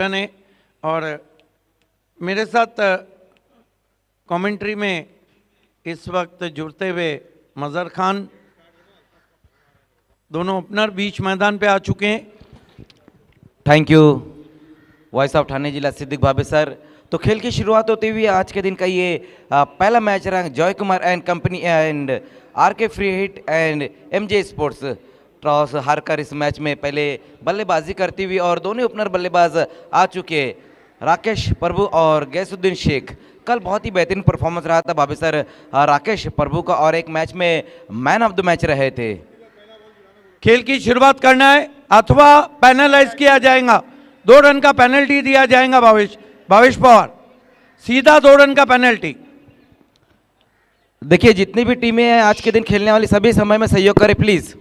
ने। और मेरे साथ कमेंट्री में इस वक्त जुड़ते हुए मज़हर खान, दोनों ओपनर बीच मैदान पे आ चुके हैं। Thank you voice of Thane जिला सिद्दीक भाभी सर। तो खेल की शुरुआत होती हुई आज के दिन का ये पहला मैच रहा Joy Kumar and Company and RK free hit and MJ Sports toss हारकर इस मैच में पहले बल्लेबाजी करती हुई और दोनों ओपनर बल्लेबाज आ चुके राकेश प्रभु और गैसुद्दीन शेख। कल बहुत ही बेहतरीन परफॉर्मेंस रहा था भाभी सर राकेश प्रभु का और एक मैच में मैन ऑफ द मैच रहे थे। खेल की शुरुआत करना है अथवा पैनलाइज किया जाएगा, 2 रन का पेनल्टी दिया जाएगा। भावेश पवार, सीधा 2 रन का पेनल्टी। देखिए जितनी भी टीमें हैं आज के दिन खेलने वाली सभी समय में सहयोग करें प्लीज।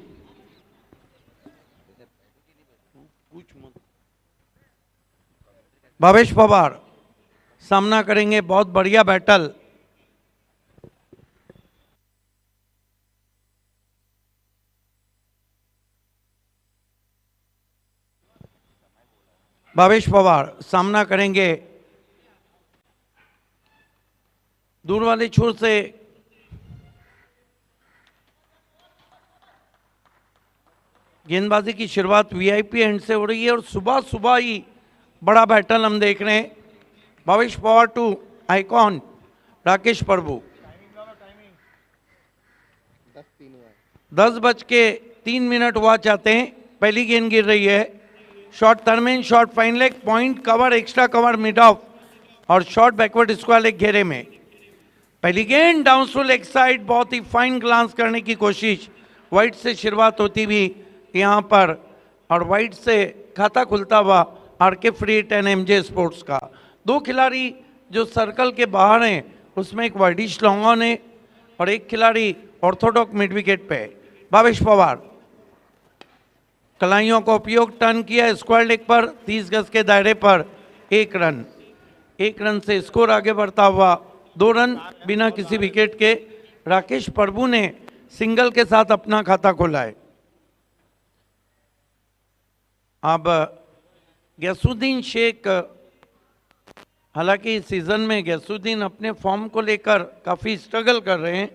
भावेश पवार सामना करेंगे, बहुत बढ़िया बैटल। भावेश पवार सामना करेंगे, दूर वाले छोर से गेंदबाजी की शुरुआत वीआईपी एंड से हो रही है और सुबह सुबह ही बड़ा बैटल हम देख रहे हैं। Bhavesh Pawar to icon Rakesh Prabhu. 10:03 हुआ चाहते हैं, पहली गेंद गिर रही है। शॉर्ट टर्मिन, short fine leg, point cover, extra cover, mid off और शॉर्ट बैकवर्ड स्क्वायर लेग घेरे में। पहली गेंद डाउन टू लेग साइड, बहुत ही फाइन ग्लांस करने की कोशिश। वाइट से शुरुआत होती हुई यहाँ पर और वाइट से खाता खुलता हुआ RK free hit and MJ Sports का। 2 खिलाड़ी जो सर्कल के बाहर हैं उसमें एक वाइडिश लॉन्ग ऑन है और एक खिलाड़ी ऑर्थोडॉक्स मिड विकेट पे है। भावेश पवार कलाइयों का उपयोग टर्न किया स्क्वायर लेग पर 30 गज के दायरे पर। 1 रन से स्कोर आगे बढ़ता हुआ 2 रन बिना किसी विकेट के। राकेश प्रभु ने सिंगल के साथ अपना खाता खोला है। अब गैसुद्दीन शेख, हालांकि इस सीजन में गैसुद्दीन अपने फॉर्म को लेकर काफी स्ट्रगल कर रहे हैं।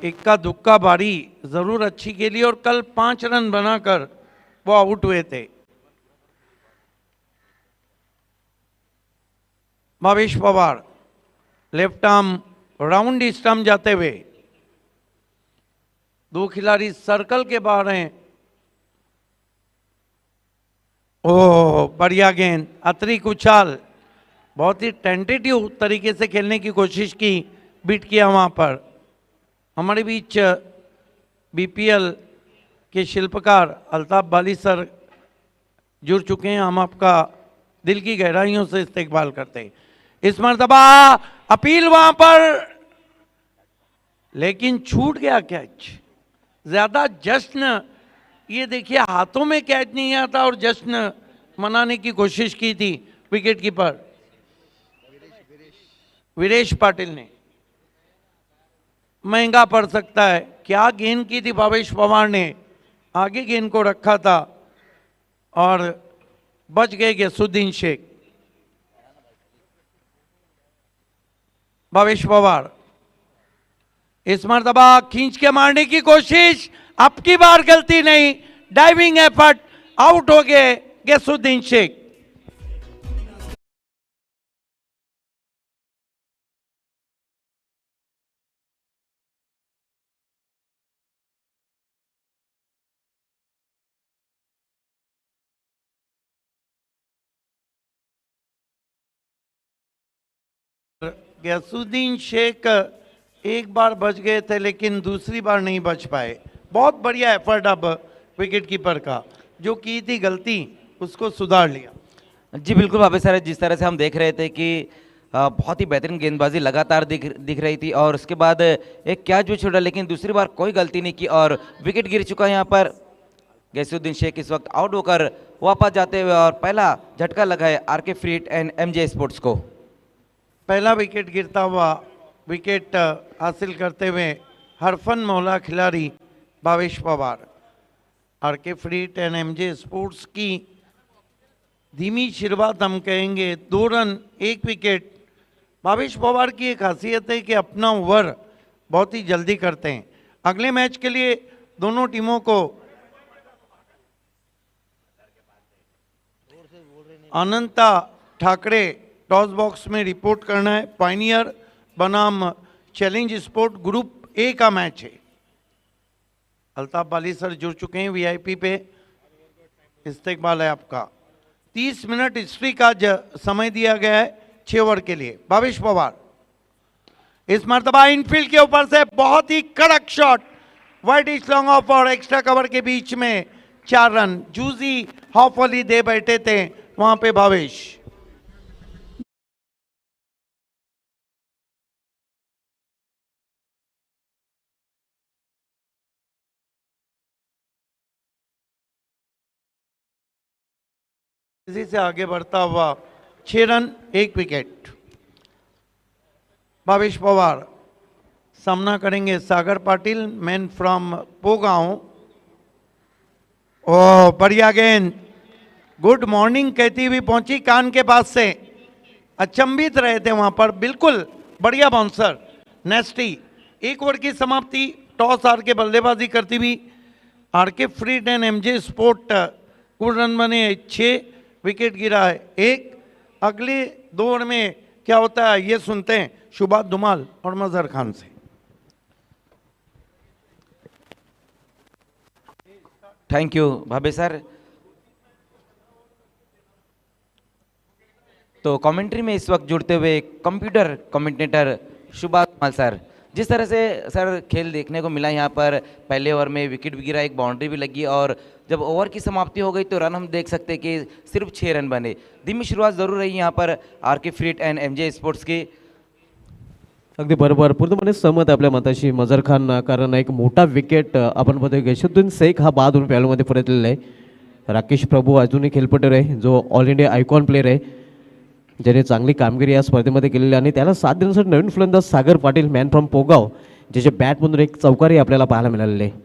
इक्का दुक्का बारी जरूर अच्छी खेली और कल 5 रन बनाकर वो आउट हुए थे। Bhavesh Pawar left arm round stump जाते हुए, 2 खिलाड़ी सर्कल के बाहर हैं। ओह बढ़िया गेंद, अतरिक उछाल, बहुत ही टेंटेटिव तरीके से खेलने की कोशिश की, बीट किया वहां पर। हमारे बीच बीपीएल के शिल्पकार अल्ताफ बाली सर जुड़ चुके हैं, हम आपका दिल की गहराइयों से इस्तेकबाल करते हैं। इस मर्तबा अपील वहां पर, लेकिन छूट गया कैच। ज्यादा जश्न, ये देखिए हाथों में कैच नहीं आता और जश्न मनाने की कोशिश की थी विकेट कीपर वीरेश पाटिल ने। महंगा पड़ सकता है। क्या गेंद की थी भावेश पवार ने, आगे गेंद को रखा था और बच गए गैसुद्दीन शेख। भावेश पवार इस मर्तबा खींच के मारने की कोशिश, अब की बार गलती नहीं, डाइविंग एफर्ट, आउट हो गए गैसुद्दीन शेख। गैसुद्दीन शेख एक बार बच गए थे लेकिन दूसरी बार नहीं बच पाए। बहुत बढ़िया एफर्ट अब विकेट कीपर का, जो की थी गलती उसको सुधार लिया। जी बिल्कुल भाभी सर, जिस तरह से हम देख रहे थे कि बहुत ही बेहतरीन गेंदबाजी लगातार दिख रही थी और उसके बाद एक कैच भी छूटा लेकिन दूसरी बार कोई गलती नहीं की और विकेट गिर चुका है यहाँ पर। गैसुद्दीन शेख इस वक्त आउट होकर वापस जाते हुए और पहला झटका लगा है RK free hit and MJ Sports को। पहला विकेट गिरता हुआ विकेट हासिल करते हुए हरफन मौला खिलाड़ी Bhavesh Pawar. RK free hit and MJ Sports की धीमी शुरुआत हम कहेंगे, 2 रन 1 विकेट। भावेश पवार की एक खासियत है कि अपना ओवर बहुत ही जल्दी करते हैं। अगले मैच के लिए दोनों टीमों को अनंता ठाकरे टॉस बॉक्स में रिपोर्ट करना है। पायनियर बनाम चैलेंज स्पोर्ट ग्रुप ए का मैच है। अल्ताफ बाली सर जुड़ चुके हैं वीआईपी पे। इस्तेकबाल है आपका। 30 मिनट हिस्ट्री का समय दिया गया है 6 ओवर के लिए। भावेश पवार इस मर्तबा इनफील्ड के ऊपर से बहुत ही कड़क shot, wide is long off और एक्स्ट्रा कवर के बीच में 4 रन। जूजी हाफ वॉली दे बैठे थे वहां पे भावेश। इसी से आगे बढ़ता हुआ 6 रन 1 विकेट। भावेश पवार सामना करेंगे सागर पाटिल, मैन फ्रॉम पोगांव। ओ बढ़िया गेंद, गुड मॉर्निंग कहती हुई पहुंची कान के पास से। अचंभित रहे थे वहां पर, बिल्कुल बढ़िया बाउंसर, नेस्टी। 1 ओवर की समाप्ति, टॉस हार के बल्लेबाजी करती हुई RK Free Hit and MJ Sport. कुल रन बने 6, विकेट गिरा है 1। अगले 2 ओवर में क्या होता है ये सुनते हैं शुभात धुमाल और मजहर खान से। Thank you Bhave sir. तो कमेंट्री में इस वक्त जुड़ते हुए कंप्यूटर कमेंटेटर शुभात धुमाल सर। जिस तरह से सर खेल देखने को मिला यहाँ पर, पहले ओवर में विकेट भी गिरा, एक बाउंड्री भी लगी और जब ओवर की समाप्ति हो गई तो रन हम देख सकते हैं कि सिर्फ 6 रन बने। धीमी शुरुआत जरूर रही यहाँ पर R K freight and MJ Sports की। अगदी बरोबर, पूर्णपणे सहमत आपल्या मताशी मजहर खान, कारण एक मोठा विकेट आपण बघतोय गैशुद्दीन शेख हा बाद होऊन पॅलोमध्ये परतलेला आहे। राकेश प्रभू अजूनही खेळपट्टू आहे, जो ऑल इंडिया आयकॉन प्लेयर आहे, ज्याने चांगली कामगिरी या स्पर्धेमध्ये केलेली आणि त्याला साथ देण्यासाठी नवीन फलंदाज सागर पाटील, मॅन फ्रॉम पोगाव, ज्याच्या बॅटमधून एक चौकारी आपल्याला पाहायला मिळालेली आहे।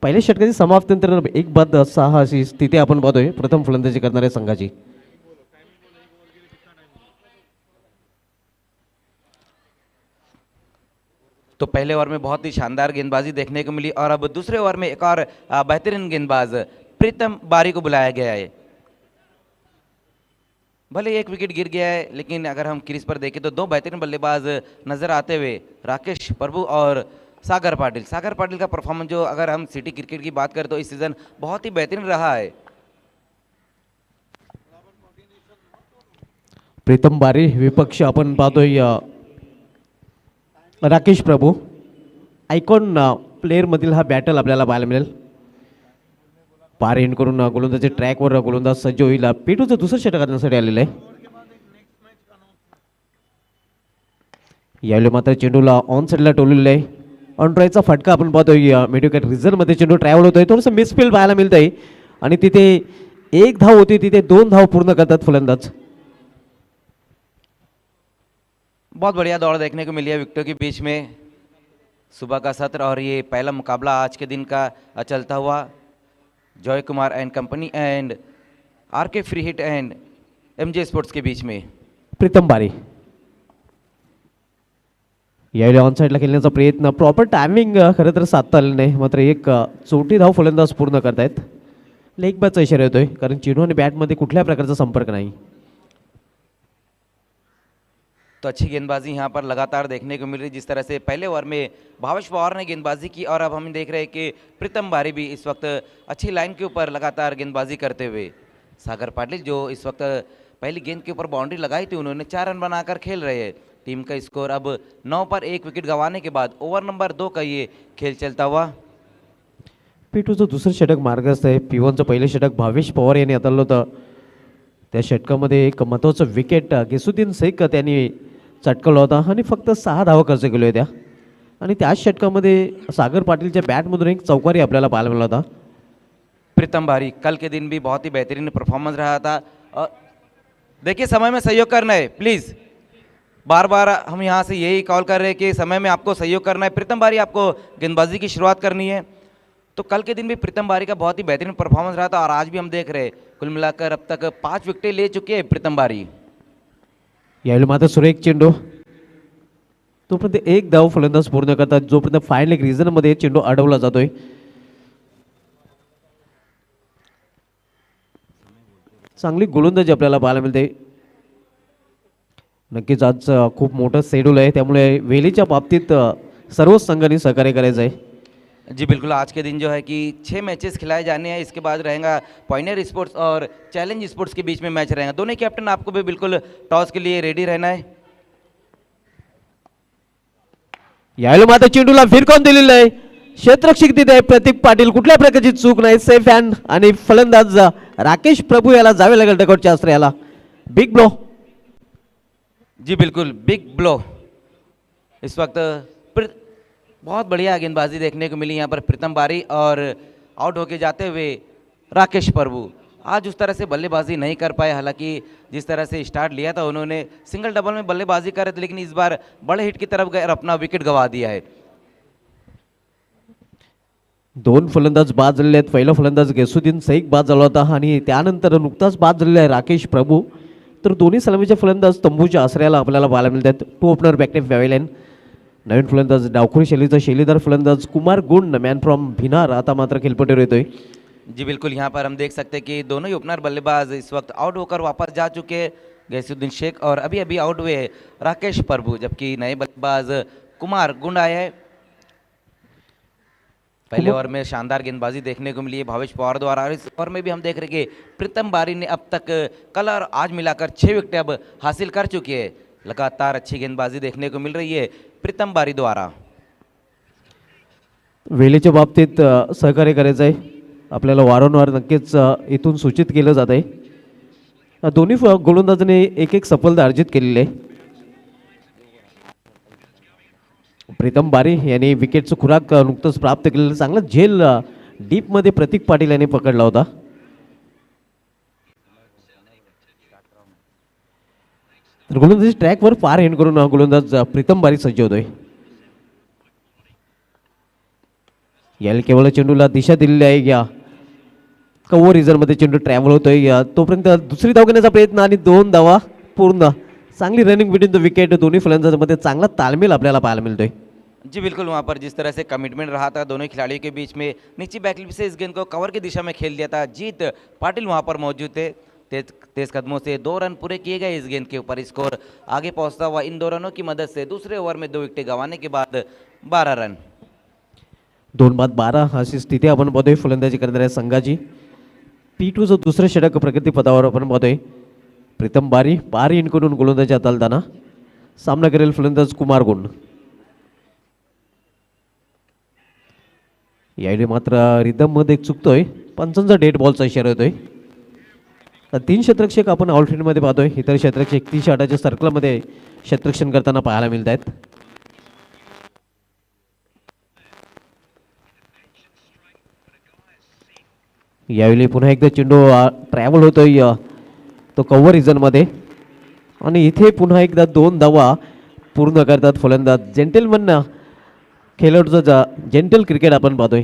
पहिल्या षटकाची समाप्तीनंतर 1 बाद 6 अशी स्थिती आपण बघतोय प्रथम फलंदाजी करणाऱ्या संघाची। तो पहले ओवर में बहुत ही शानदार गेंदबाजी देखने को मिली और अब दूसरे ओवर में एक और बेहतरीन गेंदबाज प्रीतम बारी को बुलाया गया है। भले 1 विकेट गिर गया है, लेकिन अगर हम क्रीज पर देखें तो 2 बेहतरीन बल्लेबाज नजर आते हुए राकेश प्रभु और सागर पाटिल। सागर पाटिल का परफॉर्मेंस जो अगर हम सिटी क्रिकेट की बात करें तो इस सीजन बहुत ही बेहतरीन रहा है। प्रीतम बारी विपक्ष आपण पाहतोय राकेश प्रभू, आयकॉन प्लेयर मधील हा बॅटल आपल्याला पाहायला मिळेल। पार एंड करून गोलंदाजी ट्रॅकवर गोलंदाज सज्ज होईल। पेटूचं दुसरं षटक करण्यासाठी आलेलं आहे। यावेळी मात्र चेंडूला ऑन साईडला टोललेलं आहे। ऑन ड्रायचा फटका आपण पाहतोय मिडविकेट रिझनमध्ये चेंडू ट्रॅव्हल होतोय, थोडंसं मिसफील्ड पाहायला मिळतंय आणि तिथे 1 धाव होती, तिथे 2 धाव पूर्ण करतात फलंदाज। बहुत बढ़िया दौड़ देखने को मिली है विकेटों के बीच में। सुबह का सत्र और ये पहला मुकाबला आज के दिन का चलता हुआ Joy Kumar and Company and RK free hit and MJ sports के बीच में। प्रीतम बारी यावेळी ऑन साईडला खेळण्याचा प्रयत्न, प्रॉपर टायमिंग खरं तर साधता आलं नाही, मात्र एक चौथी धाव फलंदाज पूर्ण करतायत। लेग बॅटचा इशारा येतोय, कारण चेंडू आणि बॅटमध्ये कुठल्या प्रकारचा संपर्क नाही। तो अच्छी गेंदबाजी यहाँ पर लगातार देखने को मिल रही। जिस तरह से पहले ओवर में भावेश पवार ने गेंदबाजी की और अब हम देख रहे हैं कि प्रीतम बारी भी इस वक्त अच्छी लाइन के ऊपर लगातार गेंदबाजी करते हुए। सागर पाटिल जो इस वक्त पहली गेंद के ऊपर बाउंड्री लगाई थी, उन्होंने 4 रन बनाकर खेल रहे हैं। टीम का स्कोर अब 9 पर 1 विकेट गंवाने के बाद ओवर नंबर 2 का ये खेल चलता हुआ। पेटूचं दुसरं षटक मार्गस्थ आहे। P1चं पहिलं षटक भावेश पवार यांनी हाताळलं होतं। त्या षटकामध्ये एक महत्त्वाचं विकेट गैसुद्दीन शेख त्यांनी चटकवला होता आणि फक्त 6 धावा खर्च केल्या होत्या आणि त्याच षटकामध्ये सागर पाटीलच्या बॅटमधून एक चौकारी आपल्याला पाहायला मिळाला होता। प्रीतम बारी कल के दिन भी बहुत ही बेहतरीन परफॉर्मेंस रहा था। और देखिए समय में सहयोग करना है प्लीज़, बार बार हम यहाँ से यही कॉल कर रहे हैं कि समय में आपको सहयोग करना है। प्रीतम बारी आपको गेंदबाजी की शुरुआत करनी है। तो कल के दिन भी प्रीतम बारी का बहुत ही बेहतरीन परफॉर्मेंस रहा था और आज भी हम देख रहे हैं कुल मिलाकर अब तक 5 विकेटें ले चुके हैं प्रीतम बारी। यावेळी मात्र सुरेख चेंडू, तोपर्यंत एक धाव फलंदाज पूर्ण करतात, जोपर्यंत फाईन लेग रिझनमध्ये चेंडू अडवला जातोय. चांगली गोलंदाजी आपल्याला पाहायला मिळते. नक्कीच आज खूप मोठं शेड्यूल आहे, त्यामुळे वेळेच्या बाबतीत सर्वच संघांनी सहकार्य करायचं आहे. जी बिल्कुल, आज के दिन जो है कि 6 मैचेस खिलाए जाने हैं, इसके बाद रहेगा पॉइनियर स्पोर्ट्स और चैलेंज स्पोर्ट्स के बीच में मैच रहेगा। दोनों कैप्टन आपको भी बिल्कुल टॉस के लिए रेडी रहना है। यावेळी मात्र चेंडूला फिरकावून दिलेलं आहे, क्षेत्ररक्षक तिथे आहे प्रतीक पाटील, कुठल्या प्रकारची चूक नाही, सेफ हँड, आणि फलंदाज राकेश प्रभू याला जावे लागेल डकआउटच्या आश्रयाला. Big blow. जी बिल्कुल, बिग ब्लो। इस वक्त बहुत बढ़िया गेंदबाजी देखने को मिली यहाँ पर प्रीतम बारी, और आउट होके जाते हुए राकेश प्रभु आज उस तरह से बल्लेबाजी नहीं कर पाए। हालांकि जिस तरह से स्टार्ट लिया था उन्होंने सिंगल डबल में बल्लेबाजी कर रहे थे, लेकिन इस बार बड़े हिट की तरफ गए और अपना विकेट गंवा दिया है। दोन फलंदाज बाद झालेले आहेत. पहिला फलंदाज गेसुद्दीन शेख बाद झाला होता, आणि त्यानंतर नुकताच बाद झालेला आहे राकेश प्रभू. तर दोन्ही सलामीचे फलंदाज तंबूच्या आश्रयाला आपल्याला पाहायला मिळतात. To opener बॅकटेप व्यावेलेन. नवीन फलंदाज डावखुरी शैलीचा शैलीदार फलंदाज कुमार गुंड, मॅन फ्रॉम भिनार, आता मात्र खेळपट्टीवर येतोय. जी बिल्कुल, यहाँ पर हम देख सकते हैं कि दोनों ही ओपनर बल्लेबाज इस वक्त आउट होकर वापस जा चुके हैं। गैसुद्दीन शेख और अभी अभी आउट हुए राकेश प्रभु, जबकि नए बल्लेबाज कुमार गुंड आए हैं। पहले ओवर में शानदार गेंदबाजी देखने को मिली है भावेश पवार द्वारा, और इस ओवर में भी हम देख रहे हैं कि प्रीतम बारी ने अब तक कल और आज मिलाकर 6 विकेटें अब हासिल कर चुके हैं। लगातार अच्छी गेंदबाजी देखने को मिल रही है प्रीतम बारी द्वारा। वेळेच्या बाबतीत सहकार्य करायचं आहे आपल्याला, वारंवार नक्कीच इथून सूचित केलं जात आहे. दोन्ही गोलंदाजांनी एक एक सफलता अर्जित केलेली आहे. प्रीतम बारी यांनी विकेटचं खुराक नुकतंच प्राप्त केलेलं, चांगला झेल डीपमध्ये प्रतीक पाटील यांनी पकडला होता. तर गोलंदाजी ट्रॅकवर फार एंड करून गोलंदाज प्रीतम बारी सज्ज होतोय. याला केवळ चेंडूला दिशा दिलेली आहे. या कव्हर रिझनमध्ये चेंडू ट्रॅव्हल होतोय, तोपर्यंत दुसरी धाव घेण्याचा प्रयत्न आणि 2 धावा पूर्ण. चांगली रनिंग बिटवीन द विकेट, दोन्ही फलंदाजांमध्ये चांगला तालमेल आपल्याला पाहायला मिळतोय. जी बिल्कुल, वहाँ पर जिस तरह से कमिटमेंट रहा था दोनों खिलाड़ियों के बीच में, नीचे बैकलिप से इस गेंद को कवर की दिशा में खेल दिया था। जीत पाटिल वहाँ पर मौजूद थे, तेज कदमों से 2 रन पूरे किए गए इस गेंद के ऊपर। स्कोर आगे पहुँचता हुआ इन 2 रनों की मदद से दूसरे ओवर में 2 विकेटें गंवाने के बाद 12 रन। 2 बाद 12 अशी स्थिती आपण बघतोय फलंदाजी करणाऱ्या संघाची. P2चं दुसरं षटक प्रगतीपथावर आपण बघतोय. प्रीतम बारी इनकडून गोलंदाजी हाताळताना सामना करेल फलंदाज कुमार गुंड. यावेळी मात्र रिदममध्ये चुकतोय, पंचांचा डेड बॉलचा इशारा येतोय. 3 क्षेत्ररक्षक आपण आउटफील्डमध्ये पाहतोय, इतर क्षेत्ररक्षक 30 षटकाच्या सर्कलमध्ये क्षेत्ररक्षण करताना पाहायला मिळत आहेत. यावेळी पुन्हा एकदा चेंडू ट्रॅव्हल होतोय तो कव्हर रिझनमध्ये, आणि इथे पुन्हा एकदा 2 धावा पूर्ण करतात फलंदाज. जेंटलमन खेळाडूचा जेंटल क्रिकेट आपण पाहतोय.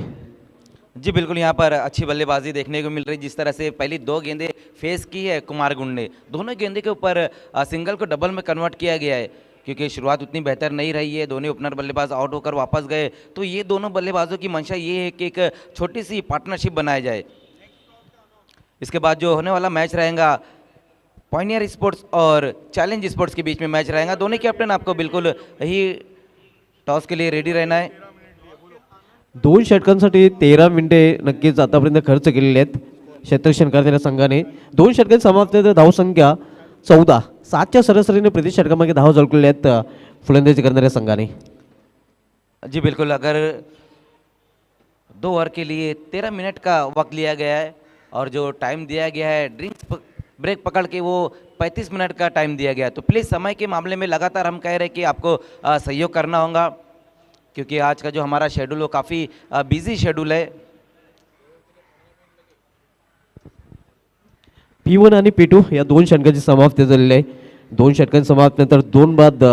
जी बिल्कुल, यहाँ पर अच्छी बल्लेबाजी देखने को मिल रही है। जिस तरह से पहली 2 गेंदें फेस की है कुमार गुंड ने, दोनों गेंदे के ऊपर सिंगल को डबल में कन्वर्ट किया गया है, क्योंकि शुरुआत उतनी बेहतर नहीं रही है। दोनों ओपनर बल्लेबाज आउट होकर वापस गए, तो ये दोनों बल्लेबाजों की मंशा ये है कि एक छोटी सी पार्टनरशिप बनाया जाए। इसके बाद जो होने वाला मैच रहेगा पॉइनियर स्पोर्ट्स और चैलेंज स्पोर्ट्स के बीच में मैच रहेगा। दोनों कैप्टन आपको बिल्कुल ही टॉस के लिए रेडी रहना है। 2 षटकांसाठी 13 मिनिटे नक्कीच आतापर्यंत खर्च केलेले आहेत क्षेत्ररक्षण करणाऱ्या संघाने. 2 षटकांची समाप्त धावसंख्या 14, 7च्या सरासरीने प्रति षटकामागे धावा झळकलेल्या आहेत फलंदाजी करणाऱ्या संघाने. जी बिल्कुल, अगर 2 ओवर के लिए 13 मिनट का वक्त लिया गया है, और जो टाइम दिया गया है ड्रिंक्स ब्रेक पकड़ के वो 35 मिनट का टाइम दिया गया है, तो प्लीज़ समय के मामले में लगातार हम कह रहे हैं कि आपको सहयोग करना होगा, क्योंकि आज का जो हमारा शेड्यूल वो काफ़ी बिजी शेड्यूल है। P1 आणि P2 या 2 षटकांची समाप्ती झालेली आहे. 2 षटकांची समाप्तीनंतर 2 बाद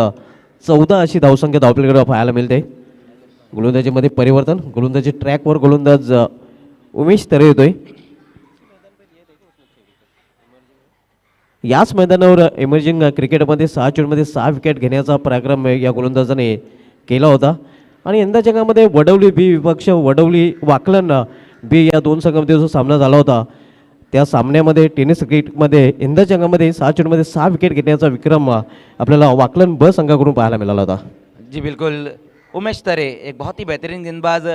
14 अशी धावसंख्या धावपलीकडे पाहायला मिळते. गोलंदाजीमध्ये परिवर्तन, गोलंदाजी ट्रॅकवर गोलंदाज उमेश तरे येतोय. याच मैदानावर इमर्जिंग क्रिकेटमध्ये 6 चेंडूमध्ये 6 विकेट घेण्याचा पराक्रम या गोलंदाजाने केला होता. आणि यंदाच्या जगामध्ये वडवली बी विपक्ष वडवली वाकलन बी या दोन संघामध्ये जो सामना झाला होता त्या सामन्यामध्ये टेनिस क्रिकेटमध्ये यंदाच्या जगामध्ये 6 चेंडूमध्ये 6 विकेट घेण्याचा विक्रम आपल्याला वाकलन ब संघाकडून पाहायला मिळाला होता. जी बिल्कुल, उमेश तरे एक बहुत ही बेहतरीन गेंदबाज,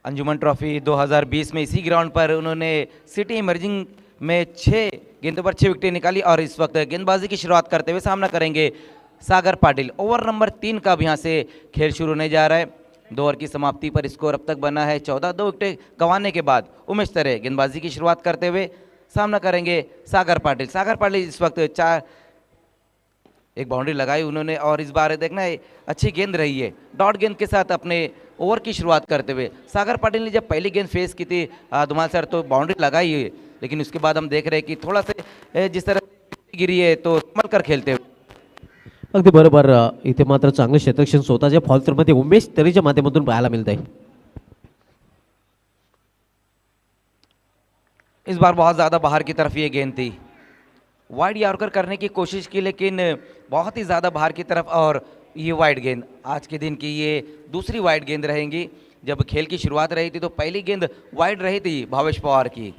अंजुमन ट्रॉफी 2020 में इसी ग्राउंड पर उन्होंने सिटी इमर्जिंग में 6 गेंदों पर 6 विकेटें निकाली और इस वक्त गेंदबाजी की शुरुआत करते हुए सामना करेंगे सागर पाटिल. ओवर नंबर 3 का अब यहाँ से खेल शुरू होने जा रहा है. 2 ओवर की समाप्ति पर स्कोर अब तक बना है 14. 2 विकेटें गंवाने के बाद उमेश तरे गेंदबाजी की शुरुआत करते हुए सामना करेंगे सागर पाटिल. सागर पाटिल इस वक्त 4 एक बाउंड्री लगाई उन्होंने और इस बार देखना है अच्छी गेंद रही है. डॉट गेंद के साथ अपने ओवर की शुरुआत करते हुए सागर पाटिल ने जब पहली गेंद फेस की थी धुमाल सर तो बाउंड्री लगाई है, लेकिन उसके बाद हम देख रहे हैं कि थोड़ा सा जिस तरह गिरी है तो संभल कर खेलते हुए. अगदी बरोबर. इथे मात्र चांगलं क्षेत्ररक्षण स्वतःच्या फॉल्टरमध्ये उमेश तरीच्या माध्यमातून पाहायला मिळत आहे. इस बार बहुत ज़्यादा बाहर की तरफ ये गेंद थी. वाइड यॉर्कर करने की कोशिश की लेकिन बहुत ही ज़्यादा बाहर की तरफ और ये वाइड गेंद. आज के दिन की ये दूसरी वाइड गेंद रहेंगी. जब खेल की शुरुआत रही थी तो पहली गेंद वाइड रही थी भावेश पवार की.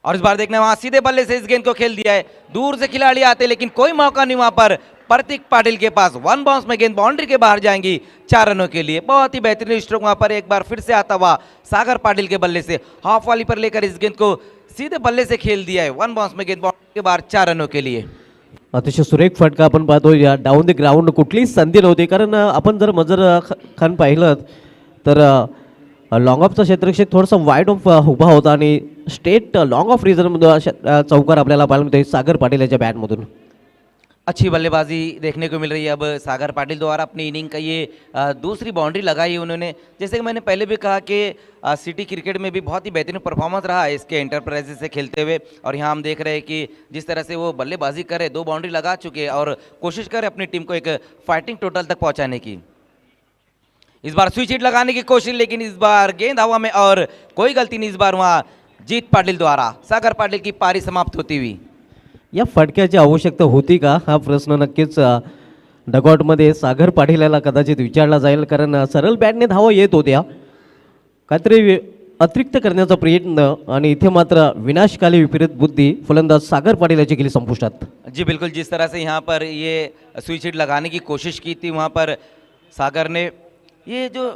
और इस बार देखना वहां सीधे बल्ले से इस गेंद को खेल दिया है. दूर से खिलाड़ी आते लेकिन कोई मौका नहीं वहां पर प्रतीक पाटिल के पास. 1 बाउंस में गेंद बाउंड्री के बाहर जाएंगी 4 रनों के लिए. बहुत ही बेहतरीन स्ट्रोक वहां पर एक बार फिर से आता हुआ सागर पाटिल के बल्ले से हाफ वाली पर लेकर इस गेंद को सीधे बल्ले से खेल दिया है. 1 बाउंस में गेंद बाउंड्री के बाहर 4 रनों के लिए. अतिशय सुरेख फटका आपण पाहतो. या डाऊन द ग्राउंड कुठलीच संधी नव्हती, कारण आपण जर मजर खान पाहिलं तर लॉंग ऑफचा क्षेत्रक्षेत्र थोडंसं वाईड ऑफ उभा होता आणि स्टेट लॉंग ऑफ रिझनमध्ये चौकार आपल्याला पाहायला मिळतोय सागर पाटील याच्या बॅटमधून. अच्छी बल्लेबाजी देखने को मिल रही है अब सागर पाटिल द्वारा. अपनी इनिंग का ये दूसरी बाउंड्री लगाई है उन्होंने. जैसे कि मैंने पहले भी कहा कि सिटी क्रिकेट में भी बहुत ही बेहतरीन परफॉर्मेंस रहा है इसके एंटरप्राइजेस से खेलते हुए. और यहाँ हम देख रहे हैं कि जिस तरह से वो बल्लेबाजी करे 2 बाउंड्री लगा चुके हैं और कोशिश करे अपनी टीम को एक फाइटिंग टोटल तक पहुँचाने की. इस बार स्विच हिट लगाने की कोशिश लेकिन इस बार गेंद हवा में और कोई गलती नहीं. इस बार वहाँ जीत पाटिल द्वारा सागर पाटिल की पारी समाप्त होती हुई. या फटक्याची आवश्यकता होती का हा प्रश्न नक्कीच डगआउटमध्ये सागर पाटील याला कदाचित विचारला जाईल, कारण सरळ बॅटने धावा येत होत्या. काहीतरी अतिरिक्त करण्याचा प्रयत्न आणि इथे मात्र विनाशकाली विपरीत बुद्धी फलंदाज सागर पाटील याची केली संपुष्टात. जी बिल्कुल, जिस तरह से यहाँ पर ये स्विच हिट लगाने की कोशिश की थी वहाँ पर सागर ने, ये जो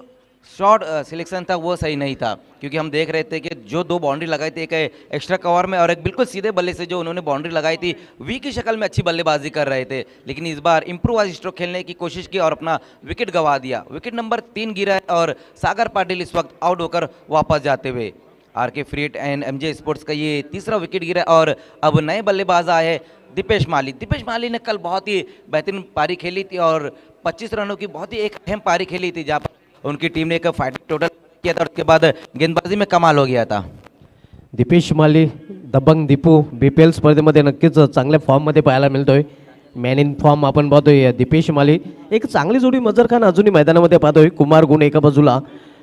शॉट सिलेक्शन था वो सही नहीं था. क्योंकि हम देख रहे थे कि जो 2 बाउंड्री लगाई थी, एक एक्स्ट्रा कवर में और एक बिल्कुल सीधे बल्ले से जो उन्होंने बाउंड्री लगाई थी, वी की शक्ल में अच्छी बल्लेबाजी कर रहे थे. लेकिन इस बार इम्प्रूवाइज स्ट्रोक खेलने की कोशिश की और अपना विकेट गंवा दिया. विकेट नंबर 3 गिरा है और सागर पाटिल इस वक्त आउट होकर वापस जाते हुए. RK free hit and MJ Sports का ये तीसरा विकेट गिरा और अब नए बल्लेबाज आए हैं दीपेश माली. दीपेश माली ने कल बहुत ही बेहतरीन पारी खेली थी और 25 रनों की बहुत ही एक अहम पारी खेली थी, जहाँ पर उनकी टीम ने एक फाइटिंग टोटल किया था और उसके बाद गेंदबाजी में कमाल हो गया था. दीपेश माली दबंग दीपू BPL स्पर्धेमध्ये नक्कीच चांगल्या फॉर्ममध्ये पाहायला मिळतोय. मॅन इन फॉर्म आपण पाहतोय दीपेश माली. एक चांगली जोडी मजर खान अजूनही मैदानामध्ये पाहतोय. कुमार गुण एका बाजूला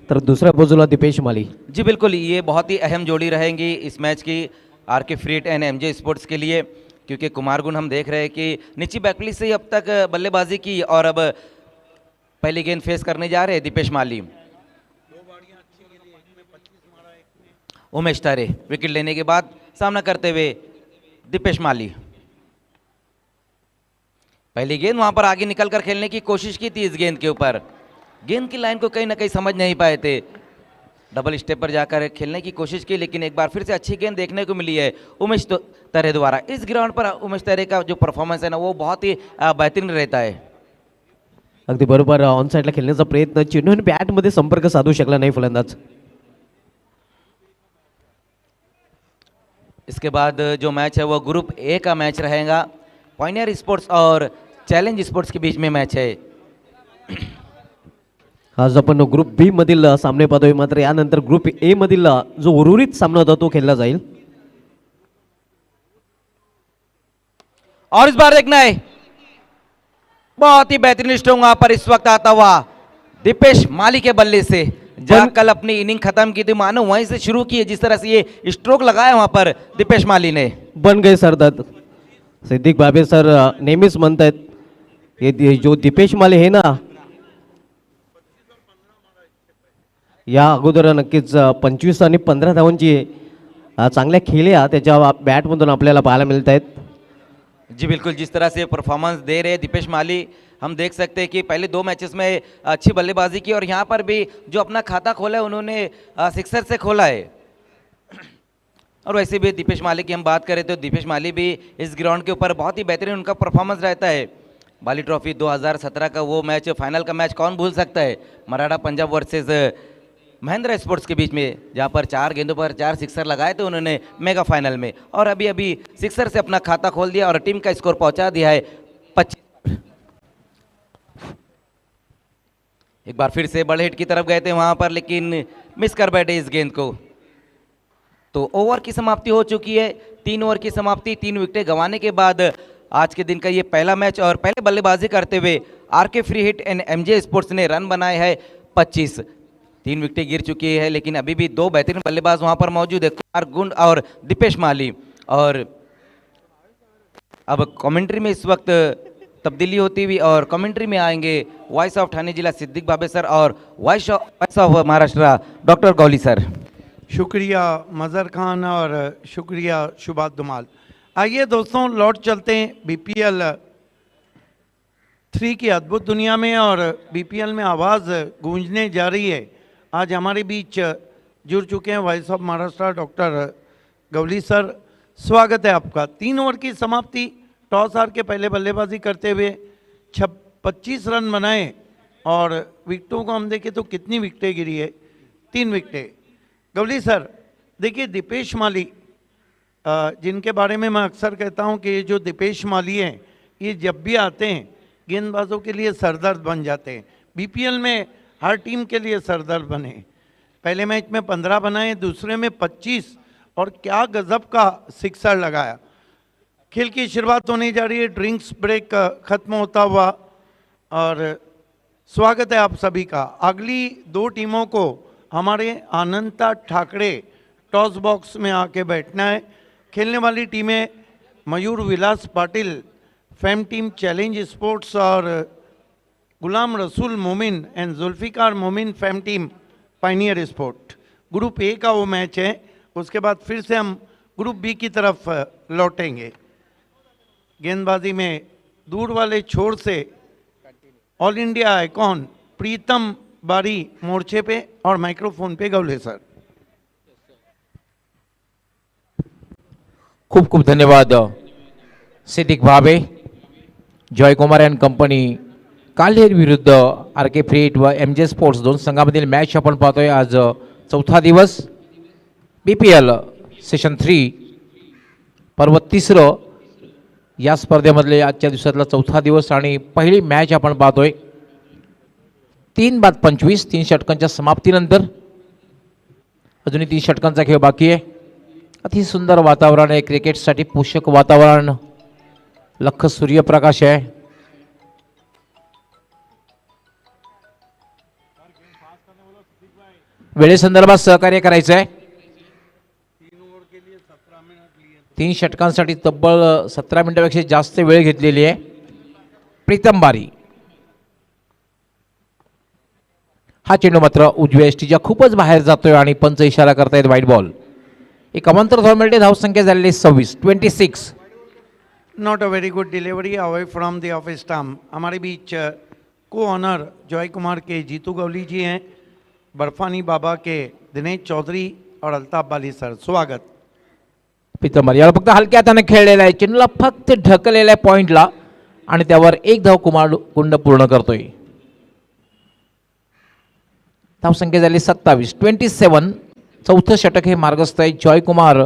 तर दुसऱ्या बाजूला दीपेश माली. जी बिल्कुल, ये बहुत ही अहम जोड़ी रहेंगी इस मैच की RK free hit and MJ sports के लिए. क्योंकि कुमार गुण हम देख रहे हैं कि नीची बैकली से ही अब तक बल्लेबाजी की और अब पहली गेंद फेस करने जा रहे हैं दीपेश माली. उमेश तारे विकेट लेने के बाद सामना करते हुए दीपेश माली. पहली गेंद वहां पर आगे निकलकर खेलने की कोशिश की थी. इस गेंद के ऊपर गेंद की लाइन को कहीं ना कहीं समझ नहीं पाए थे. डबल स्टेप पर जाकर खेलने की कोशिश की लेकिन एक बार फिर से अच्छी गेंद देखने को मिली है उमेश तारे द्वारा. इस ग्राउंड पर उमेश तारे का जो परफॉर्मेंस है ना वो बहुत ही बेहतरीन रहता है. अगदी बरोबर. ऑन साईडला खेळण्याचा प्रयत्न, चेंडूने बॅटमध्ये संपर्क साधू शकला नाही फलंदाज. इसके बाद जो मैच है वो ग्रुप ए का मैच रहेगा. पॉइनियर स्पोर्ट्स और चैलेंज स्पोर्ट्स के बीच में मैच है. आज आपण ग्रुप बी मधील सामने पाहतोय, मात्र यानंतर ग्रुप ए मधील जो उर्वरित सामना होता तो खेळला जाईल. और इस बार देखना है बहुत ही बेहतरीन स्ट्रोक वहां पर इस वक्त आता हुआ दीपेश माली के बल्ले से, जहां कल अपनी इनिंग खत्म की थी, मानो वहीं से शुरू की है, जिस तरह से ये स्ट्रोक लगाया वहां पर दीपेश माली ने। बन गए सरदार सिद्दीक भाबे सर नेहमीच म्हणतात हे जो दीपेश माले हे ना या अगोदर नक्कीच 25 आणि 15 धावांची चांगल्या खेळ्या त्याच्या बॅटमधून आपल्याला पाहायला मिळत आहेत। जी बिल्कुल, जिस तरह से परफॉर्मेंस दे रहे हैं दीपेश माली, हम देख सकते हैं कि पहले 2 मैचेस में अच्छी बल्लेबाजी की और यहाँ पर भी जो अपना खाता खोला है उन्होंने सिक्सर से खोला है। और वैसे भी दीपेश माली की हम बात करें तो दीपेश माली भी इस ग्राउंड के ऊपर बहुत ही बेहतरीन उनका परफॉर्मेंस रहता है। बाली ट्रॉफी 2017 का वो मैच, फाइनल का मैच कौन भूल सकता है, मराठा पंजाब वर्सेस महिंद्रा स्पोर्ट्स के बीच में, जहां पर 4 गेंदों पर 4 सिक्सर लगाए थे उन्होंने मेगा फाइनल में, और अभी अभी सिक्सर से अपना खाता खोल दिया और टीम का स्कोर पहुंचा दिया है 25। एक बार फिर से बड़े हिट की तरफ गए थे वहां पर, लेकिन मिस कर बैठे इस गेंद को। तो ओवर की समाप्ति हो चुकी है, 3 ओवर की समाप्ति, 3 विकेटें गंवाने के बाद आज के दिन का ये पहला मैच, और पहले बल्लेबाजी करते हुए RK free hit and MJ Sports ने रन बनाए हैं 25। 3 विकेटें गिर चुकी है, लेकिन अभी भी 2 बेहतरीन बल्लेबाज वहां पर मौजूद है, कुमार गुंड और दीपेश माली। और अब कमेंट्री में इस वक्त तब्दीली होती हुई, और कमेंट्री में आएंगे वॉइस ऑफ ठाणे जिला सिद्दीक भाबे सर और voice of Maharashtra doctor Gauli sir. शुक्रिया मज़र खान और शुक्रिया शुभात धुमाल। आइए दोस्तों, लौट चलते हैं बीपीएल 3 की अद्भुत दुनिया में, और बीपीएल में आवाज़ गूंजने जा रही है। आज हमारे बीच जुड़ चुके हैं voice of Maharashtra doctor Gauli sir, स्वागत है आपका। 3 ओवर की समाप्ति, टॉस हार के पहले बल्लेबाजी करते हुए 25 रन बनाए, और विकेटों को हम देखें तो कितनी विकेटें गिरी है, 3 विकेटें। गौली सर, देखिए दीपेश माली, जिनके बारे में मैं अक्सर कहता हूं कि जो दीपेश माली हैं, ये जब भी आते हैं गेंदबाजों के लिए सरदर्द बन जाते हैं। बीपीएल में हर टीम के लिए सरदर्द बने। पहले मैच में 15 बनाए, दूसरे में 25, और क्या गजब का सिक्सर लगाया। खेल की शुरुआत होने जा रही है, ड्रिंक्स ब्रेक खत्म होता हुआ, और स्वागत है आप सभी का। अगली 2 टीमों को हमारे अनंता ठाकरे टॉस बॉक्स में आके बैठना है। खेलने वाली टीमें Mayur Vilas Patil fame team challenge sports, और Ghulam Rasool Momin and Zulfikar Momin fame team pioneer sport. Group A का वो मैच है, उसके बाद फिर से हम ग्रुप बी की तरफ लौटेंगे। गेंदबाजी में दूर वाले छोर से ऑल इंडिया आइकॉन प्रीतम बारी मोर्चे पे, और माइक्रोफोन पे गौले सर। खूप खूप धन्यवाद सिद्दीक भाबे। जयकुमार अँड कंपनी काल्हेर विरुद्ध आरके फ्री हिट व एमजे स्पोर्ट्स 2 संघामधील मॅच आपण पाहतोय। आज 4था दिवस बीपीएल सेशन 3 पर्व 3रं या स्पर्धेमधले आजच्या दिवसातला 4था दिवस, आणि पहिली मॅच आपण पाहतोय 3 बाद 25, 3 षटकांच्या समाप्तीनंतर अजूनही 3 षटकांचा खेळ बाकी आहे। अति सुंदर वातावरण आहे, क्रिकेटसाठी पोषक वातावरण, लख सूर्यप्रकाश आहे। वेळेसंदर्भात सहकार्य करायचं आहे। 3 षटकांसाठी तब्बल 17 मिनिटांपेक्षा जास्त वेळ घेतलेली आहे। प्रीतम बारी हा चेंडू मात्र उजव्या एसटीच्या खूपच बाहेर जातोय, आणि पंच इशारा करतायत व्हाईट बॉल। एक अमांतर फॉर्मॅलिटी, धावसंख्या झालेली 26। Not a very good delivery away from the office staff. हमारे बीच को ऑनर जॉय कुमार के जीतू गौली जी हैं, बर्फानी बाबा के दिनेश चौधरी और अल्ताफ बाली सर, स्वागत। प्रीतम याला फक्त हलक्या हाताने खेळलेला आहे, चेंडूला फक्त ढकललेला आहे पॉइंटला, आणि त्यावर एक धाव कुमार गुंड पूर्ण करतोय। धावसंख्या झाली 27। चौथं षटक हे मार्गस्थ आहे जॉय कुमार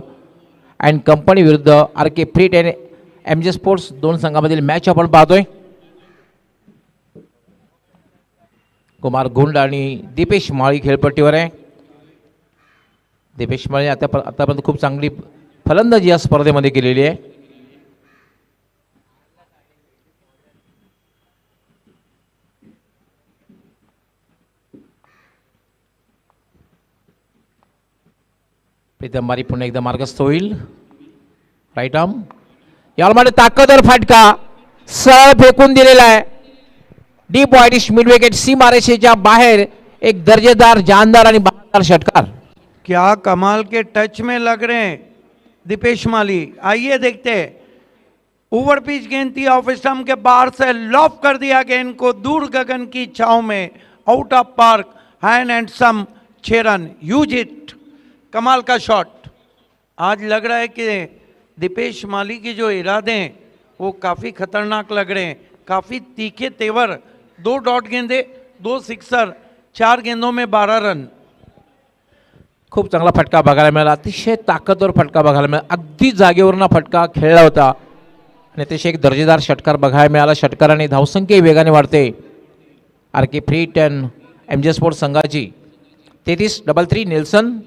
अँड कंपनी विरुद्ध RK free hit and MJ sports 2 संघामधील मॅच आपण पाहतोय। कुमार गुंड आणि दीपेश माळी खेळपट्टीवर आहे। दीपेश माळी आतापर्यंत खूप चांगली फलंदाजी या स्पर्धेमध्ये केलेली आहे। प्रीतम बारी पुन्हा एकदा मार्गस्थ होईल. राईट आर्म यामध्ये ताकदवर फटका सरळ फेकून दिलेला आहे. डीप वाईडिश मिड विकेट सीमारेषेच्या बाहेर एक दर्जेदार जानदार आणि बहादर षटकार. क्या कमाल के टच में लग रहे हैं दीपेश माली. आइए देखते हैं. ओवर पिच गेंद थी, ऑफ स्टंप के बाहर से लॉफ कर दिया गेंद को दूर गगन की छाव में, out of park, handsome 6 run. Huge hit, कमाल का शॉट. आज लग रहा है कि दीपेश माली के जो इरादे हैं वो काफ़ी खतरनाक लग रहे हैं. काफ़ी तीखे तेवर. 2 डॉट गेंदे, 2 सिक्सर, 4 गेंदों में 12 रन. खूप चांगला फटका बघायला मिळाला. अतिशय ताकदवर फटका बघायला मिळाला. अगदी जागेवरनं फटका खेळला होता आणि अतिशय एक दर्जेदार षटकार बघायला मिळाला. षटकाराने धावसंख्या वेगाने वाढते. Are K freight and M J sports संघाची 33-3 नेल्सन.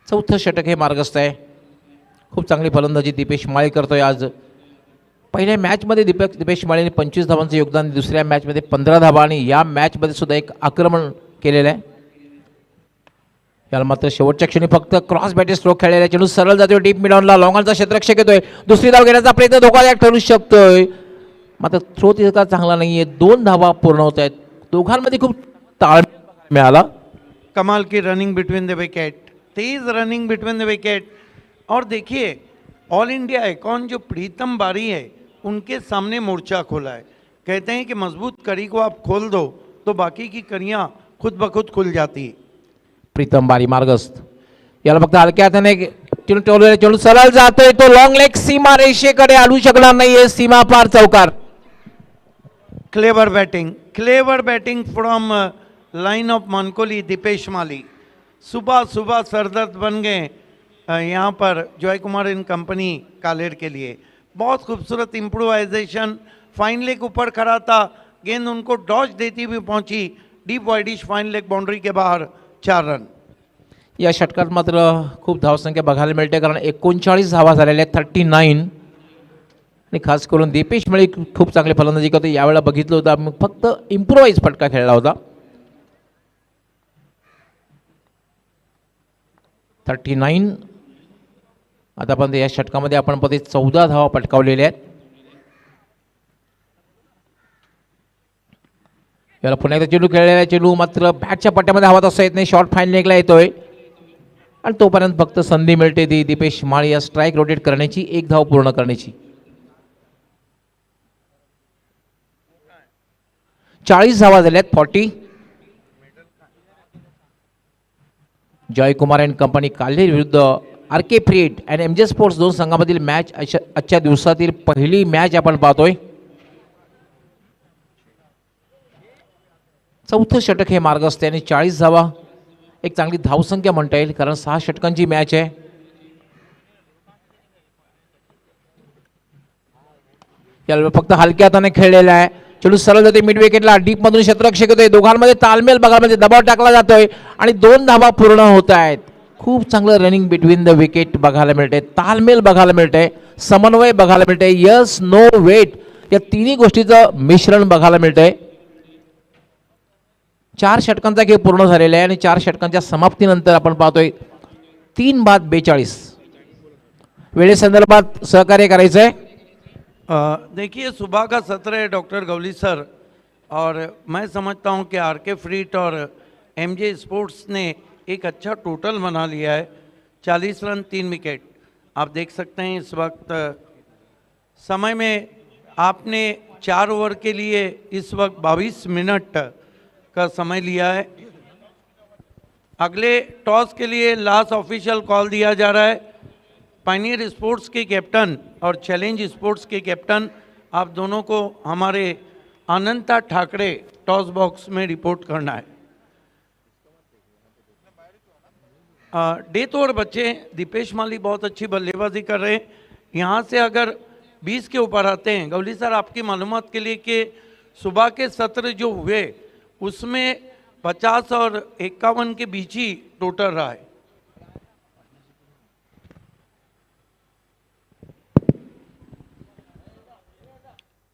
चौथं षटक हे मार्गस्थ आहे. खूप चांगली फलंदाजी दीपेश माळी करतोय आज. पहिल्या मॅचमध्ये दीपेश माळीने 25 धावांचं योगदान, दुसऱ्या मॅचमध्ये 15 धावा आणि या मॅचमध्ये सुद्धा एक आक्रमण केलेलं आहे. याला मात्र शेवटच्या क्षणी फक्त क्रॉस बॅटे स्ट्रोक खेळलेला. चेंडू सरळ जातोय डीप मिडॉनला. लॉंगांचा क्षेत्ररक्षक येतोय. दुसरी धाव घेण्याचा प्रयत्न धोकादायक ठरू शकतोय. मात्र थ्रो तितका चांगला नाहीये. 2 धावा पूर्ण होत आहेत. दोघांमध्ये खूप ताळमेळ मिळाला. कमाल की running between the wicket, Tej running between the wicket. और देखिए ऑल इंडिया आइकॉन जो प्रीतम बारी है उनके सामने मोर्चा खोला है. कहते हैं कि मजबूत कड़ी को आप खोल दो तो बाकी की कड़ियाँ खुद ब खुद खुल जाती. प्रीतम बारी मार्गस्थ. याला फक्त हलक्या हाताने चेंडू सरळ जातोय. तो लॉंग लेग सीमा रेषेकडे आलू शकणार नाहीये. सीमा पार चौकार. Clever batting from line off Mankoli Dipesh Mali. सुबह सुबह सरदर्द बन गए यहाँ पर जॉय कुमार एंड कंपनी कालेर के लिए. बहुत खूबसूरत इम्प्रोवाइजेशन. फाइन लेग ऊपर खड़ा था, गेंद उनको डॉज देती हुई पहुंची. Deep widish fine leg boundary के बाहर 4 रन. या षटकात मात्र खूप धावसंख्या बघायला मिळते, कारण 39 धावा झालेल्या आहेत. 39. आणि खास करून दीपेश माळी खूप चांगली फलंदाजी करतो. यावेळेला बघितलं होतं आम्ही, फक्त इम्प्रोवाइज फटका खेळला होता. 39. आतापर्यंत या षटकामध्ये आपण पाहतो 14 धावा पटकावलेल्या आहेत. याला पुन्हा एकदा चेंडू खेळलेला आहे. चेंडू मात्र बॅटच्या पट्ट्यामध्ये हवा तसा येत नाही. शॉर्ट फाईन लेगला येतोय आणि तोपर्यंत फक्त संधी मिळते ती दीपेश माळी या स्ट्राईक रोटेट करण्याची, 1 धाव पूर्ण करण्याची. 40 धावा झाल्यात. 40. जॉय कुमार अँड कंपनी काल्हेर विरुद्ध R K freight and M J sports 2 संघामधील मॅच आजच्या दिवसातील पहिली मॅच आपण पाहतोय. चौथं षटक हे मार्गस्थ आहे आणि 40 धावा एक चांगली धावसंख्या म्हणता येईल, कारण 6 षटकांची मॅच आहे. याला फक्त हलक्या हाताने खेळलेला आहे. चेंडू सरळ जाते मिड विकेटला. डीप मधून क्षेत्ररक्षक येतोय. दोघांमध्ये तालमेल बघायला, दबाव टाकला जातोय आणि 2 धावा पूर्ण होत आहेत. खूप चांगलं रनिंग बिटवीन द विकेट बघायला मिळते. तालमेल बघायला मिळते. समन्वय बघायला मिळते. यस नो वेट या तिन्ही गोष्टीचं मिश्रण बघायला मिळतंय. 4 षटकांचा खेळ पूर्ण झालेला आहे आणि 4 षटकांच्या समाप्तीनंतर आपण पाहतोय 3/42. वेळेसंदर्भात सहकार्य करायचं आहे. देखिए सुबह का सत्र है डॉक्टर गवली सर, और मैं समझता हूं कि आर के फ्रीट और एमजे स्पोर्ट्स ने एक अच्छा टोटल बना लिया है. 40 रन 3 विकेट. आप देख सकते हैं इस वक्त समय में आपने 4 ओवर के लिए इस वक्त 22 मिनट का समय लिया है. अगले टॉस के लिए लास्ट ऑफिशियल कॉल दिया जा रहा है. पायनियर स्पोर्ट्स के कैप्टन और चैलेंज स्पोर्ट्स के कैप्टन, आप दोनों को हमारे अनंता ठाकरे टॉस बॉक्स में रिपोर्ट करना है. डेथ ओवर बच्चे. दीपेश माली बहुत अच्छी बल्लेबाजी कर रहे हैं. यहाँ से अगर 20 के ऊपर आते हैं, गवली सर आपकी मालूमात के लिए कि सुबह के सत्र जो हुए उसमें 50 और 51 के बीच ही टोटल रहा है.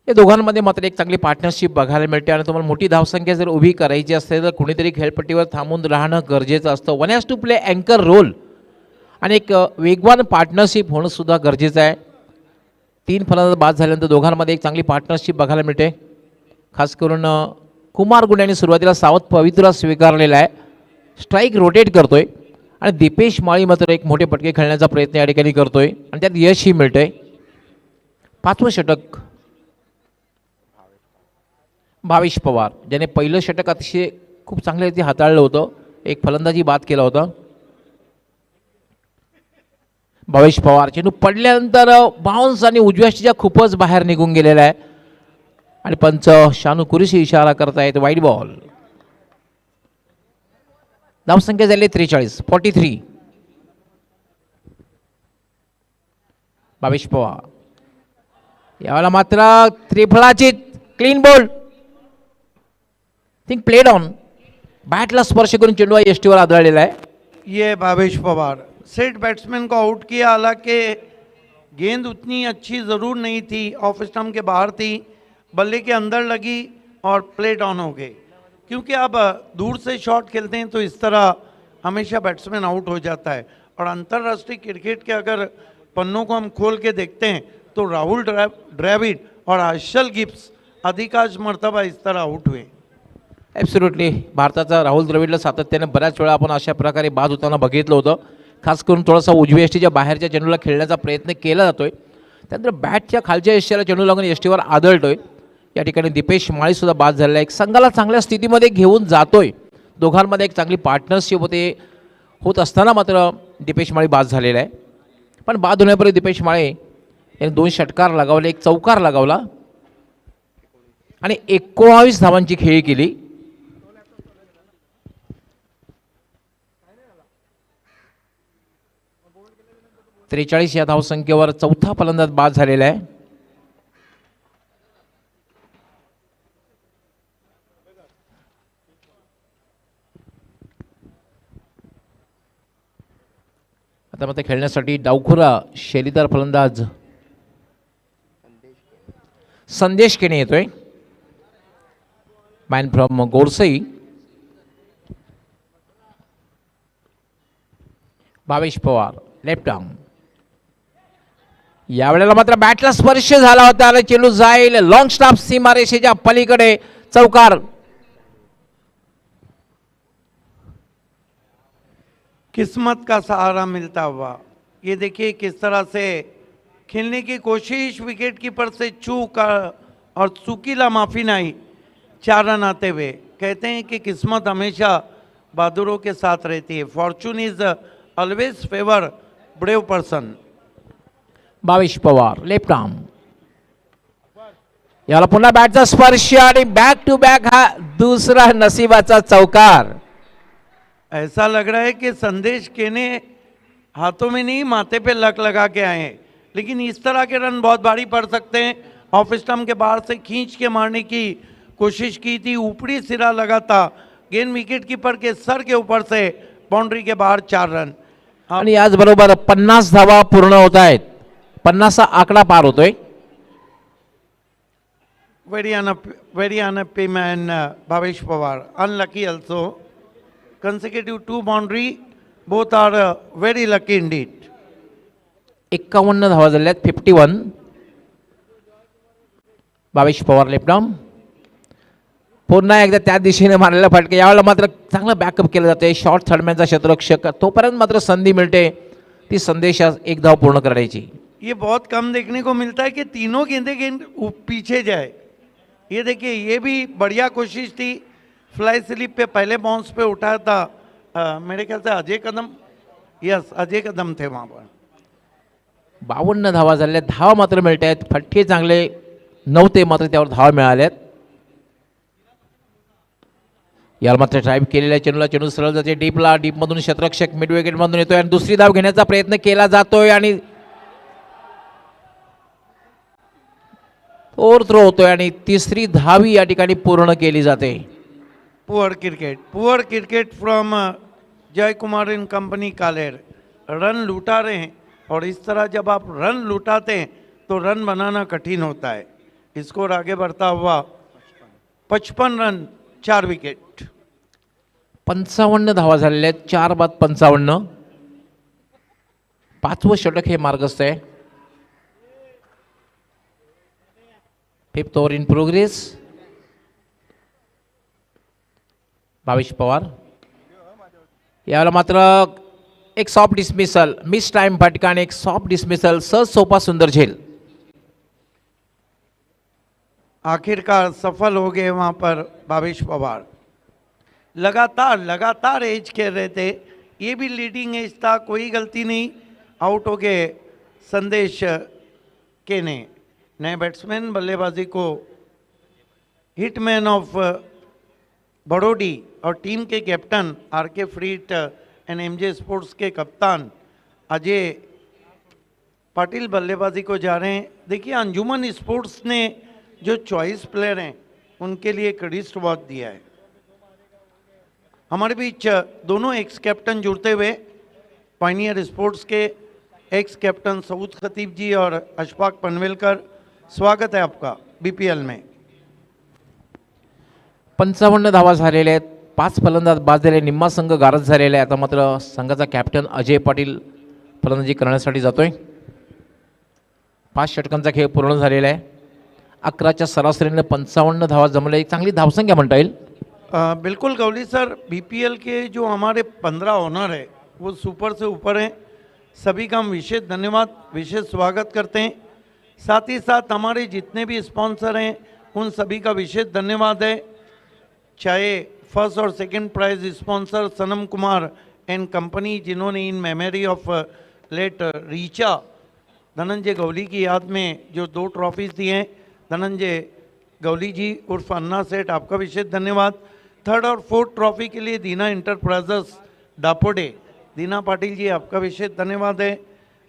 या दोघांमध्ये मात्र एक चांगली पार्टनरशिप बघायला मिळते आणि तुम्हाला मोठी धावसंख्या जर उभी करायची असेल तर कुणीतरी खेळपट्टीवर थांबून राहणं गरजेचं असतं. वन हॅज टू प्ले अँकर रोल आणि एक वेगवान पार्टनरशिप होणं सुद्धा गरजेचं आहे. 3 फलंदाज बाद झाल्यानंतर दोघांमध्ये एक चांगली पार्टनरशिप बघायला मिळते. खास करून कुमार गुंड यांनी सुरुवातीला सावध पवित्रा स्वीकारलेला आहे, स्ट्राईक रोटेट करतोय आणि दीपेश माळी मात्र एक मोठे पटके खेळण्याचा प्रयत्न या ठिकाणी करतोय आणि त्यात यशही मिळतंय. 5वं षटक भावेश पवार ज्याने पहिलं षटक अतिशय खूप चांगल्या रीती हाताळलं होतं, एक फलंदाजी बाद केला होता. भावेश पवार चेंडू पडल्यानंतर बाउन्स आणि उजव्या ष्टीच्या खूपच बाहेर निघून गेलेला आहे आणि पंच शानू कुरेशी इशारा करतायत वाईड बॉल. धावसंख्या झाली 43. भावेश पवार यावेळेला मात्र त्रिफळाची clean bowled think played on, बॅटला स्पर्श करून चेंडू यष्टीवर आदळलेला आहे. ये भावेश पवार सेट बैट्समैन को आउट किया, हालांकि गेंद उतनी अच्छी ज़रूर नहीं थी, ऑफ स्टंप के बाहर थी, बल्ले के अंदर लगी और प्लेट ऑन हो गए. क्योंकि आप दूर से शॉट खेलते हैं तो इस तरह हमेशा बैट्समैन आउट हो जाता है. और अंतर्राष्ट्रीय क्रिकेट के अगर पन्नों को हम खोल के देखते हैं तो राहुल द्रविड़ और हर्षल गिब्स अधिकांश मर्तबा इस तरह आउट हुए. ॲब्सोल्युटली भारताचा राहुल द्रविडला सातत्याने बऱ्याच वेळा आपण अशा प्रकारे बाद होताना बघितलं होतं. खास करून थोडासा उजव्या यष्टीच्या बाहेरच्या चेंडूला खेळण्याचा प्रयत्न केला जातोय, त्यानंतर बॅटच्या खालच्या यष्टीला चेंडू लागून यष्टीवर आदळतोय. या ठिकाणी दीपेश माळीसुद्धा बाद झालेला आहे, एक संघाला चांगल्या स्थितीमध्ये घेऊन जातोय. दोघांमध्ये एक चांगली पार्टनरशिप होत असताना मात्र दीपेश माळी बाद झालेला आहे. पण बाद होण्यापूर्वी दीपेश माळे याने 2 षटकार लगावले, 1 चौकार लगावला आणि 19 धावांची खेळी केली. त्रेचाळीस या धावसंख्येवर चौथा फलंदाज बाद झालेला आहे. आता मात्र खेळण्यासाठी डावखुरा शैलीदार फलंदाज संदेश केने येतोय. Man from Gorsai. Bhavesh Pawar left arm, यावेळेला मात्र बॅटला स्पर्श झाला होता आणि चेंडू जाईल लॉंग स्टॉप सीमारेषेच्या पलीकडे, चौकार. किस्मत का सहारा मिलता हुआ, ये देखिए किस तरह से खेलने की कोशिश, विकेट कीपर से चूक और चूकीला माफी नहीं, 4 रन आते हुए. कहते हैं कि किस्मत हमेशा बहादुरों के साथ रहती है. Fortune is always favour brave person. Bhavesh Pawar left arm, याला पुन्हा बॅटचा स्पर्श आणि बॅक टू बॅक हा दुसरा नशिबाचा चौकार. ऐसा लग रहा है कि संदेश केने हाथों में नहीं माथे पे लक लगा के आए हैं, लेकिन इस तरह के रन बहुत भारी पड़ सकते हैं. ऑफ स्टंप के बाहर से खींच के मारने की कोशिश की थी, ऊपरी सिरा लगा था, गेंद विकेट कीपर के सर के ऊपर से बाउंड्री के बाहर 4 रन. आणि याचबरोबर 50 धावा पूर्ण होत आहेत, 50 आकडा पार होतोय. very unhappy man, Bhavesh Pawar. Unlucky also. Consecutive 2 boundary, both are very lucky indeed. 51 धावा झाल्यात, 51. भावेश पवार लेफ्ट आर्म, पुन्हा एकदा त्या दिशेने मारलेला फटका. यावेळेला मात्र चांगलं बॅकअप केलं जाते. शॉर्ट थर्डमॅनचा क्षेत्ररक्षक, तोपर्यंत मात्र संधी मिळते ती संदेशा 1 धाव पूर्ण करायची. ये बहुत कम देखने को मिलता है कि तीनों गेंद पीछे जाए. ये देखिए, ये भी बढ़िया कोशिश थी. फ्लाई स्लिप पे पहले बाउंस पे उठाया था, मेरे ख्याल से अजय कदम, यस अजय कदम थे वहाँ पर. 52 धावा झाल्या, धावा मात्र मिळत आहेत. फटके चांगले नव्हते, मात्र त्यावर धावा मिळाल्यात. याला मात्र ड्राईव्ह केलेल्या चेंडूला चेंडू सरळ जाते डीपला, डीपमधून क्षेत्ररक्षक मिड विकेटमधून येतोय आणि दुसरी धाव घेण्याचा प्रयत्न केला जातोय आणि ओव्हर थ्रो होतोय आणि तिसरी धावी या ठिकाणी पूर्ण केली जाते. पुअर क्रिकेट फ्रॉम जय कुमार इन कंपनी कालेर. रन लूटा रहे हैं और इस तरह जब आप रन लूटाते हैं तो रन बनाना कठिन होता है. स्कोर आगे बढ़ता हुआ 55 रन 4 विकेट. 55 धावा झालेल्या आहेत, 4 बाद 55. 5वं षटक हे मार्गस्थ आहे. 5th over in progress. Bhavesh Pawar यावेळेला मात्र एक सॉफ्ट डिसमिसल, मिस टाइम फटका आणि एक सॉफ्ट डिसमिसल, सहज सोपा सुंदर झेल. आखिरकार सफल हो गए वहाँ पर भावेश पवार. लगातार एज खेल रहे थे, ये भी लीडिंग एज था, कोई गलती नहीं. आउट हो गए संदेश के ने. नए बैट्समैन बल्लेबाजी को हिटमैन ऑफ बड़ोडी और टीम के captain RK freight and MJ sports के कप्तान अजय पाटिल बल्लेबाजी को जा रहे हैं. देखिए अंजुमन स्पोर्ट्स ने जो चॉइस प्लेयर हैं उनके लिए एक रिस्ट वॉच दिया है. हमारे बीच दोनों एक्स कैप्टन जुड़ते हुए, पायनियर स्पोर्ट्स के एक्स कैप्टन सऊद खतीब जी और अशफाक पनवेलकर, स्वागत है आपका बीपीएल में. 55 धावा झालेल्या आहेत, 5 फलंदाज बाद झाले, निम्मा संघ गारद झालेला आहे. आता मात्र संघाचा कॅप्टन अजय पाटील फलंदाजी करण्यासाठी जातोय. 5 षटकांचा खेळ पूर्ण झालेला आहे. 11च्या सरासरीने 55 धावा जमल्या, एक चांगली धावसंख्या म्हणता येईल. बिल्कुल गौली सर, बीपीएल के जो हमारे 15 ओनर है वो सुपर से ऊपर हैं. सभी का हम विशेष धन्यवाद, विशेष स्वागत करते हैं. साथ ही साथ हमारे जितने भी स्पॉन्सर हैं उन सभी का विशेष धन्यवाद है. चाहे फर्स्ट और second prize sponsor Sanam Kumar and company, जिन्होंने in memory of late Richa Dhananjay Gauli की याद में जो 2 ट्रॉफीज दी हैं. धनंजय गौली जी उर्फ अन्ना सेठ, आपका विशेष धन्यवाद. 3rd और 4th ट्रॉफी के लिए दीना इंटरप्राइजेस दापोडे, दीना पाटिल जी, आपका विशेष धन्यवाद है.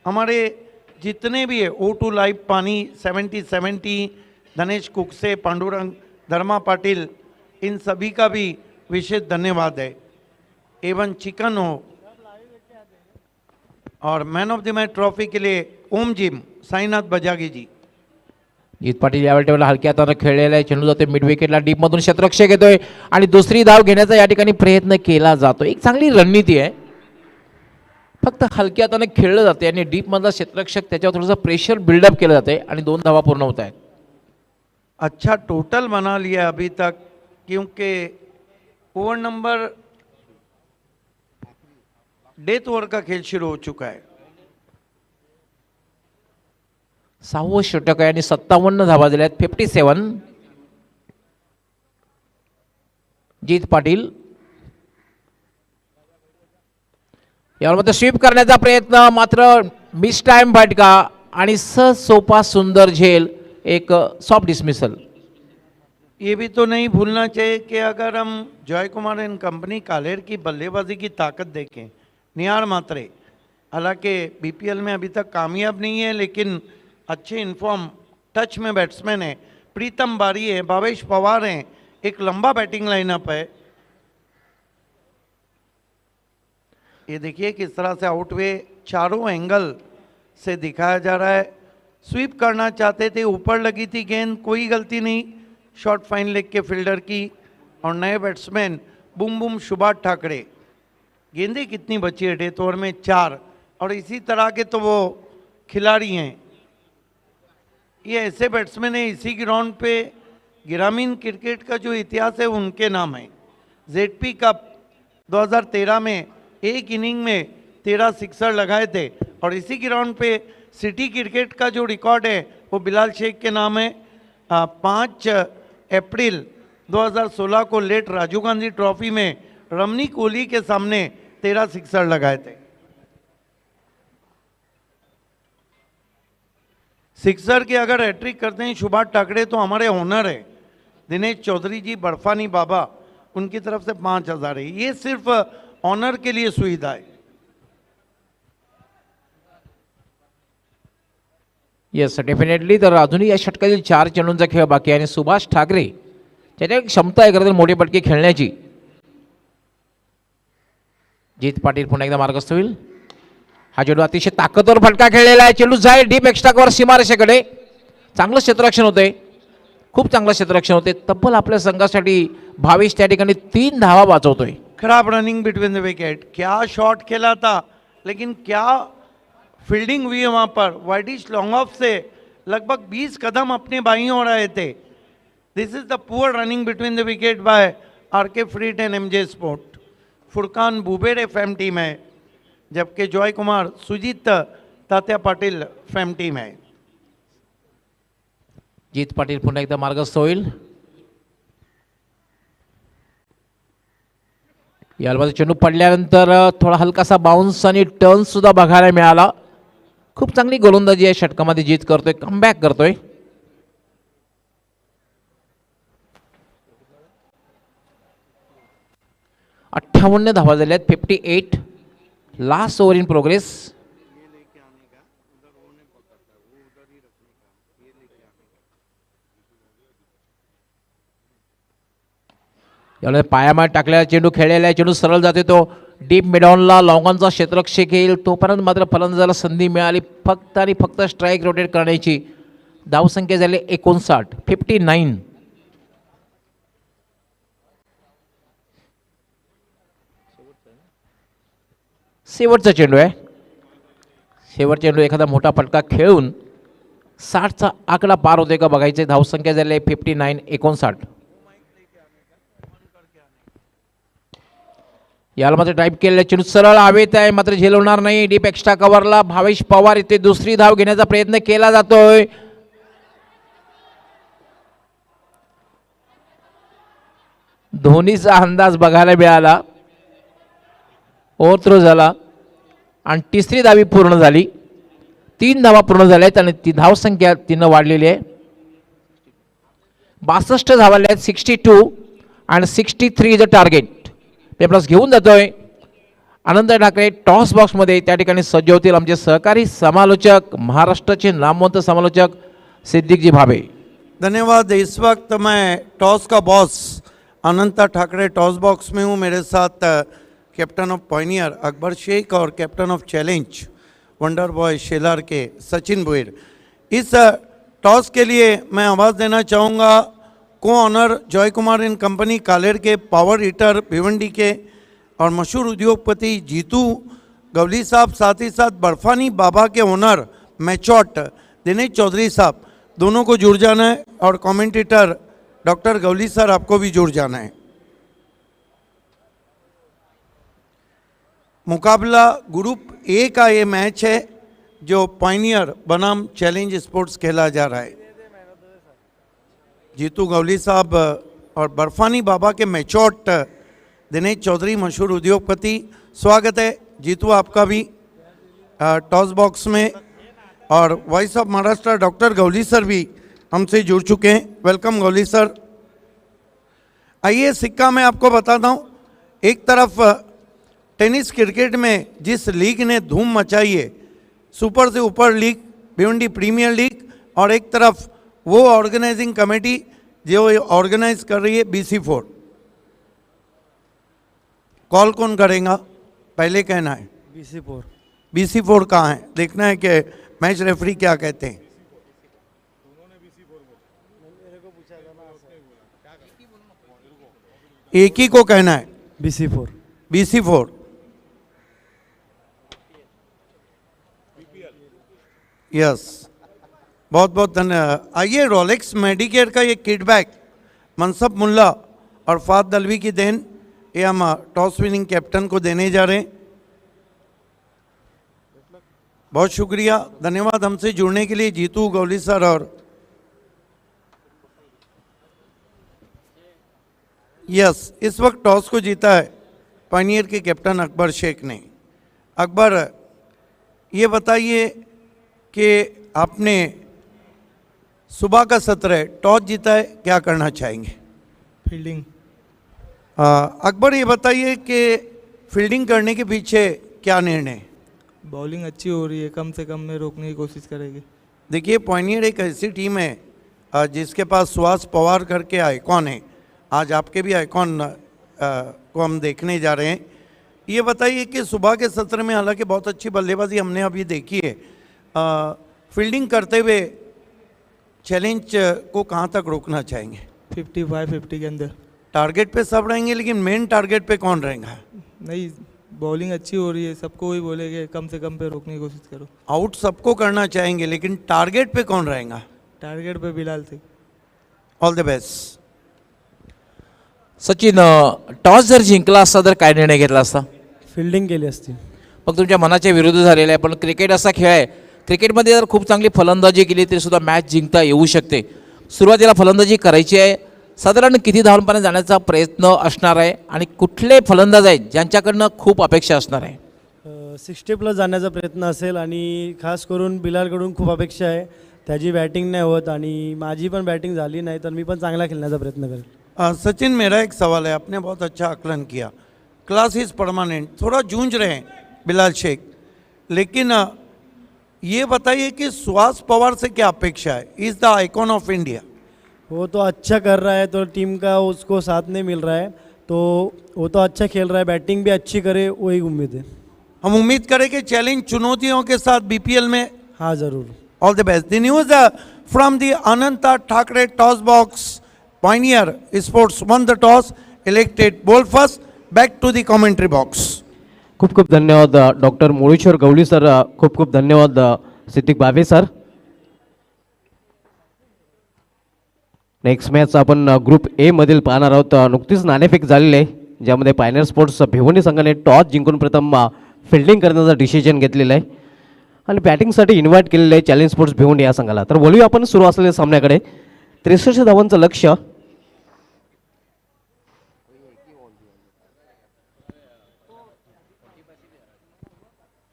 हमारे जितने भी है O2 लाइव पानी 70-70, धनेश कुकसे, पांडुरंग, धर्मा पाटिल, इन सभी का भी विशेष धन्यवाद है. एवन चिकन हो और man of the match trophy के लिए ओम जिम साईनाथ बजागे जी. जीत पाटील यावेळी टेबल हलक्या हाताने खेळलेला आहे. चेंडू जाते मिड विकेटला, डीपमधून क्षेत्ररक्षक येतोय आणि दुसरी धाव घेण्याचा या ठिकाणी प्रयत्न केला जातो. एक चांगली रणनीती आहे, फक्त हलक्या हाताने खेळलं जाते आणि डीपमधला क्षेत्ररक्षक त्याच्यावर थोडंसं प्रेशर बिल्डअप केलं जाते आणि 2 धावा पूर्ण होत आहेत. अच्छा टोटल बना लिया अभी तक, क्योंकि ओवर नंबर डेथ ओवर का खेल शुरू हो चुका है. 6वं षटक आहे आणि 57 धावा दिल्या आहेत. 57. जीत पाटील यावर मात्र स्वीप करण्याचा प्रयत्न, मात्र मिस टाइम फटका आणि सहज सोपा सुंदर झेल, एक सॉफ्ट डिसमिसल. ये भी तो नहीं भूलना चाहिए कि अगर हम जॉय कुमार एंड कंपनी कालेर की बल्लेबाजी की ताकत देखें, निहार मात्रे, हालांकि बीपीएल में अभी तक कामयाब नहीं है, लेकिन अच्छे इन्फॉर्म टच में बैट्समैन है. प्रीतम बारी है, भावेश पवार हैं, एक लंबा बैटिंग लाइनअप है. ये देखिए किस तरह से आउट हुए, चारों एंगल से दिखाया जा रहा है. स्वीप करना चाहते थे, ऊपर लगी थी गेंद, कोई गलती नहीं, शॉर्ट फाइन लेग के फील्डर की. और नए बैट्समैन बुम बुम सुभाष ठाकरे. गेंदें कितनी बची है डेथ ओवर में? 4. और इसी तरह के तो वो खिलाड़ी हैं. ये ऐसे बैट्समैन हैं, इसी ग्राउंड पे ग्रामीण क्रिकेट का जो इतिहास है उनके नाम है. जेडपी कप 2013 में एक इनिंग में 13 सिक्सर लगाए थे. और इसी ग्राउंड पे सिटी क्रिकेट का जो रिकॉर्ड है वो बिलाल शेख के नाम है. 5 अप्रैल 2016 को लेट राजीव गांधी ट्रॉफी में रमनी कोहली के सामने 13 सिक्सर लगाए थे. सिक्सर के अगर हैट्रिक करते हैं सुभाष ठाकरे तो हमारे ओनर है दिनेश चौधरी जी, बर्फानी बाबा, उनकी तरफ से 5000 है. ये सिर्फ ऑनर के लिए सुविधा है. Yes definitely. तर अजूनही या षटकातील 4 चेंडूंचा खेळ बाकी आहे आणि सुभाष ठाकरे त्याच्या क्षमता आहे खरं मोठे पटके खेळण्याची. जीत पाटील पुन्हा एकदा मार्गस्थ होईल. हा चेंडू अतिशय ताकदवर फटका खेळलेला आहे. चेंडू जाईल डीप एक्स्ट्रा कव्हर सीमारेषेकडे, चांगलं क्षेत्ररक्षण होते. खूप चांगलं क्षेत्ररक्षण होते. तब्बल आपल्या संघासाठी भावेश त्या ठिकाणी 3 धावा वाचवतोय. खराब रनिंग बिटवीन द विकेट, क्या शॉट खेला था, लेकिन क्या फील्डिंग हुई है वहां पर. वाइडिश लॉन्ग ऑफ से लगभग 20 कदम अपने बाई हो रहे थे. This is the poor running between the wicket by RK freight and MJ sport. Furqan Buber FM team है, जबकि जॉय कुमार सुजीत तात्या पाटिल फैम टीम है. जीत पाटील पुन्हा एकदा मार्गस्थ होईल. यालबाजू चेंडू पडल्यानंतर थोडा हलकासा बाउन्स आणि टर्न सुद्धा बघायला मिळाला. खूप चांगली गोलंदाजी आहे षटकामध्ये जीत करतोय, कमबॅक करतोय. अठ्ठावन्न धावा झाल्या आहेत. 58 लास्ट ओव्हर इन प्रोग्रेस. यावेळेला पायामात टाकलेला चेंडू खेळलेला आहे. चेंडू सरळ जाते तो डीप मिडॉनला. लॉंगांचा क्षेत्ररक्षक येईल तोपर्यंत मात्र फलंदाजाला संधी मिळाली फक्त आणि फक्त स्ट्राईक रोटेट करण्याची. धावसंख्या झाली 59. 59. शेवटचा चेंडू आहे. शेवटचा चेंडू एखादा मोठा फटका खेळून 60चा आकडा पार होते का बघायचे. धावसंख्या झाली 59. 59. याला मात्र टाईप केलेला चेंडू सरळ हवेत आहे मात्र झेलवणार नाही. डीप एक्स्ट्रा कव्हरला भावेश पवार इथे दुसरी धाव घेण्याचा प्रयत्न केला जातोय. धोनीचा अंदाज बघायला मिळाला. ओव्हरथ्रो झाला आणि तिसरी धावी पूर्ण झाली. 3 धावा पूर्ण झाल्या आहेत आणि ती धावसंख्या 3 वाढलेली आहे. 62 धावाल्या आहेत. 62 आणि 63 इज अ टार्गेट. प्लस घेऊन जातोय आनंद ठाकरे. टॉस बॉक्समध्ये त्या ठिकाणी सज्ज होतील आमचे सहकारी समालोचक, महाराष्ट्राचे नामवंत समालोचक सिद्दीकजी भावे. धन्यवाद. इस वक्त मैं टॉस का boss Ananta Thackeray toss box में हूँ. मेरे साथ captain of pioneer Akbar Shaikh और captain of challenge wonder boy Shelar के सचिन बुइर. इस टॉस के लिए मैं आवाज़ देना चाहूँगा को owner Joy Kumar and company Kaler के पावर हीटर भिवंडी के और मशहूर उद्योगपति जीतू गवली साहब, साथ ही साथ बर्फानी बाबा के ओनर मैचॉट दिनेश चौधरी साहब, दोनों को जुड़ जाना है. और कमेंटेटर डॉक्टर गवली सर आपको भी जुड़ जाना है. मुकाबला ग्रुप ए का ये मैच है जो पायनियर बनाम चैलेंज स्पोर्ट्स खेला जा रहा है. जीतू गवली साहब और बर्फानी बाबा के मैचॉट दिनेश चौधरी, मशहूर उद्योगपति. स्वागत है जीतू आपका भी टॉस बॉक्स में. और voice of Maharashtra doctor Gawali sir भी हमसे जुड़ चुके हैं. Welcome Gawali sir. आइए सिक्का मैं आपको बताता हूँ. एक तरफ टेनिस क्रिकेट में जिस लीग ने धूम मचाई है, सुपर से ऊपर लीग भिवंडी प्रीमियर लीग, और एक तरफ वो ऑर्गेनाइजिंग कमेटी जो ऑर्गेनाइज कर रही है BC4. कॉल कौन करेगा पहले कहना है. BC4. BC4 कहाँ है देखना है कि मैच रेफरी क्या कहते हैं. एक ही को कहना है BC4. BC4. यस, बहुत बहुत धन्यवाद. आइए रोलेक्स मेडिकेयर का ये किट बैग मनसब मुल्ला और फात दलवी की देन, ये हम टॉस विनिंग कैप्टन को देने जा रहे हैं. बहुत शुक्रिया, धन्यवाद हमसे जुड़ने के लिए जीतू गवली सर. और यस, इस वक्त टॉस को जीता है पायनियर के कैप्टन अकबर शेख ने. अकबर, ये बताइए कि आपने सुबह का सत्र है, टॉस जीता है, क्या करना चाहेंगे. फील्डिंग. अकबर, ये बताइए कि फील्डिंग करने के पीछे क्या निर्णय है. बॉलिंग अच्छी हो रही है, कम से कम में रोकने की कोशिश करेगी. देखिए पायनियर एक ऐसी टीम है जिसके पास सुहास पवार करके आइकॉन है. आज आपके भी आइकॉन को हम देखने जा रहे हैं. ये बताइए कि सुबह के सत्र में हालांकि बहुत अच्छी बल्लेबाजी हमने अभी देखी है, फील्डिंग करते हुए चैलेंज को कहाँ तक रोकना चाहेंगे? 55-50 के अंदर। टारगेट पे सब रहेंगे, लेकिन मेन टारगेट पे कौन रहेगा? नहीं, बॉलिंग अच्छी हो रही है, सबको वही बोलेंगे कम से कम पे रोकने की कोशिश करो। आउट सबको करना चाहेंगे, लेकिन टारगेट पे कौन रहेगा? टारगेट पे Bilal Singh. All the best. Sachin, toss जर जिंकला असता तर काय निर्णय घेतला असता? फिल्डिंग केली असती. मग तुमच्या मनाच्या विरुद्ध झालेला आहे, पण क्रिकेट असा खेळ आहे, क्रिकेटमध्ये जर खूप चांगली फलंदाजी केली तरी सुद्धा मॅच जिंकता येऊ शकते. सुरुवातीला फलंदाजी करायची आहे, साधारण किती धावांपर्यंत जाण्याचा प्रयत्न असणार आहे आणि कुठले फलंदाज आहेत ज्यांच्याकडनं खूप अपेक्षा असणार आहे? 60+ जाण्याचा प्रयत्न असेल आणि खास करून बिलालकडून खूप अपेक्षा आहे. त्याची बॅटिंग नाही होत आणि माझी पण बॅटिंग झाली नाही, तर मी पण चांगला खेळण्याचा प्रयत्न करेन. सचिन, मेरा एक सवाल है. आपने बहुत अच्छा आकलन किया. Class is permanent. थोड़ा जूझ रहे हैं बिलाल शेख, लेकिन ये बताइए कि सुहास पवार से क्या अपेक्षा है? Is the icon of India. वो तो अच्छा कर रहा है, तो टीम का उसको साथ नहीं मिल रहा है, तो वो तो अच्छा खेल रहा है, बैटिंग भी अच्छी करे, वही उम्मीद है. हम उम्मीद करें कि चैलेंज चुनौतियों के साथ बीपीएल में. हाँ ज़रूर. All the best. The news from the Ananta Thackeray toss box. Pioneer Sports won the toss, elected ball first. Back to the commentary box. खूप खूप धन्यवाद डॉक्टर मुळेश्वर गवळी सर. खूप खूप धन्यवाद सिद्दीक भावे सर. नेक्स्ट मॅच आपण ग्रुप ए मधील पाहणार आहोत. नुकतीच नाणेफेक झालेली आहे, ज्यामध्ये पायनियर स्पोर्ट्स भिवंडी संघाने टॉस जिंकून प्रथम फिल्डिंग करण्याचा डिसिजन घेतलेला आहे आणि बॅटिंगसाठी इन्व्हाइट केलेलं आहे चॅलेंज स्पोर्ट्स भिवंडी या संघाला. तर बोलूया आपण सुरू असलेल्या सामन्याकडे. 63 धावांचं लक्ष्य.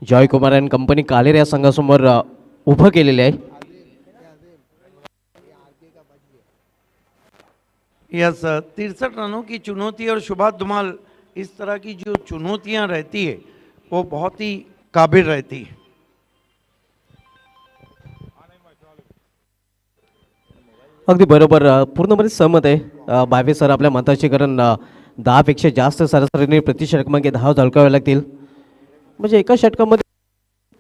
जॉय कुमार अँड कंपनी कालेर या संघासमोर उभं केलेले आहे. यस, 63 रनों की चुनौती और शुभा धुमाल, इस तरह की जो चुनौतियां रहती है वो बहुत ही काबिल रहती है. अगदी बरोबर, पूर्णपणे सहमत आहे भावे सर आपल्या मताशी. कारण 10पेक्षा जास्त सरासरीने प्रति षटकामागे धाव झळकावे लागतील. म्हणजे एका षटकामध्ये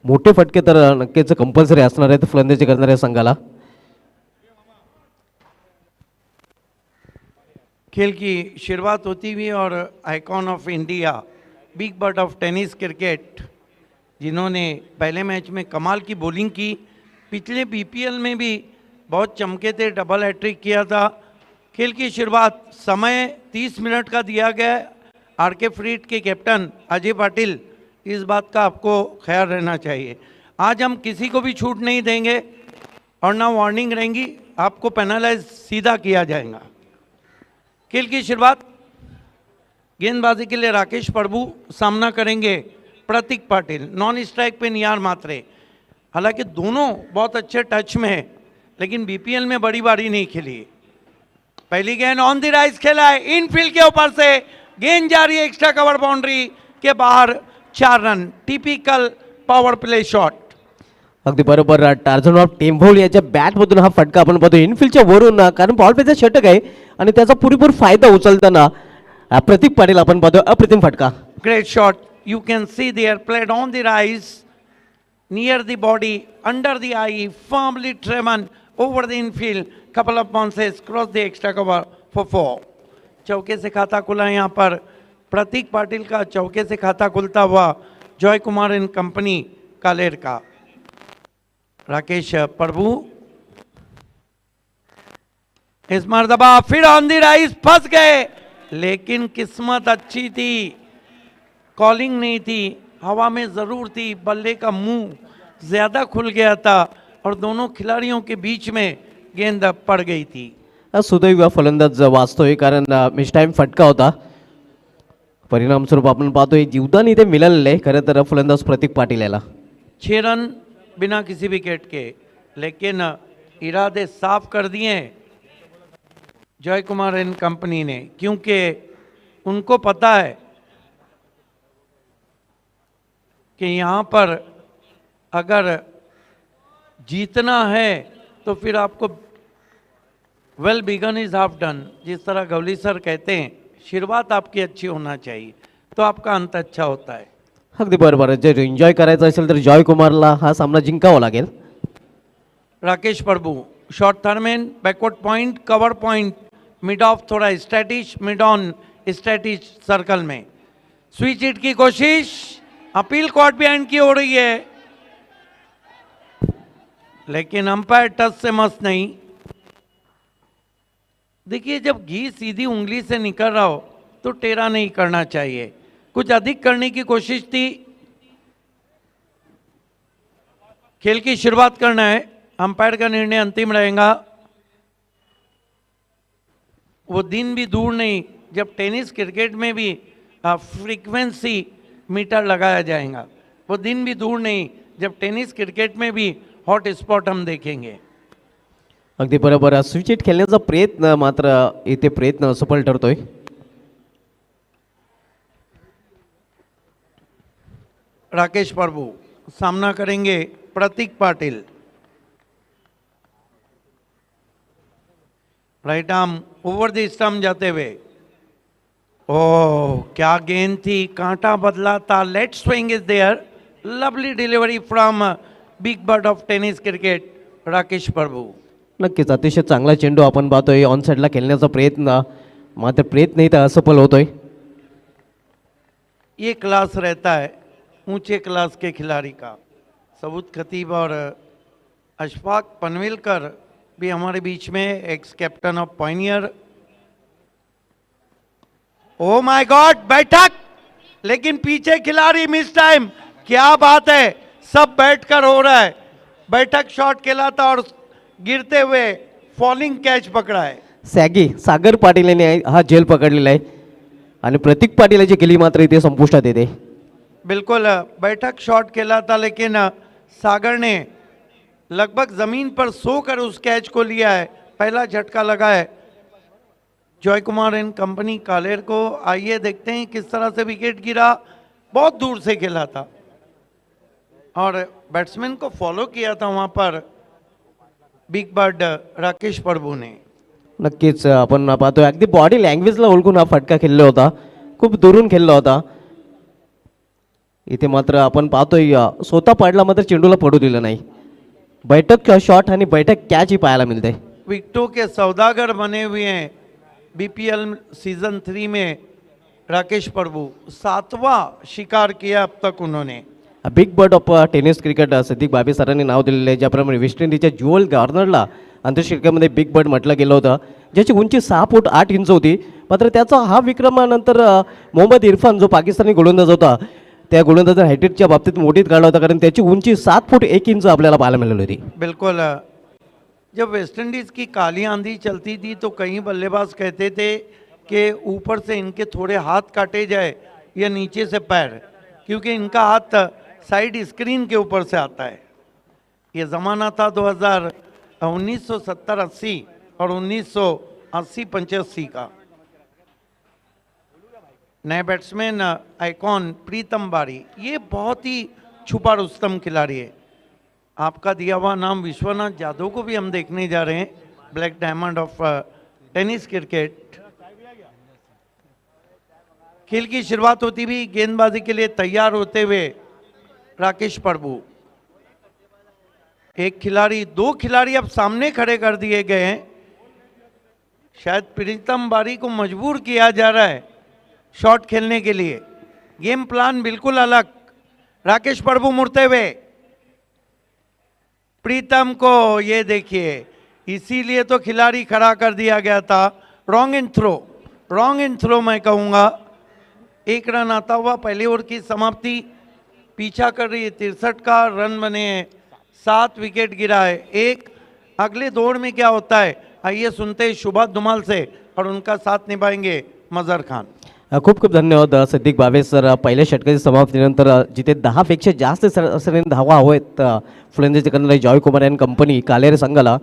मोठे फटके तर नक्कीच कंपल्सरी असणार आहेत फलंदाजी करणाऱ्या संघाला. खेल की शुरुआत होती हुई और icon of India, big bird of tennis cricket, जिन्होंने पहले मैच में कमाल की बॉलिंग की, पिछले बीपीएल में भी बहुत चमके थे, डबल हैट्रिक किया था. खेल की शुरुआत समय 30 मिनट का दिया गया. आरके फ्रीड के कैप्टन अजय पाटिल, इस बात का आपको ख्याल रहना चाहिए. आज हम किसी को भी छूट नहीं देंगे और ना वार्निंग रहेंगी, आपको पेनलाइज सीधा किया जाएगा. खेल की शुरुआत, गेंदबाजी के लिए राकेश प्रभु सामना करेंगे प्रतीक पाटिल. नॉन स्ट्राइक पे नियार मात्रे. हालांकि दोनों बहुत अच्छे टच में है, लेकिन बीपीएल में बड़ी बारी नहीं खेली. पहली गेंद ऑन द राइज खेला है, इनफील्ड के ऊपर से गेंद जा रही है एक्स्ट्रा कवर बाउंड्री के बाहर. 4 run. Typical power play shot. अगदी बरोबर, टार्झन ऑफ टेम्भोल याच्या बॅटमधून हा फटका आपण पाहतो इनफिल्डच्या वरून. कारण बॉल पेचा षटक आहे आणि त्याचा पुरेपूर फायदा उचलताना प्रतीक पाटील आपण पाहतो अप्रतिम फटका. Great shot. You can see there, played on the rise, near the body, under the eye, firmly driven over the infield. Couple of bounces, cross the extra cover for 4. चौके से खाता खुला यहाँ पर प्रतीक पाटिल का. चौके से खाता खुलता हुआ जॉय कुमार एंड कंपनी कालेर का. राकेश प्रभु इस मर्तबा फिर ऑन दी राइज फंस गए, लेकिन किस्मत अच्छी थी, कॉलिंग नहीं थी, हवा में ज़रूर थी. बल्ले का मुंह ज़्यादा खुल गया था और दोनों खिलाड़ियों के बीच में गेंद पड़ गई थी. सुदैव फलंदाज वाचतोय, कारण मिस टाइम फटका होता. परिणामस्वरूप आपण पाहतोय जीवदान इथे मिळालेलं आहे खरं तर फलंदाज प्रतीक पाटील याला. 6 रन बिना किसी विकेट के, लेकिन इरादे साफ कर दिए जॉय कुमार एंड कंपनी ने, क्योंकि उनको पता है कि यहाँ पर अगर जीतना है तो फिर आपको well begun is half done. जिस तरह गवली सर कहते हैं, शुरुआत आपकी अच्छी होना चाहिए तो आपका अंत अच्छा होता है. अगदी बरोबर, जर एन्जॉय करायचं असेल तर जॉय कुमारला हा सामना जिंकावा लागेल. Rakesh Prabhu short third man, backward point, cover point, mid off थोड़ा स्टैटिश, मिड ऑन स्टैटिश सर्कल में। स्विच हिट की कोशिश, अपील कॉर्ट बिहाइंड की हो रही है, लेकिन अंपायर टच से मस्त नहीं। देखिए, जब घी सीधी उंगली से निकल रहा हो तो टेढ़ा नहीं करना चाहिए, कुछ अधिक करने की कोशिश थी। खेल की शुरुआत करना है, अंपायर का निर्णय अंतिम रहेगा। वो दिन भी दूर नहीं जब टेनिस क्रिकेट में भी फ्रीक्वेंसी मीटर लगाया जाएगा। वो दिन भी दूर नहीं जब टेनिस क्रिकेट में भी हॉट स्पॉट हम देखेंगे। अगदी बरोबर. स्विच हिट खेळण्याचा प्रयत्न मात्र इथे प्रयत्न असफल ठरतोय. राकेश प्रभु सामना करेंगे Pratik Patil. Right arm over the stump जाते हुए, ओह क्या गेंद थी, कांटा बदला था। Late swing is there, lovely delivery from big bird of tennis cricket Rakesh Prabhu. नक्कीच अतिशय चांगला चेंडू आपण पाहतोय. ऑन साईडला खेळण्याचा प्रयत्न मात्र प्रयत्न इथं असफल होतोय. ये क्लास रहता है ऊंचे क्लास के खिलाड़ी का। सबूत खतीब और अशफाक पनविलकर भी हमारे बीच में, x captain of Pioneer. Oh my God, बैठक, लेकिन पीछे खिलाड़ी मिस टाइम। क्या बात है, सब बैठकर हो रहा है। बैठक शॉट खेला था और गिरते हुए फॉलिंग कैच पकड़ा है। सॅगी सागर पाटील यांनी हा झेल पकडलेला आहे आणि प्रतीक पाटील याची गेली मात्र इथे संपुष्टात येते. बिल्कुल बैठक शॉट खेला था, लेकिन सागर ने लगभग जमीन पर सोकर उस कैच को लिया है। पहला झटका लगा है जॉय कुमार एंड कंपनी कालेर को। आइए देखते हैं किस तरह से विकेट गिरा। बहुत दूर से खेला था और बैट्समैन को फॉलो किया था वहां पर बिग बर्ड राकेश प्रभू ने। नक्कीच आपण पाहतोय अगदी बॉडी लँग्वेजला ओळखून हा फटका खेळला होता. खूप दुरून खेळला होता. इथे मात्र आपण पाहतोय स्वतः पाडला मात्र चेंडूला पडू दिलं नाही. बैठक शॉट आणि बैठक कॅच ही पाहायला मिळते. विकेटों के सौदागर बने हुए हैं बीपीएल सीजन 3 में राकेश प्रभु। 7वां शिकार किया अब तक उन्होंने। Big bird of tennis cricket Siddique Babe सरांनी नाव दिलेलं आहे. ज्याप्रमाणे वेस्ट इंडिजच्या ज्युअल गार्नरला आंतरराष्ट्रीय क्रिकेटमध्ये बिग बर्ड म्हटलं गेलं होतं, ज्याची उंची 6 फूट 8 इंच होती. मात्र त्याचा हा विक्रमानंतर मोहम्मद इरफान जो पाकिस्तानी गोलंदाज होता त्या गोलंदाज हायटेटच्या बाबतीत मोठीत काढला होता, कारण त्याची उंची 7 फूट 1 इंच आपल्याला पाहायला मिळाली होती. बिल्कुल, जब वेस्ट इंडीज की काली आंधी चलती थी तो कई बल्लेबाज कहते थे कि ऊपर से इनके थोड़े हाथ काटे जाए या नीचे से पैर, क्योंकि इनका हाथ साइड स्क्रीन के ऊपर से आता है। ये ज़माना था 1970-80 और 1980-85 का। नए बैट्समैन आइकॉन प्रीतम बारी, ये बहुत ही छुपा रुस्तम खिलाड़ी है। आपका दिया हुआ नाम विश्वनाथ जाधव को भी हम देखने जा रहे हैं, black diamond of tennis cricket. खेल की शुरुआत होती भी गेंदबाजी के लिए तैयार होते हुए राकेश प्रभु। एक खिलाड़ी, 2 खिलाड़ी अब सामने खड़े कर दिए गए हैं। शायद प्रीतम बारी को मजबूर किया जा रहा है शॉट खेलने के लिए। गेम प्लान बिल्कुल अलग। राकेश प्रभु मुड़ते हुए, प्रीतम को ये देखिए, इसीलिए तो खिलाड़ी खड़ा कर दिया गया था। रॉन्ग एंड थ्रो मैं कहूँगा। 1 रन आता हुआ पहले ओवर की समाप्ति। पीछा कर रही है 63 का, रन बने हैं 7, विकेट गिरा है 1। अगले दौर में क्या होता है आइए सुनते हैं सुभाष धुमाल से, और उनका साथ निभाएंगे मजहर खान। खूप खूप धन्यवाद सिद्दीक बाबे सर. पहिल्या षटकाची समाप्तीनंतर जिथे 10 पेक्षा जास्त सरासरी धावा हवेत फलंदाजी करणारे जॉय कुमार अँड कंपनी कालेर संघाला,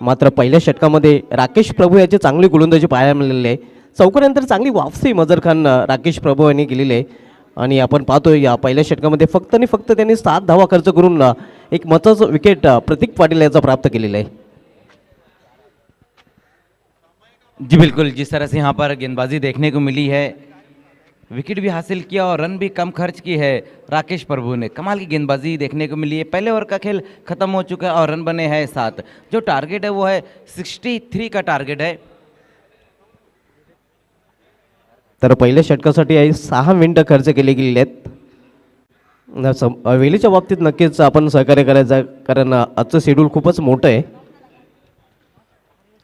मात्र पहिल्या षटकामध्ये राकेश प्रभू याची चांगली गोलंदाजी पाहायला मिळालेली आहे. चौकानंतर चांगली वापसी मजहर खान राकेश प्रभू यांनी केलेली आहे. आणि आपण पाहतोय या पहिल्या षटकामध्ये फक्त आणि फक्त त्यांनी 7 धावा खर्च करून एक महत्त्वाचं विकेट प्रतीक पाटील याचा प्राप्त केलेलं आहे. जी बिल्कुल, जिस तरह से यहाँ पर गेंदबाजी देखने को मिली है, विकेट भी हासिल किया और रन भी कम खर्च की है राकेश प्रभु ने। कमाल की गेंदबाजी देखने को मिली है। पहले ओवर का खेल खत्म हो चुका है और रन बने हैं 7। जो टारगेट है वो है 63 का टारगेट है। तर पहिल्या षटकासाठी आहे 6 मिनिटं खर्च केली गेलेली आहेत. वेळेच्या बाबतीत नक्कीच आपण सहकार्य करायचं आहे, कारण आजचं शेड्यूल खूपच मोठं आहे.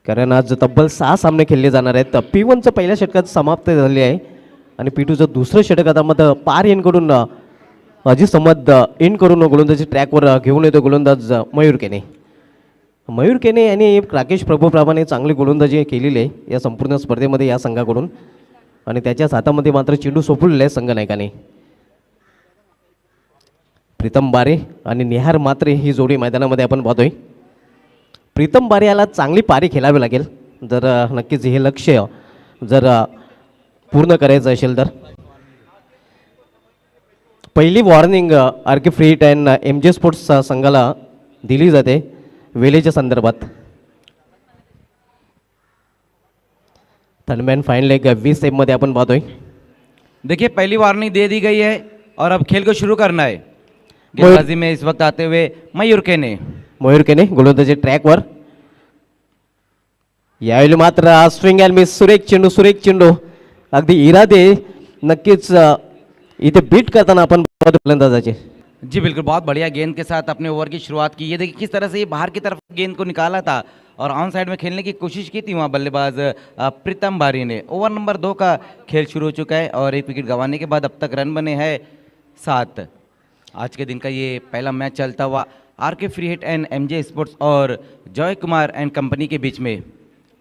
कारण आज तब्बल 6 सामने खेळले जाणार आहेत. P1चं पहिल्या षटकात समाप्त झाले आहे आणि P2चं दुसरं षटक आता मग पार येनकडून अजित समद इन करून गोलंदाजी ट्रॅकवर घेऊन येतो गोलंदाज मयूर केने. मयूर केने यांनी राकेश प्रभूप्रमाणे चांगली गोलंदाजी केलेली आहे या संपूर्ण स्पर्धेमध्ये या संघाकडून, आणि त्याच्याच हातामध्ये मात्र चेंडू सोपवलेला आहे संघनायकाने. प्रीतम बारे आणि निहार मात्रे ही जोडी मैदानामध्ये आपण पाहतोय. प्रीतम बारे याला चांगली पारी खेळावी लागेल जर नक्कीच हे लक्ष्य जर पूर्ण करायचं असेल तर. पहिली warning RK free Hit and MJ Sports संघाला दिली जाते वेळेच्या संदर्भात. थर्डमॅन फाइन लेग 20 सेपमध्ये आपण पाहतोय. देखिए पहली वार्निंग दे दी गई है और अब खेल को शुरू करना है। गेंदबाजी में इस वक्त आते हुए मयूर केने। मयूर केने गोलंदाजी ट्रॅकवर. यावेळी मात्र स्विंग अँड मिस, सुरेख चेंडू अगदी इरादे नक्कीच इथे बीट करताना आपण पाहतो गोलंदाजाचे. जी बिल्कुल, बहुत बढ़िया गेंद के साथ अपने ओवर की शुरुआत की। ये देखिए किस तरह से ये बाहर की तरफ गेंद को निकाला था और ऑन साइड में खेलने की कोशिश की थी वहाँ बल्लेबाज प्रीतम बारी ने। ओवर नंबर 2 का खेल शुरू हो चुका है और 1 विकेट गंवाने के बाद अब तक रन बने हैं 7। आज के दिन का ये पहला मैच चलता हुआ RK free hit and MJ Sports और जॉय कुमार एंड कंपनी के बीच में।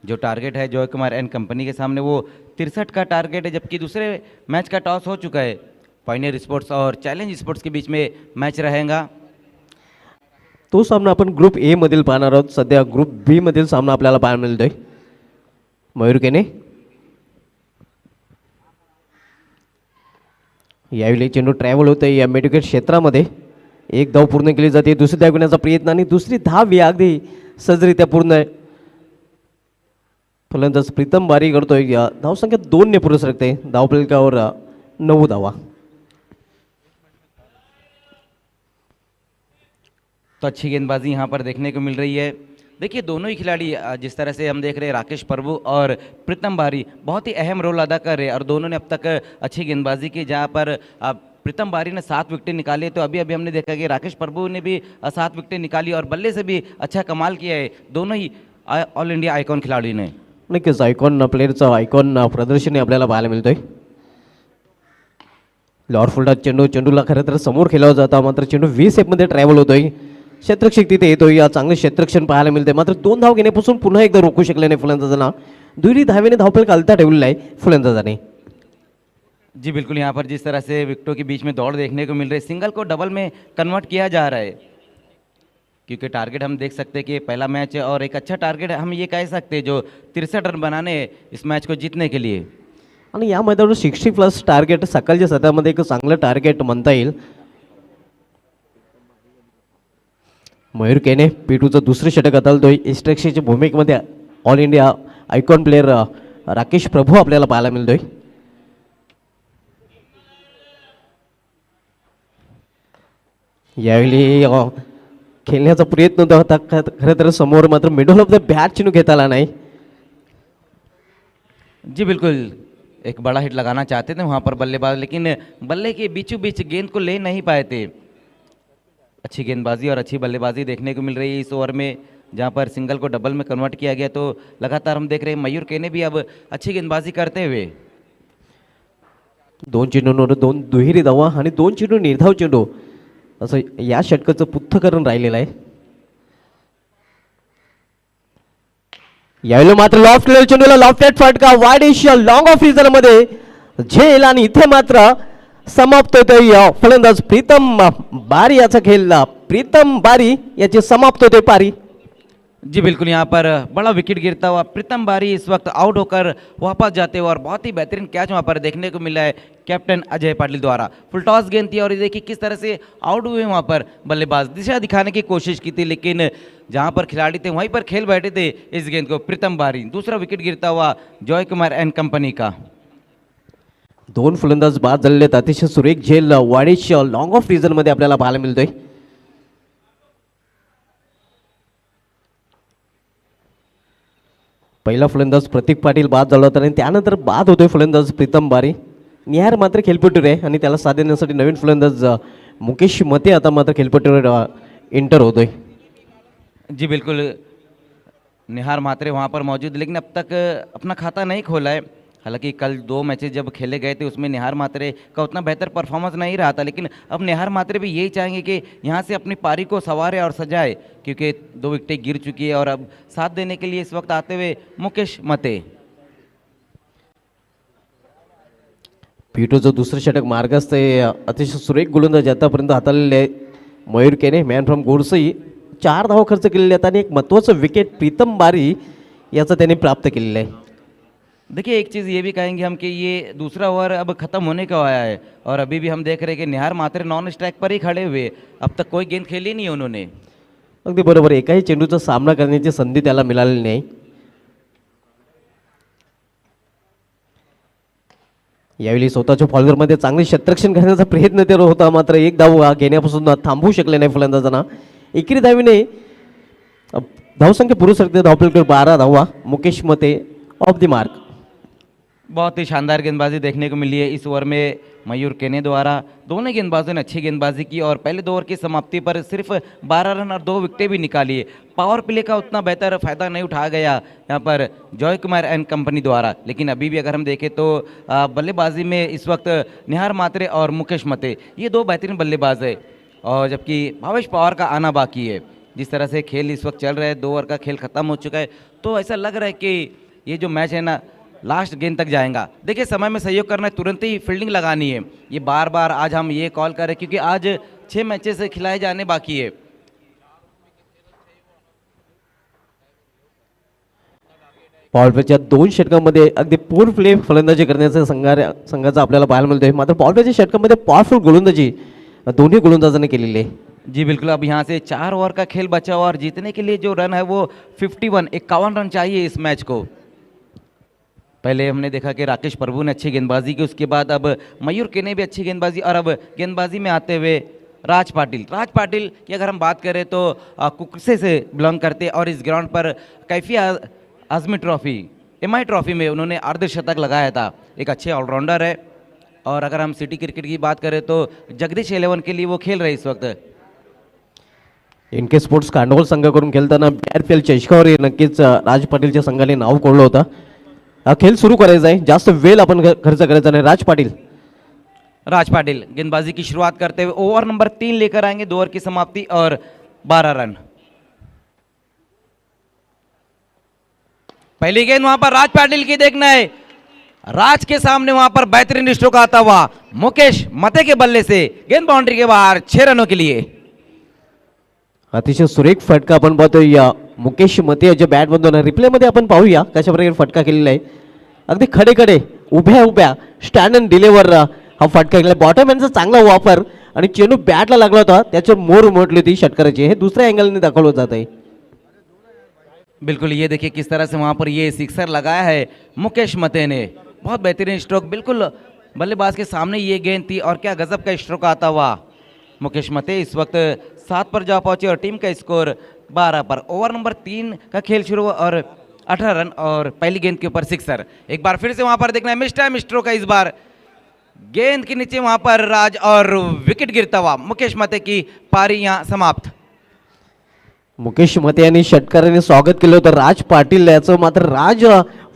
जो टारगेट है जॉय कुमार एंड कंपनी के सामने वो 63 का टारगेट है, जबकि दूसरे मैच का टॉस हो चुका है। पायनियर स्पोर्ट्स और चॅलेंज स्पोर्ट्स के बीच में मैच रहेगा। तो सामना आपण ग्रुप ए मधील पाहणार आहोत. सध्या ग्रुप बी मधील सामना आपल्याला पाहायला मिळतोय. मयूर केने यावेळी चेंडू ट्रॅव्हल होतोय या मिडविकेट क्षेत्रामध्ये. एक धाव पूर्ण केली जाते, दुसरी धाव घेण्याचा प्रयत्न आणि दुसरी धाव ही अगदी सहजरित्या पूर्ण आहे. फलंदाज प्रीतम बारी करतोय. धावसंख्या 2 ने पुरुष रखते. धावफलकावर 9 धावा. तो अच्छी गेंदबाजी यहाँ पर देखने को मिल रही है। देखिए दोनों ही खिलाड़ी जिस तरह से हम देख रहे हैं राकेश प्रभु और प्रीतम बारी बहुत ही अहम रोल अदा कर रहे हैं और दोनों ने अब तक अच्छी गेंदबाजी की। जहाँ पर प्रीतम बारी ने 7 विकेटें निकाली, तो अभी हमने देखा कि राकेश प्रभु ने भी 7 विकेटें निकाली और बल्ले से भी अच्छा कमाल किया है दोनों ही ऑल इंडिया आयकॉन खिलाड़ी ने। नक्कीच आयकॉन प्लेअरचं आयकॉन प्रदर्शनी आपल्याला पाहायला मिळतोय. लॉर फुलटात चेंडूला खरं तर समोर खेळला जाता, मात्र चेंडू 20 मध्ये ट्रॅव्हल होतोय. क्षेत्ररक्षक तिथे येतोय. या चांगले क्षेत्ररक्षण पाहायला मिळते, मात्र 2 धाव घेण्यापासून पुन्हा एकदा रोखू शकले नाही फलंदाजांना. दुहेरी धावेने धावफलक आलता ठेवलेला आहे फलंदाजाने. जी बिल्कुल, यहाँ पर जिस तरह से विकेटों के बीच में दौड़ देखने को मिल रही है, सिंगल को डबल में कन्वर्ट किया जा रहा है, क्योंकि टारगेट हम देख सकते हैं कि पहला मैच है और एक अच्छा टारगेट हम ये कह सकते हैं जो 63 रन बनाने इस मैच को जीतने के लिए. आणि या मैदानावर 60+ टार्गेट सकाळच्या सत्रामध्ये एक चांगलं टार्गेट म्हणता येईल. मयूर केने P2चं दुसरं षटक हाताळतोय. इस्ट्रेक्सीच्या भूमिकेमध्ये all India icon player Rakesh Prabhu आपल्याला पाहायला मिळतोय. यावेळी खेळण्याचा प्रयत्न होता खरं तर समोर, मात्र मिडल ऑफ द बॅट चेंडू घेता आला नाही. जी बिल्कुल, एक बड़ा हिट लगाना चाहते थे वहाँ पर बल्लेबाज, लेकिन बल्ले के बीचों बीच गेंद को ले नहीं पाए थे. अच्छी गेंदबाजी और अच्छी बल्लेबाजी देखने को मिल रही है इस ओवर में, जहाँ पर सिंगल को डबल में कन्वर्ट किया गया. तो लगातार हम देख रहे हैं मयूर केने भी अब अच्छी गेंदबाजी करते हुए. 2 चेंडूंवर 2 दुहेरी धावा आणि 2 चेंडू निर्धाव चेंडू असं या षटकाचं पृथ्थकरण राहिलेलं आहे. यावेळी मात्र लॉफ्ट चेंडूला लॉफ्टेड फटका वाईडिश लॉंग ऑफ रिझल्टमध्ये झेल आणि इथे मात्र समाप्त होतोय फलंदाज प्रीतम बारी याचा खेळ. प्रीतम बारी याची समाप्त होते पारी. जी बिल्कुल, यहाँ पर बड़ा विकेट गिरता हुआ प्रीतम बारी इस वक्त आउट होकर वापस जाते हुए, और बहुत ही बेहतरीन कैच वहाँ पर देखने को मिला है कैप्टन अजय पाटिल द्वारा. फुल टॉस गेंद थी और ये देखिए किस तरह से आउट हुए वहाँ पर बल्लेबाज. दिशा दिखाने की कोशिश की थी, लेकिन जहाँ पर खिलाड़ी थे वहीं पर खेल बैठे थे इस गेंद को. प्रीतम बारी दूसरा विकेट गिरता हुआ जॉय कुमार एंड कंपनी का. दोन फलंदाज बाद झालेले आहेत. अतिशय सुरेख झेल वाडेश लॉंग ऑफ मध्ये आपल्याला पाहायला मिळतोय. पहिला फलंदाज प्रतीक पाटील बाद झाला होता आणि त्यानंतर बाद होतोय फलंदाज प्रीतम बारी. निहार मात्र खेळपट्टीवर आहे आणि त्याला साथ देण्यासाठी नवीन फलंदाज मुकेश मते आता मात्र खेळपट्टीवर एंटर होतोय. जी बिल्कुल, निहार मात्रे वहाँ पर मौजूद, लेकिन अब तक अपना खाता नहीं खोला है. हालांकि कल 2 मैचेस जब खेले गए थे उसमें निहार मात्रे का उतना बेहतर परफॉर्मेंस नहीं रहा था, लेकिन अब निहार मात्रे भी यही चाहेंगे कि यहाँ से अपनी पारी को संवारे और सजाए, क्योंकि 2 विकेटें गिर चुकी है. और अब साथ देने के लिए इस वक्त आते हुए मुकेश मते. पिटोचं दुसरं षटक मार्गस्थ आहे. अतिशय सुरेख गोलंदाज आतापर्यंत हाताळलेले आहे मयूर केने. मॅन फ्रॉम गोडसई 4 धावा खर्च केलेले आहेत आणि एक महत्त्वाचं विकेट प्रीतम बारी याचं त्याने प्राप्त केलेलं आहे. देखिए, एक चीज़ ये भी कहेंगे हम कि ये दूसरा ओवर अब ख़त्म होने को आया है और अभी भी हम देख रहे हैं कि निहार मात्रे नॉन स्ट्राइक पर ही खड़े हुए. अब तक कोई गेंद खेली नहीं उन्होंने. अगदी बरोबर, एकाही चेंडूचा सामना करण्याची संधी त्याला मिळालेली नाही. यावेळी स्वतःच्या फॉलोअरमध्ये चांगले क्षेत्ररक्षण करण्याचा प्रयत्न ते होता, मात्र एक धाव घेण्यापासून थांबवू शकले नाही फलंदाजांना. एकेरी धावीने धावसंख्या पुरुष सरकते. धावफलकावर 12 धावा. मुकेश मते ऑफ द मार्क. बहुत ही शानदार गेंदबाजी देखने को मिली है इस ओवर में मयूर केने द्वारा. दोनों गेंदबाजों ने अच्छी गेंदबाजी की और पहले 2 ओवर की समाप्ति पर सिर्फ 12 रन और 2 विकेटें भी निकाली है. पावर प्ले का उतना बेहतर फ़ायदा नहीं उठाया गया यहाँ पर जॉय कुमार एंड कंपनी द्वारा. लेकिन अभी भी अगर हम देखें तो बल्लेबाजी में इस वक्त निहार मात्रे और मुकेश मते ये 2 बेहतरीन बल्लेबाज है, और जबकि भावेश पवार का आना बाकी है. जिस तरह से खेल इस वक्त चल रहा है, 2 ओवर का खेल ख़त्म हो चुका है, तो ऐसा लग रहा है कि ये जो मैच है ना लास्ट गेंद तक जाएगा. देखिए, समय में सहयोग करना है, तुरंत ही फील्डिंग लगानी है. ये बार बार आज हम ये कॉल कर रहे हैं क्योंकि आज 6 मैचेस खिलाए जाने बाकी है. पॉवर प्लेच्या 2 षटकांमध्ये अगदी पूर्ण प्ले फलंदाजी करण्याचा संघाचा आपल्याला पाहायला मिळतोय. मात्र पॉवर प्लेच्या षटकांमध्ये पॉवरफुल गोलंदाजी दोन्ही गोलंदाजांनी केलेली आहे. जी बिल्कुल, अब यहाँ से 4 ओवर का खेल बचा हुआ और जीतने के लिए जो रन है वो 51 रन चाहिए इस मैच को. पहले हमने देखा कि राकेश प्रभु ने अच्छी गेंदबाजी की, उसके बाद अब मयूर के ने भी अच्छी गेंदबाजी, और अब गेंदबाजी में आते हुए राज पाटिल की अगर हम बात करें तो कुकसे से बिलोंग करते और इस ग्राउंड पर Kaifi Azmi trophy MI trophy में उन्होंने अर्धशतक लगाया था. एक अच्छे ऑलराउंडर है. और अगर हम सिटी क्रिकेट की बात करें तो जगदीश 11 के लिए वो खेल रहे इस वक्त. NK स्पोर्ट्स कांडवल संघाकडून खेळताना BRPL चषकावर नक्कीच राज पाटीलच्या संघाने नाव कोरलं होतं. हा खेळ सुरू करायचा आहे, जास्त वेळ आपण खर्च करायचा नाही. राज पाटील गेंदबाजी की शुरुआत करते हुए ओवर नंबर 3 लेकर आएंगे. 2 ओवर की समाप्ति और 12 रन. पहली गेंद वहां पर राज पाटिल की देखना है. राज के सामने वहां पर बेहतरीन स्ट्रोक आता हुआ मुकेश मते के बल्ले से गेंद बाउंड्री के बाहर 6 रनों के लिए. अतिशय सुरेख फटका आपण पाहतोय या मुकेश मते याच्या बॅटमधून. रिप्लेमध्ये आपण पाहूया कशा प्रकारे फटका केलेला आहे. अगदी खडे उभ्या स्टँड अँड डिलेवर हा फटका केला. बॉटम हँडचा चांगला वापर आणि चेंडू बॅटला लागला होता, त्याच्यावर मोर उमटली होती षटकाराची. हे दुसऱ्या अँगलने दाखवलं जात आहे. बिल्कुल, ये देखिए किस तरह से वहां पर ये सिक्सर लगाया है मुकेश मते ने. बहुत बेहतरीन स्ट्रोक, बिल्कुल बल्लेबाज के सामने ये गेंद थी और क्या गजब का स्ट्रोक आता हुआ मुकेश मते इस वक्त 7 पर जा पहुंचे और टीम का स्कोर 12 पर. ओवर नंबर 3 का खेल शुरू हुआ और 18 रन और पहली गेंद के ऊपर सिक्सर. एक बार फिर से वहां पर देखना है मिस टाइम स्ट्रोक है इस बार. गेंद के नीचे वहां पर राज और विकेट गिरता हुआ मुकेश मते की पारी यहां समाप्त. मुकेश मते यांनी षटकाराने स्वागत केलं होतं राज पाटील याचं, मात्र राज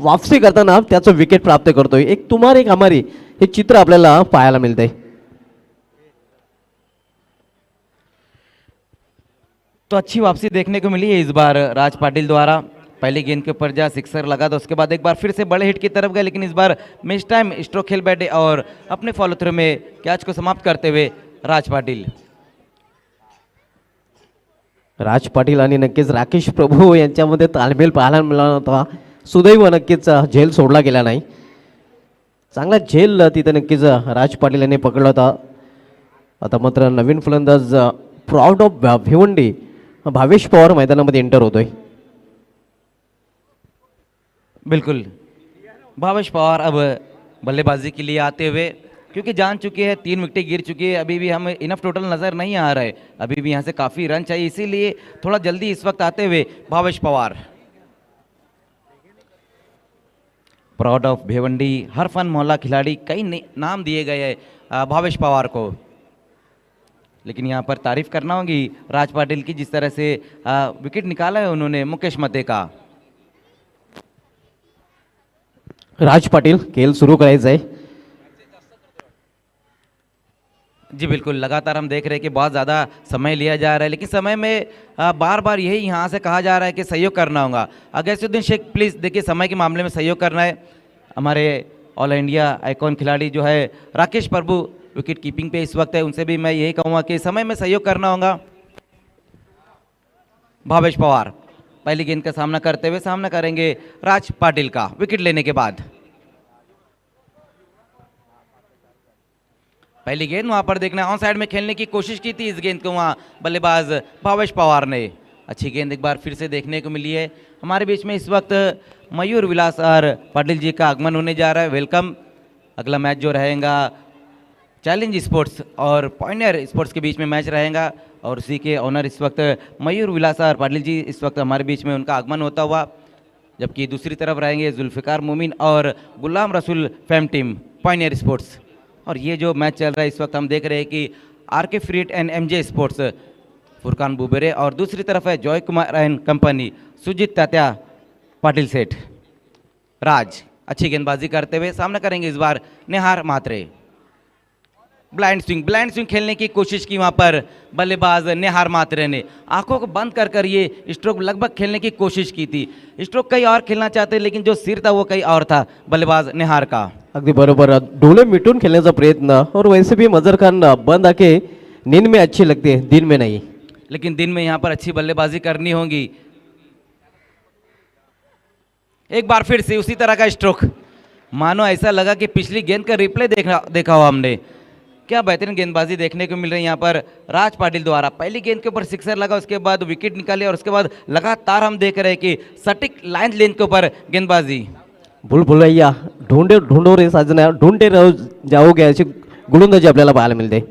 वापसी करताना त्याचं विकेट प्राप्त करतोय. एक तुम्हारी एक हमारी हे चित्र आपल्याला पाहायला मिळतंय. तो अच्छी वापसी देखने को मिली है इस बार राज पाटिल द्वारा. पहली गेंद के ऊपर जा सिक्सर लगा था, उसके बाद एक बार फिर से बड़े हिट की तरफ गए, लेकिन इस बार मिस टाइम स्ट्रोक खेल बैठे और अपने फॉलो थ्रू में कैच को समाप्त करते हुए राज पाटिल. राज पाटील आणि नक्कीच राकेश प्रभू यांच्यामध्ये ताळमेळ पाहायला मिळाला होता. सुदैव नक्कीच झेल सोडला गेला नाही. चांगला झेल तिथे नक्कीच राज पाटील यांनी पकडला होता. आता मात्र नवीन फलंदाज प्राऊड ऑफ भिवंडी भावेश पवार मैदानामध्ये एंटर होतोय. बिल्कुल, भावेश पवार अब बल्लेबाजी के लिए आते हुए, क्योंकि जान चुके हैं 3 विकेटें गिर चुकी है, अभी भी हमें इनफ टोटल नज़र नहीं आ रहा है, अभी भी यहाँ से काफ़ी रन चाहिए, इसीलिए थोड़ा जल्दी इस वक्त आते हुए भावेश पवार। प्राउड ऑफ भिवंडी, हर फन मोहल्ला खिलाड़ी, कई नाम दिए गए हैं भावेश पवार को, लेकिन यहाँ पर तारीफ करना होगी राज पाटिल की, जिस तरह से विकेट निकाला है उन्होंने मुकेश मते का। राज पाटील खेळ सुरू करायचा आहे. जी बिल्कुल, लगातार हम देख रहे हैं कि बहुत ज़्यादा समय लिया जा रहा है, लेकिन समय में बार बार यही यहाँ से कहा जा रहा है कि सहयोग करना होगा। अगैसुद्दीन शेख प्लीज़ देखिए, समय के मामले में सहयोग करना है। हमारे ऑल इंडिया आइकॉन खिलाड़ी जो है राकेश प्रभु विकेट कीपिंग पे इस वक्त है, उनसे भी मैं यही कहूँगा कि समय में सहयोग करना होगा। भावेश पवार पहली गेंद का सामना करते हुए सामना करेंगे राज पाटिल का विकेट लेने के बाद। पहली गेंद वहां पर देखना, ऑन साइड में खेलने की कोशिश की थी इस गेंद को, वहां बल्लेबाज भावेश पवार ने। अच्छी गेंद एक बार फिर से देखने को मिली है। हमारे बीच में इस वक्त मयूर विलास और पाटिल जी का आगमन होने जा रहा है, वेलकम। अगला मैच जो रहेगा चैलेंज स्पोर्ट्स और पॉइंटर स्पोर्ट्स के बीच में मैच रहेगा, और उसी के ऑनर इस वक्त मयूर विलास और पाटिल जी इस वक्त हमारे बीच में उनका आगमन होता हुआ, जबकि दूसरी तरफ रहेंगे जुल्फ़िकार मोमिन और गुलाम रसूल फेम टीम पॉइंटर स्पोर्ट्स। और ये जो मैच चल रहा है इस वक्त हम देख रहे हैं कि RK freight and MJ sports Furqan Bubere, और दूसरी तरफ है जॉय कुमार एंड कंपनी सुजीत तात्या पाटिल सेठ राज। अच्छी गेंदबाजी करते हुए सामना करेंगे इस बार निहार मात्रे। ब्लाइंड स्विंग खेलने की कोशिश की वहां पर बल्लेबाज निहार मात्रे ने, आंखों को बंद कर ये स्ट्रोक लगभग खेलने की कोशिश की थी। स्ट्रोक कहीं और खेलना चाहते, लेकिन जो सिर था वो कहीं और था बल्लेबाज निहार का। अगदी बरोबर, डोळे मिटून खेळण्याचा प्रयत्न, और वैसे भी मजर खान बंद आके नींद में अच्छी लगती है, दिन में नहीं, लेकिन दिन में यहाँ पर अच्छी बल्लेबाजी करनी होगी। एक बार फिर से उसी तरह का स्ट्रोक, मानो ऐसा लगा कि पिछली गेंद का रिप्ले देखा हो हमने। क्या बेहतरीन गेंदबाजी देखने को मिल रही है यहाँ पर राज पाटिल द्वारा। पहली गेंद के ऊपर सिक्सर लगा, उसके बाद विकेट निकाले, और उसके बाद लगातार हम देख रहे हैं कि सटीक लाइन लेंथ के ऊपर गेंदबाजी। भूल भुलैया ढूंढो रे साजना, ढूंढते रहो जाओगे, ऐसी गोलंदाजी आपल्याला पाहायला मिळते।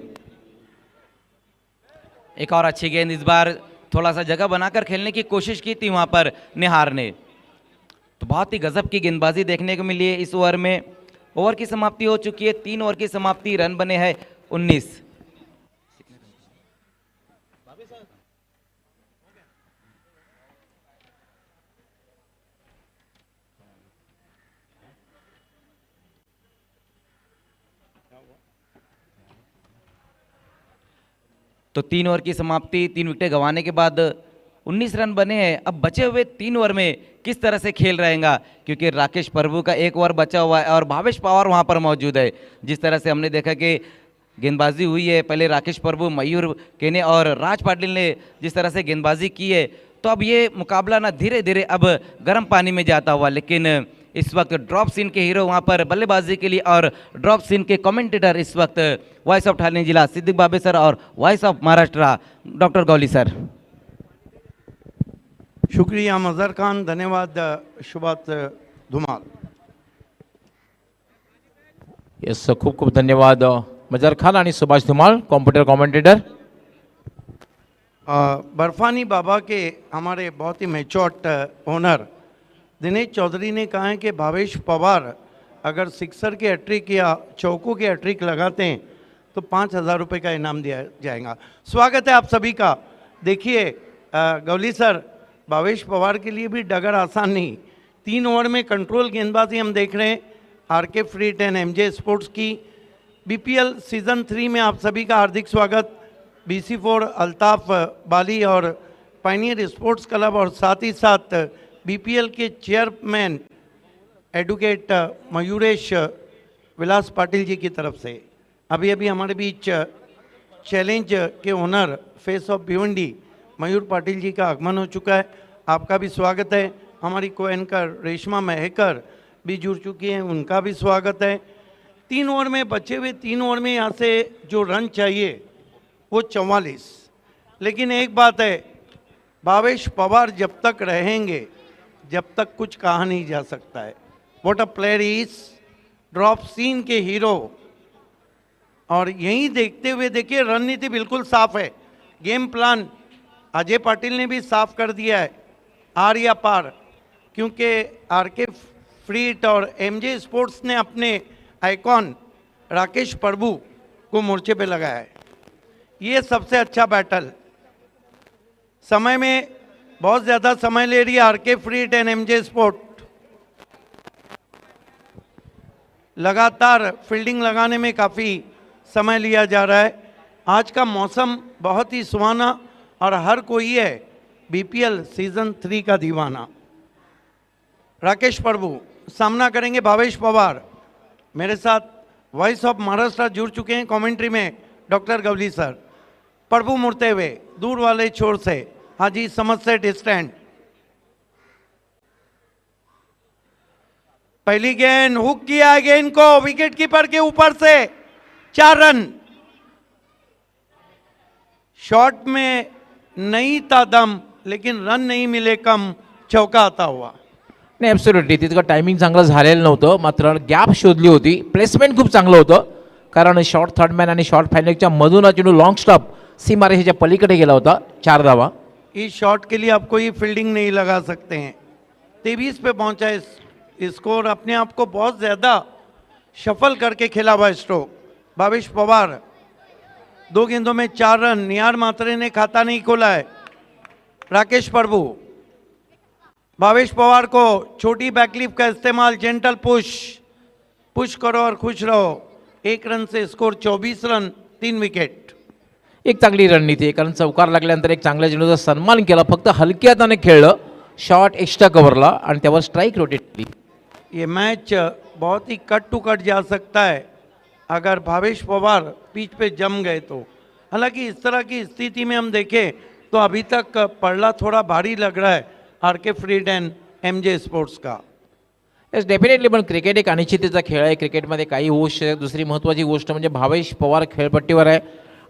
एक और अच्छी गेंद, इस बार थोड़ा सा जगह बनाकर खेलने की कोशिश की थी वहां पर निहार ने, तो बहुत ही गजब की गेंदबाजी देखने को मिली है इस ओवर में। ओवर की समाप्ति हो चुकी है, 3 ओवर की समाप्ति, रन बने हैं 19। तो 3 ओवर की समाप्ति, 3 विकेटें गंवाने के बाद 19 रन बने हैं। अब बचे हुए 3 ओवर में किस तरह से खेल रहेगा, क्योंकि राकेश प्रभु का 1 ओवर बचा हुआ है और भावेश पवार वहां पर मौजूद है। जिस तरह से हमने देखा कि गेंदबाजी हुई है, पहले राकेश प्रभु, मयूर केने और राज पाटिल ने जिस तरह से गेंदबाजी की है, तो अब ये मुकाबला ना धीरे धीरे अब गर्म पानी में जाता हुआ, लेकिन इस वक्त ड्रॉप सीन के हीरो वहां पर बल्लेबाजी के लिए, और ड्रॉप सीन के कमेंटेटर इस वक्त वॉइस ऑफ ठाणे जिला सिद्दीक बाबे सर और voice of Maharashtra doctor Gauli sir. शुक्रिया मजहर खान, धन्यवाद सुभाष धुमाल। येस, खूप खूप धन्यवाद मजर खान आणि सुभाष धुमाल कॉम्प्युटर कॉमेंटेटर। बर्फानी बाबा के हमारे बहुत ही मैच्योर्ड ओनर दिनेश चौधरी ने कहा है कि भावेश पवार अगर सिक्सर के हैट्रिक या चौकों के हैट्रिक लगाते हैं तो 5,000 रुपये का इनाम दिया जाएगा। स्वागत है आप सभी का। देखिए गौली सर, भावेश पवार के लिए भी डगर आसान नहीं। 3 ओवर में कंट्रोल गेंदबाजी हम देख रहे हैं R K freight and MJ Sports की। बीपीएल सीज़न 3 में आप सभी का हार्दिक स्वागत। BC4 अल्ताफ बाली और पायनियर स्पोर्ट्स क्लब और साथ ही साथ बीपीएल के चेयरमैन एडवोकेट मयूरेश विलास पाटिल जी की तरफ से अभी अभी हमारे बीच चैलेंज के ओनर फेस ऑफ भिवंडी मयूर पाटिल जी का आगमन हो चुका है। आपका भी स्वागत है। हमारी को एंकर रेशमा महकर भी जुड़ चुकी हैं, उनका भी स्वागत है। 3 ओवर में बचे हुए 3 ओवर में यहाँ से जो रन चाहिए वो 44, लेकिन एक बात है, भावेश पवार जब तक रहेंगे जब तक कुछ कहा नहीं जा सकता है। What a player is, drop scene के हीरो, और यही देखते हुए देखिए रणनीति बिल्कुल साफ है, गेम प्लान अजय पाटिल ने भी साफ कर दिया है, आर या पार, क्योंकि आरके फ्रीट और एमजे स्पोर्ट्स ने अपने आइकॉन राकेश प्रभु को मोर्चे पे लगाया है। ये सबसे अच्छा बैटल, समय में बहुत ज़्यादा समय ले रही है R K freight and MJ sport, लगातार फील्डिंग लगाने में काफ़ी समय लिया जा रहा है। आज का मौसम बहुत ही सुहाना और हर कोई है बीपीएल सीजन 3 का दीवाना। राकेश प्रभु सामना करेंगे भावेश पवार। मेरे साथ वॉइस ऑफ महाराष्ट्र जुड़ चुके हैं कमेंट्री में डॉक्टर गवली सर। प्रभु मुड़ते हुए दूर वाले छोर से हाजी समझ से डिस्टेंट, पहली गेंद हुक किया गेंद को विकेट कीपर के ऊपर से, 4 रन। शॉट में नहीं था दम, लेकिन रन नाही मिले कम, चौका आता हुआ। नाही ॲब्सोल्युटली तितकं टायमिंग चांगलं झालेलं नव्हतं, मात्र गॅप शोधली होती, प्लेसमेंट खूप चांगलं होतं, कारण शॉर्ट थर्डमॅन आणि शॉर्ट फायनलच्या मधून चेंडू लॉंग स्टॉप सीमारेषेच्या पलीकडे गेला होता, 4 धावा। इस शॉट के लिए आप कोई फील्डिंग नहीं लगा सकते हैं। 23 पे पहुंचा है स्कोर, अपने आप को बहुत ज़्यादा शफल करके खेला हुआ स्ट्रोक। भावेश पवार 2 गेंदों में 4 रन, निहार मात्रे ने खाता नहीं खोला है। राकेश प्रभु, भावेश पवार को छोटी बैकलिफ का इस्तेमाल, जेंटल पुश करो और खुश रहो। 1 रन से स्कोर 24 रन, 3 विकेट। एक चांगली रणनीती आहे, कारण चौकार लागल्यानंतर एक चांगल्या चेंडूचा सन्मान केला, फक्त हलक्या हाताने खेळलं, शॉट एक्स्ट्रा कव्हरला आणि त्यावर स्ट्राईक रोटेट केली। ये मैच बहुत ही कट टू कट जा सकता है अगर भावेश पवार पिच पे जम गए तो। हालांकि इस तरह की स्थिति में हम देखें तो अभी तक पड़ला थोड़ा भारी लग रहा है RK Free Hit and MJ Sports का। येस डेफिनेटली, पण क्रिकेट एक अनिश्चिततेचा खेळ आहे, क्रिकेटमध्ये काही होऊ शकते। दुसरी महत्त्वाची गोष्ट म्हणजे भावेश पवार खेळपट्टीवर आहे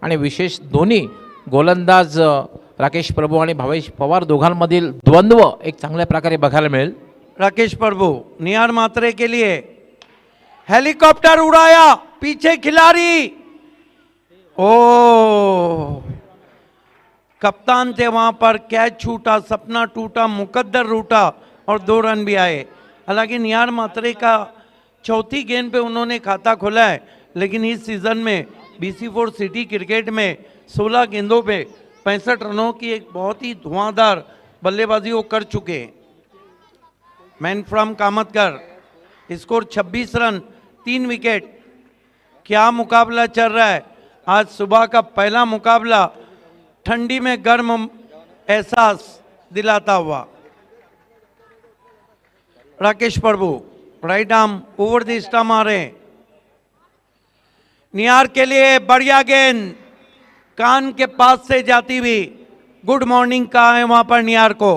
आणि विशेष दोन्ही गोलंदाज राकेश प्रभू आणि भावेश पवार दोघांमधील द्वंद्व एक चांगल्या प्रकारे बघायला मिळेल। राकेश प्रभु निहार मात्रे के लिए हेलीकॉप्टर उड़ाया, पीछे खिलाड़ी, ओ कप्तान थे वहां पर, कैच छूटा, सपना टूटा, मुकद्दर रूटा और 2 रन भी आए। हालांकि निहार मात्रे का चौथी गेंद पे उन्होंने खाता खोला है, लेकिन इस सीजन में BC4 सिटी क्रिकेट में 16 गेंदों पे 65 रनों की एक बहुत ही धुआंधार बल्लेबाजी वो कर चुके हैं। Man from Kamatkar, score 26 run, 3 wicket. क्या मुकाबला चल रहा है, आज सुबह का पहला मुकाबला ठंडी में गर्म एहसास दिलाता हुआ। Rakesh Prabhu right arm over the stump मारे, निहार के लिए बढ़िया गेंद, कान के पास से जाती हुई, गुड मॉर्निंग कहा है वहां पर निहार को,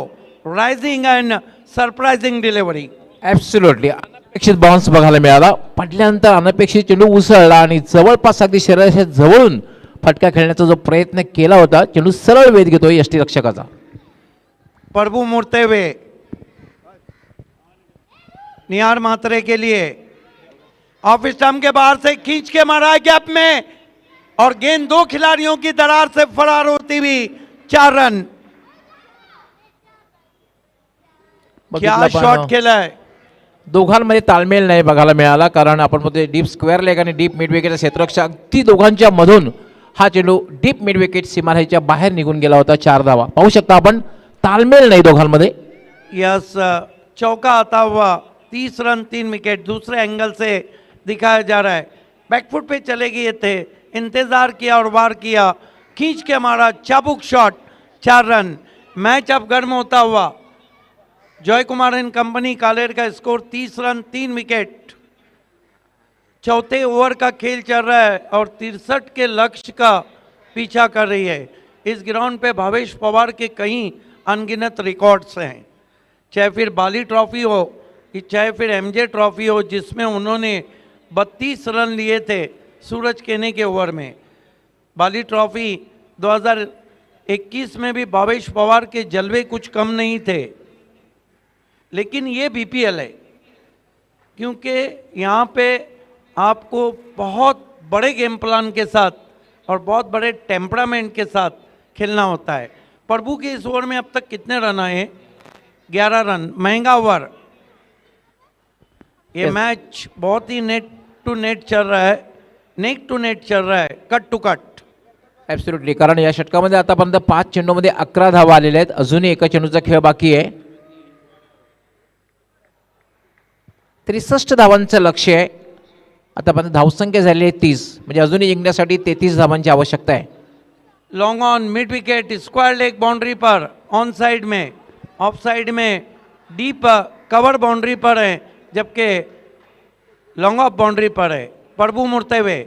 rising and surprising delivery. Absolutely अनपेक्षित बाउन्स बघायला मिळाला, पडल्यानंतर अनपेक्षित चेंडू उसळला आणि जवळपास अगदी शरीराच्या जवळून फटका खेळण्याचा जो प्रयत्न केला होता, चेंडू सरळ वेध घेतोय यष्टीरक्षकाचा। प्रभु मुड़ते हुए निहार मात्रे के लिए ऑफ स्टंप के बाहर से खींच के मारा गैप में, और गेंद 2 खिलाड़ियों की दरार से फरार होती हुई, 4 रन। क्या शॉट खेला है, दोघांमध्ये ताळमेळ नाही बघायला मिळाला, कारण आपण म्हणतो डीप स्क्वेअर लेग आणि डीप मिड विकेटच्या क्षेत्ररक्षक अगदी दोघांच्या मधून हा चेंडू डीप मिड विकेट सीमारेषेच्या बाहेर निघून गेला होता, 4 धावा। पाहू शकता आपण ताळमेळ नाही दोघांमध्ये। यस चौका आता हुआ, 30 रन, 3 विकेट। दूसरे एंगल से दिखाया जा रहा है, बैकफुट पे चले गए थे, इंतजार किया और वार किया, खींच के मारा, चाबुक शॉट, 4 रन। मैच अब गर्म होता हुआ, जॉय कुमार एंड कंपनी कालेर का स्कोर 30 रन, 3 विकेट। चौथे ओवर का खेल चल रहा है और 63 के लक्ष्य का पीछा कर रही है। इस ग्राउंड पे भावेश पवार के कई अनगिनत रिकॉर्ड्स हैं, चाहे फिर बाली ट्रॉफी हो, चाहे फिर एमजे ट्रॉफी हो, जिसमें उन्होंने 32 रन लिए थे सूरज केने के ओवर में। बाली ट्रॉफी 2021 में भी भावेश पवार के जलवे कुछ कम नहीं थे, लेकिन ये बीपीएल है, क्योंकि यहाँ पे आपको बहुत बड़े गेम प्लान के साथ और बहुत बड़े टेम्परामेंट के साथ खेलना होता है। प्रभु के इस ओवर में अब तक कितने रन आए? 11 रन, महंगा ओवर। ये मैच बहुत ही नेट टू नेट चल रहा है, नेक टू नेट चल रहा है, कट टू कट। ॲब्सोल्युटली, कारण या षटकामध्ये आतापर्यंत 5 चेंडूमध्ये 11 धावा आलेल्या आहेत. अजूनही एका चेंडूचा खेळ बाकी आहे. 63 धावांचं लक्ष्य आहे. आतापर्यंत धावसंख्या झाली आहे 30, म्हणजे अजूनही जिंकण्यासाठी 33 धावांची आवश्यकता आहे. Long on, mid wicket, square leg boundary पर, ऑन साइड में, ऑफ साइड में, डीप कवर बाउंड्री पर है, जबकि लॉन्ग ऑफ बाउंड्री पर है। प्रभु मुड़ते हुए,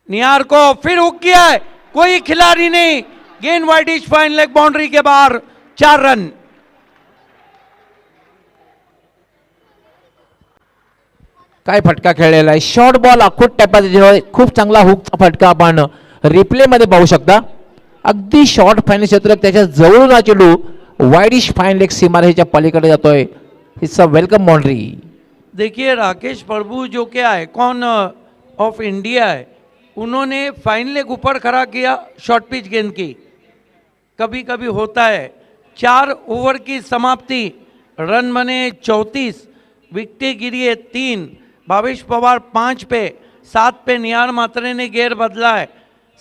नियार को फिर हुक किया है, कोई खिलाड़ी नहीं, गेंद वाइडिश फाइन लेग बाउंड्री के बाहर, 4 रन। काय फटका खेळलेला आहे. शॉर्ट बॉल आखूट टॅपात खूप चांगला हुकचा फटका आपण रिप्ले मध्ये पाहू शकता. अगदी शॉर्ट फाईन क्षेत्र त्याच्या जवळून हा चेंडू वाइडिश फाइन लेग सीमारेषेच्या पलीकडे जातोय. It's a welcome boundary. देखिए राकेश प्रभु जो कि आइकॉन ऑफ इंडिया है, उन्होंने फाइन लेग ऊपर खड़ा किया शॉर्ट पिच गेंद की। कभी कभी होता है, 4 ओवर की समाप्ति, रन बने 34, विकेटें गिरी है 3, भावेश पवार 5 पे, 7 पे नियार मात्रे ने गेयर बदला है,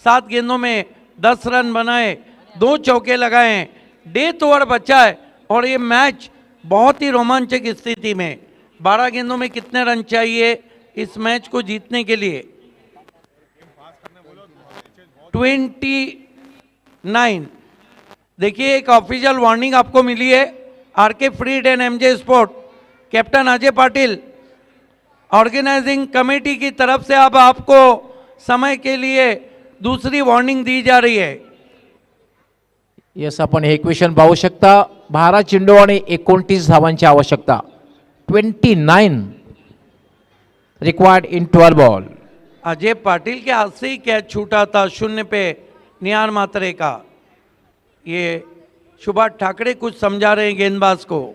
7 गेंदों में 10 रन बनाए, 2 चौके लगाए हैं, डेथ ओवर बचा है और ये मैच बहुत ही रोमांचक स्थिति में। 12 गेंदों में कितने रन चाहिए इस मैच को जीतने के लिए? 29। देखिए एक ऑफिशियल वार्निंग आपको मिली है RK Free Hit and MJ Sport, captain Ajay Patil, organising committee की तरफ से अब आपको समय के लिए दूसरी वार्निंग दी जा रही है। यस, आपण हे क्वेश्चन पाहू शकता. 12 चेंडू आणि 29 धावांची आवश्यकता. 29 required in 12 ball. Ajay Patil के हाथ से ही कैच छूटा था 0 पे नियार मात्रे का। ये सुभाष ठाकरे कुछ समझा रहे हैं गेंदबाज को।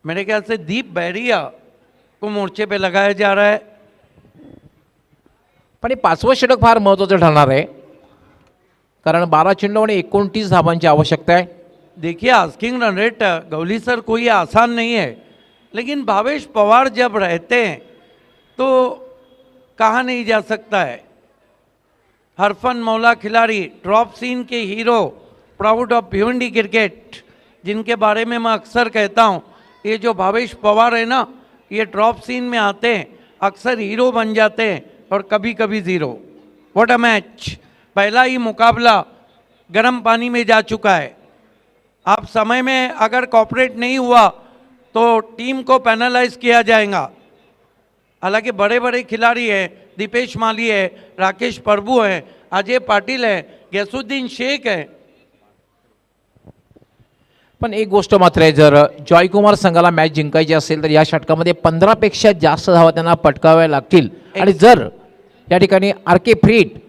मेरे ख्याल से दीप बैरिया को मोर्चे पे लगाया जा रहा है। पण हे 5वं षटक फार महत्त्वाचं ठरणार आहे, कारण 12 चेंडू आणि 29 धावांची आवश्यकता आहे. देखिए asking run rate Gauli sir कोई आसान नहीं है, लेकिन भावेश पवार जब रहते हैं तो कहा नहीं जा सकता है। हरफन मौला खिलाड़ी, ड्रॉप सीन के hero, proud of Bhiwandi cricket, जिनके बारे में मैं अक्सर कहता हूँ, ये जो भावेश पवार है ना, ये ड्रॉप सीन में आते हैं, अक्सर हीरो बन जाते हैं और कभी कभी ज़ीरो। What a match! पहला ही मुकाबला गर्म पानी में जा चुका है। आप समय में अगर कॉपरेट नहीं हुआ तो टीम को पेनलाइज किया जाएगा। हालांकि बड़े बड़े खिलाड़ी हैं, दीपेश माली है, राकेश प्रभु है, अजय पाटिल है, गैसुद्दीन शेख है। पण एक गोष्ट मात्र आहे, जर जॉयकुमार संघाला मॅच जिंकायची असेल तर या षटकामध्ये 15 पेक्षा जास्त धावा त्यांना पटकाव्या लागतील. आणि जर या ठिकाणी आरके फ्रीड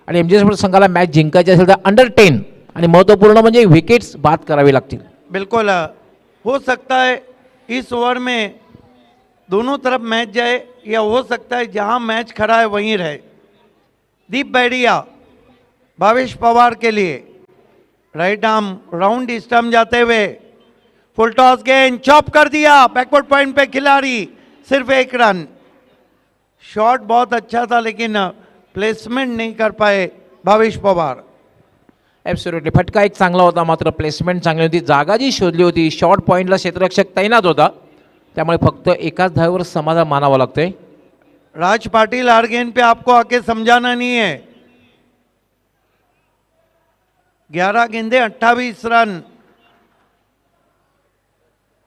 आणि एमजे स्पोर्ट्स संघाला मॅच जिंकायची असेल तर अंडर 10 आणि महत्त्वपूर्ण म्हणजे विकेट्स बाद करावे लागतील. बिल्कुल हो सकता है इस ओवर में दोनों तरफ मैच जाए, या हो सकता है जहां मैच खड़ा है वहीं रहे। दीप बैरिया भावेश पवार के लिए राइट आर्म राउंड स्टम्प जाते हुए, फुल टॉस गेंद चॉप कर दिया, बैकवर्ड पॉइंट पे खिलाड़ी, सिर्फ 1 रन। शॉट बहुत अच्छा था लेकिन प्लेसमेंट नहीं कर पाए भावेश पवार। ॲब्सोल्युटली, फटका एक चांगला होता, मात्र प्लेसमेंट चांगली होती, जागा जी शोधली होती, शॉर्ट पॉईंटला क्षेत्ररक्षक तैनात होता, त्यामुळे फक्त एकाच धावेवर समाधान मानावं लागतंय. राज पाटिल हर गेंद पे आपको आके समझाना नहीं है। 11 गेंदे 28 रन,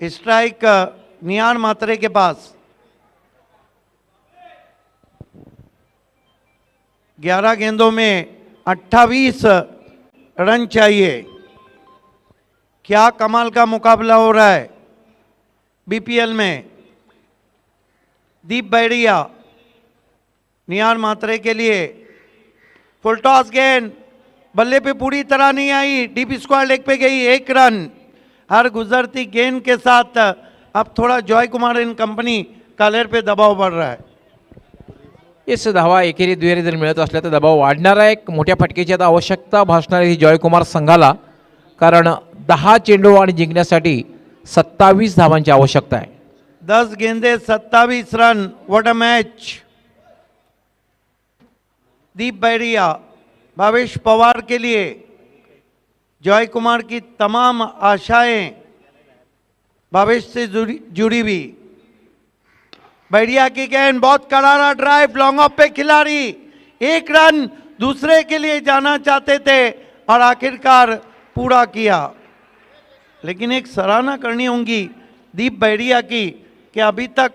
स्ट्राइक नियार मात्रे के पास। 11 गेंदों में 28 रन चाहिए। क्या कमाल का मुकाबला हो रहा है बीपीएल में। दीप बैरिया नियार मात्रे के लिए, फुल टॉस गेंद बल्ले पे पूरी तरह नहीं आई, डीप स्क्वायर लेग पे गई, 1 रन। हर गुजरती गेंद के साथ अब थोड़ा जॉय कुमार एंड कंपनी कालेर पे दबाव बढ़ रहा है. येस, धावा एकेरी दुहेरी जर मिळत असल्या तर दबाव वाढणार आहे. एक मोठ्या फटकेची आता आवश्यकता भासणार आहे ही जॉयकुमार संघाला, कारण 10 चेंडू आणि जिंकण्यासाठी 27 धावांची आवश्यकता आहे. 10 गेंदे 27 run. What a match. Deep Bairiya, Bhavesh Pawar के लिए जॉय कुमार की तमाम आशाएं भावेश से जुड़ी हुई. बैरिया की गेंद, बहुत करारा ड्राइव, लॉन्ग ऑफ पे खिलाड़ी, एक रन दूसरे के लिए जाना चाहते थे और आखिरकार पूरा किया. लेकिन एक सराहना करनी होगी दीप बैरिया की कि अभी तक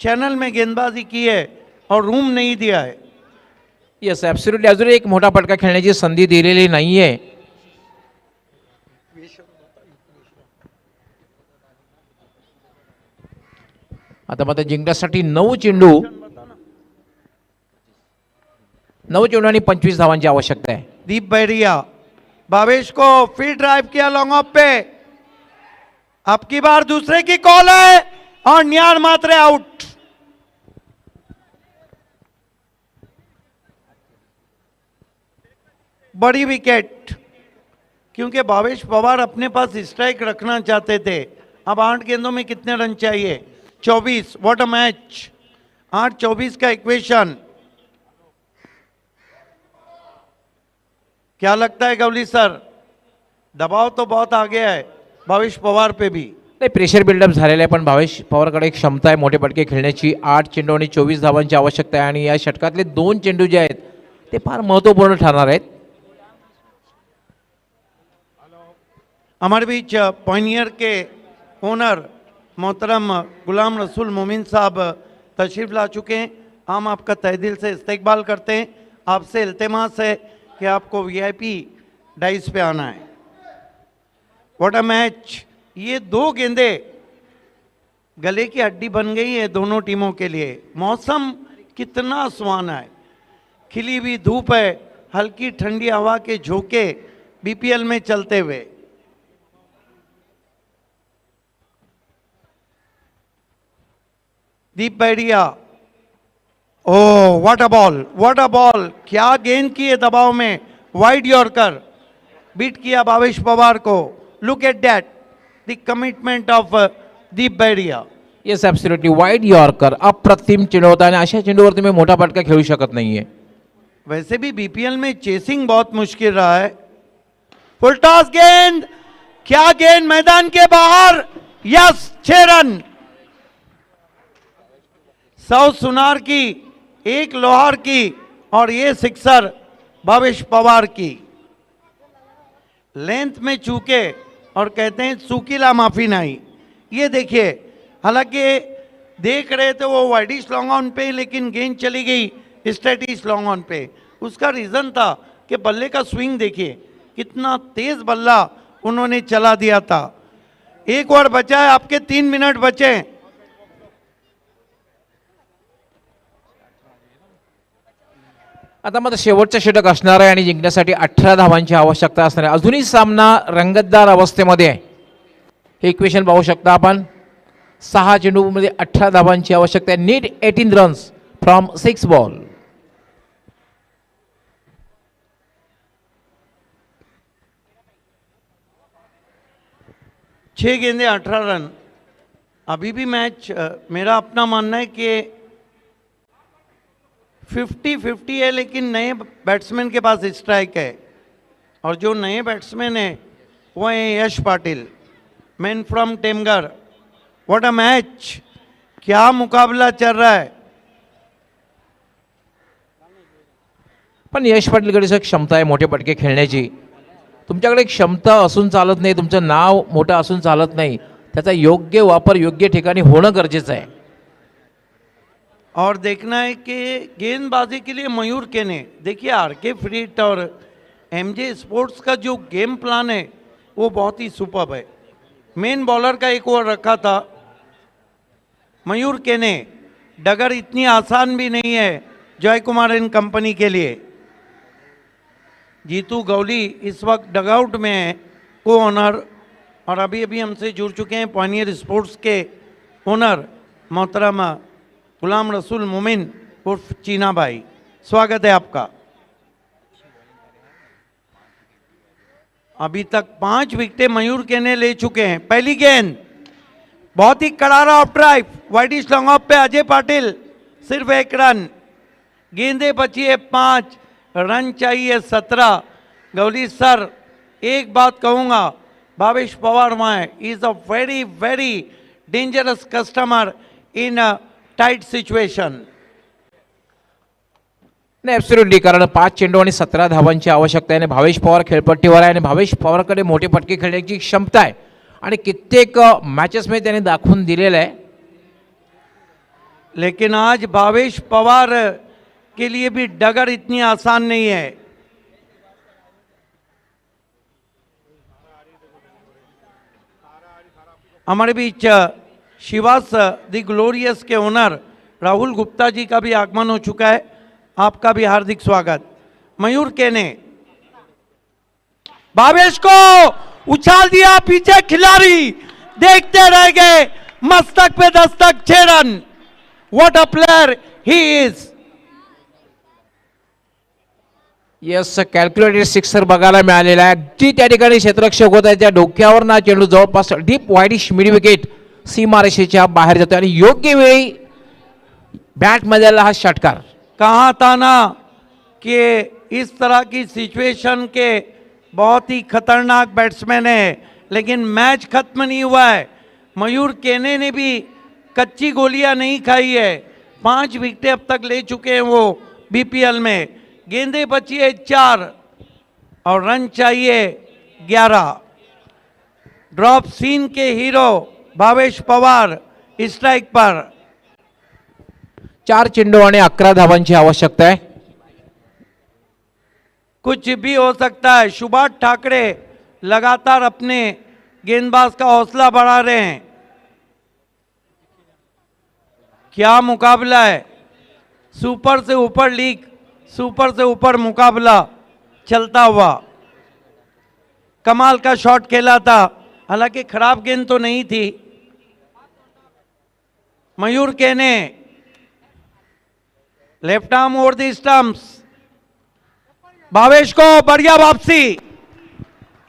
चैनल में गेंदबाजी की है और रूम नहीं दिया है. Yes, absolutely. अजून एक मोठा फटका खेळण्याची संधी दिलेली नाहीये. आता मात्र जिंकण्यासाठी 9 चेंडू आणि 25 धावांची आवश्यकता आहे. दीप बैरिया, भावेश को फिर ड्राइव किया लॉन्ग ऑफ पे. अब की बार दूसरे की कॉल है और न्यार मात्रे आउट. बड़ी विकेट, क्योंकि भावेश पवार अपने पास स्ट्राइक रखना चाहते थे. अब 8 गेंदों में कितने रन चाहिए? 24. What a match. 8-24 का इक्वेशन. क्या लगता है गवली सर, दबाव तो बहुत आ गया है भावेश पवार पे भी. नाही, प्रेशर बिल्डअप झालेलं आहे, पण भावेश पवारकडे एक क्षमता आहे मोठे फटके खेळण्याची. 8 चेंडू आणि 24 धावांची आवश्यकता आहे आणि या षटकातले 2 चेंडू जे आहेत ते फार महत्त्वपूर्ण ठरणार आहेत. हमारे बीच पॉइनियर के ओनर मोहतरम गुलाम रसूल मोमिन साहब तशरीफ ला चुके हैं. हम आपका तहे दिल से इस्तकबाल करते हैं. आपसे इल्तिमास है कि आपको वीआईपी डाइस पे आना है. What a match. ये 2 गेंदे गले की हड्डी बन गई है दोनों टीमों के लिए. मौसम कितना सुहाना है, खिली हुई धूप है, हल्की ठंडी हवा के झोंके बीपीएल में चलते हुए. Deep Bairiya, oh what a ball, what a ball. क्या गेंद की है दबाव में. वाइड यॉर्कर, बीट किया भावेश पवार को. Look at that, the commitment of Deep Bairiya. Yes, absolutely. Wide yorker, अप्रतिम चेंडू होता आणि अशा चेंडूवर तुम्ही मोठा फटका खेळू शकत नाहीये. वैसे भी बीपीएल में चेसिंग बहुत मुश्किल रहा है. फुल टॉस गेंद, क्या गेंद, मैदान के बाहर. Yes, 6 run. 100 सुनार की, 1 लोहार की और ये सिक्सर भावेश पवार की. लेंथ में चूके और कहते हैं सूकीला माफी नहीं. ये देखिए, हालांकि देख रहे थे वो वाइडिश लॉन्ग ऑन पे, लेकिन गेंद चली गई स्ट्रेटिश लॉन्ग ऑन पे. उसका रीजन था कि बल्ले का स्विंग देखिए, कितना तेज बल्ला उन्होंने चला दिया था. एक ओवर बचा है, आपके 3 मिनट बचे हैं. आता मात्र शेवटचं षटक असणार आहे आणि जिंकण्यासाठी 18 धावांची आवश्यकता असणार आहे. अजूनही सामना रंगतदार अवस्थेमध्ये आहे. हे इक्वेशन पाहू शकता आपण. 6 चेंडूमध्ये 18 धावांची आवश्यकता आहे. Need 18 runs from 6 ball. छह गेंदे 18 रन. अभी भी मैच मेरा अपना मानना है कि 50-50 है, लेकिन नए बैट्समैन के पास स्ट्राइक है और जो नए बैट्समैन है वो है Yash Patil, man from Temgar. What a match. क्या मुकाबला चल रहा है. पण यश पाटीलकडे एक क्षमता आहे मोठे फटके खेळण्याची. तुमच्याकडे क्षमता असून चालत नाही, तुमचं नाव मोठं असून चालत नाही. त्याचा योग्य वापर योग्य ठिकाणी होणं गरजेचं आहे. और देखना है कि गेंदबाजी के लिए मयूर केने, देखिए आरके फ्रीट और एमजे स्पोर्ट्स का जो गेम प्लान है वो बहुत ही सुपर्ब है. मेन बॉलर का एक ओवर रखा था मयूर केने. डगर इतनी आसान भी नहीं है जॉय कुमार एंड कंपनी के लिए. जीतू गौली इस वक्त डगआउट में है, को ऑनर, और अभी अभी हमसे जुड़ चुके हैं पॉनियर स्पोर्ट्स के ओनर मोहतरम गुलाम रसूल मोमिन उर्फ चीना भाई, स्वागत है आपका। अभी तक 5 विकेटें मयूर केने ले चुके हैं। पहली गेंद बहुत ही करारा of drive, widish long off पे अजय पाटिल, सिर्फ 1 रन। गेंदे बची है 5, रन चाहिए 17। गौली सर, एक बात कहूंगा, भावेश पवार माए is a very very dangerous customer in a tight situation. नाही ॲब्सोल्युटली, कारण 5 चेंडू आणि 17 धावांची आवश्यकता आहे आणि भावेश पवार खेळपट्टीवर आहे आणि भावेश पवारकडे मोठे फटके खेळण्याची क्षमता आहे आणि कित्येक मॅचेसमध्ये त्याने दाखवून दिलेलं आहे। लेकिन आज भावेश पवार के लिए भी डगर इतनी आसान नहीं है। हमारे बीच शिवास द ग्लोरियस के ओनर राहुल गुप्ता जी का भी आगमन हो चुका है, आपका भी हार्दिक स्वागत। मयूर केने भावेश को उछाल दिया, पीछे खिलाड़ी देखते रह गए, मस्तक पे Dastak, 6 run. What a player he is. Yes, calculated sixer बघायला मिळालेला आहे। अगदी त्या ठिकाणी क्षेत्ररक्षक होता, त्या डोक्यावर ना चेंडू जवळपास डीप वाईडिश मिड विकेट सीमारेषेच्या बाहेर जातो आणि योग्य वेळी बॅट मध्ये हा षटकार। कहा था ना कि इस तरह की सिचुएशन के बहुत ही खतरनाक बैट्समैन है, लेकिन मैच खत्म नहीं हुआ है। मयूर केने ने भी कच्ची गोलियां नहीं खाई है, 5 विकेटें अब तक ले चुके हैं वो बीपीएल में। गेंदे बची है 4 और रन चाहिए 11। ड्रॉप सीन के हीरो भावेश पवार स्ट्राइक पर। 4 चेंडू आणि 11 धावांची आवश्यकता आहे। कुछ भी हो सकता है। सुभाष ठाकरे लगातार अपने गेंदबाज का हौसला बढ़ा रहे हैं। क्या मुकाबला है, सुपर से ऊपर लीग, सुपर से ऊपर मुकाबला चलता हुआ। कमाल का शॉट खेला था, हालांकि खराब गेंद तो नहीं थी। मयूर केने left arm over the stumps, Bhavesh को बढ़िया वापसी।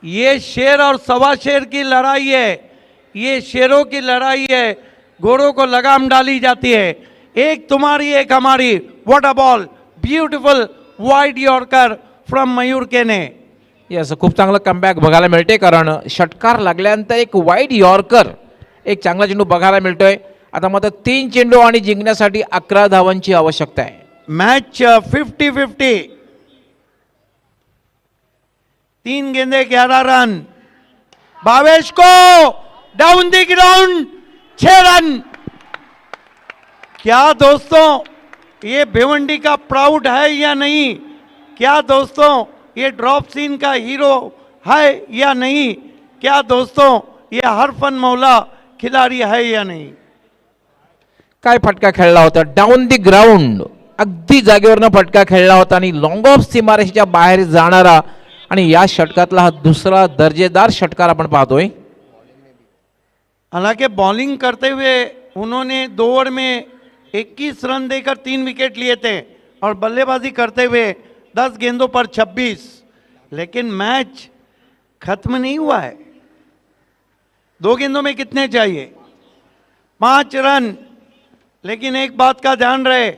ये शेर और सवा शेर की लड़ाई है, ये शेरों की लड़ाई है, घोड़ों को लगाम डाली जाती है। एक तुम्हारी एक हमारी। What a ball, beautiful wide yorker from Mayur Kene. Yes, खूप चांगलं कमबॅक बघायला मिळते, कारण षटकार लागल्यानंतर एक वाईड यॉर्कर, एक चांगला चेंडू बघायला मिळतोय। आता मात्र 3 चेंडू आणि जिंकण्यासाठी 11 धावांची आवश्यकता आहे। मैच 50-50, 3 गेंदे 11 रन। भावेश को डाउन द ग्राउंड, 6 रन। क्या दोस्तों ये भिवंडी का प्राउड है या नहीं? क्या दोस्तों ये ड्रॉप सीन का हीरो है या नहीं? क्या दोस्तों ये हरफन मौला खिलाड़ी है या नहीं? काय फटका खेळला होता, डाऊन दी ग्राउंड, अगदी जागेवरनं फटका खेळला होता आणि लॉंग ऑफ सीमारेषेच्या बाहेर जाणारा आणि या षटकातला हा दुसरा दर्जेदार षटकार आपण पाहतोय। हालांकि बॉलिंग करते हुए उन्होंने 2 ओवर में 21 रन देकर 3 विकेट लिए थे और बल्लेबाजी करते हुए 10 गेंदों पर 26, लेकिन मैच खत्म नहीं हुआ है। 2 गेंदों में कितने चाहिए? 5 रन। लेकिन एक बात का ध्यान रहे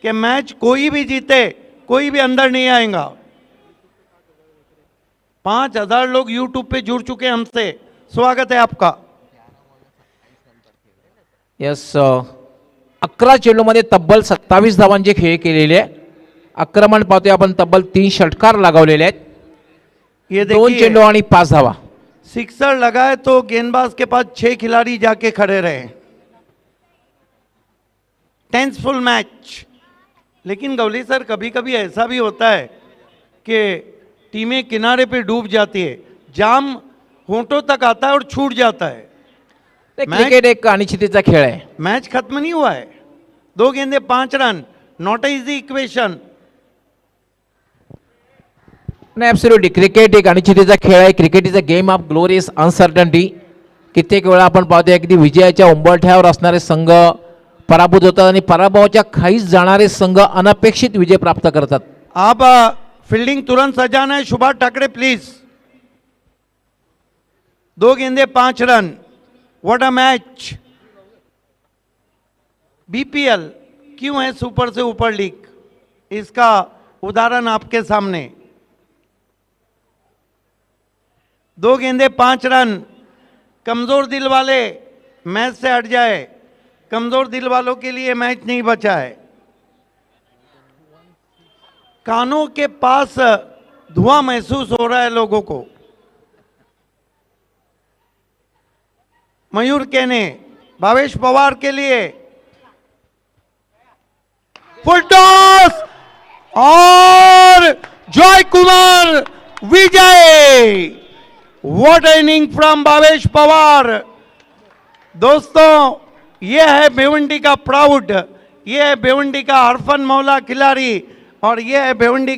कि मैच कोई भी जीते, कोई भी अंदर नहीं आएगा। 5000 लोग यूट्यूब पे जुड़ चुके हैं हमसे, स्वागत है आपका। यस, 11 चेंडूमध्ये तब्बल 27 धावांचे खेळ केलेले आहे। आक्रमण पाहतोय आपण, तब्बल 3 षटकार लगावलेले आहेत। ये 2 देखिए, चेंडू आणि 5 धावा। सिक्सर लगाए तो गेंदबाज के पास 6 खिलाड़ी जाके खड़े रहे। टेंसफुल मैच। लेकिन गवली सर, कभी कभी ऐसा भी होता है कि टीमें किनारे पे डूब जाती है, जाम होंठों तक आता है और छूट जाता है। क्रिकेट एक अनिश्चिततेचा खेळ आहे। मैच खत्म नहीं हुआ है। 2 गेंदे 5 run, not a easy equation. नाही, ॲब्सोल्युटली क्रिकेट एक अनिश्चिततेचा खेळ आहे। Cricket is a game of glorious uncertainty. कित्येक वेळा आपण पाहतोय अगदी विजयाच्या उंबरठ्यावर असणारे संघ पराभूत होतात आणि पराभवाच्या खाईच जाणारे संघ अनपेक्षित विजय प्राप्त करतात. अब फील्डिंग तुरंत सजाना है. सुभाष ठाकरे प्लीज. 2 गेंदे 5 run. What a match. BPL क्यों है सुपर से ऊपर लीग, इसका उदाहरण आपके सामने. 2 गेंदे 5 रन. कमजोर दिल वाले मैच से हट जाए. कमजोर दिल वालों के लिए मैच नहीं बचा है. कानों के पास धुआं महसूस हो रहा है लोगों को. मयूर केने भावेश पवार के लिए फुल टॉस और Joy Kumar Vijay. What inning from Bhavesh Pawar. दोस्तों ये है भिवंडी का प्राउड, ये है भिवंडी का हरफन मौला खिलाड़ी और ये है भिवंडी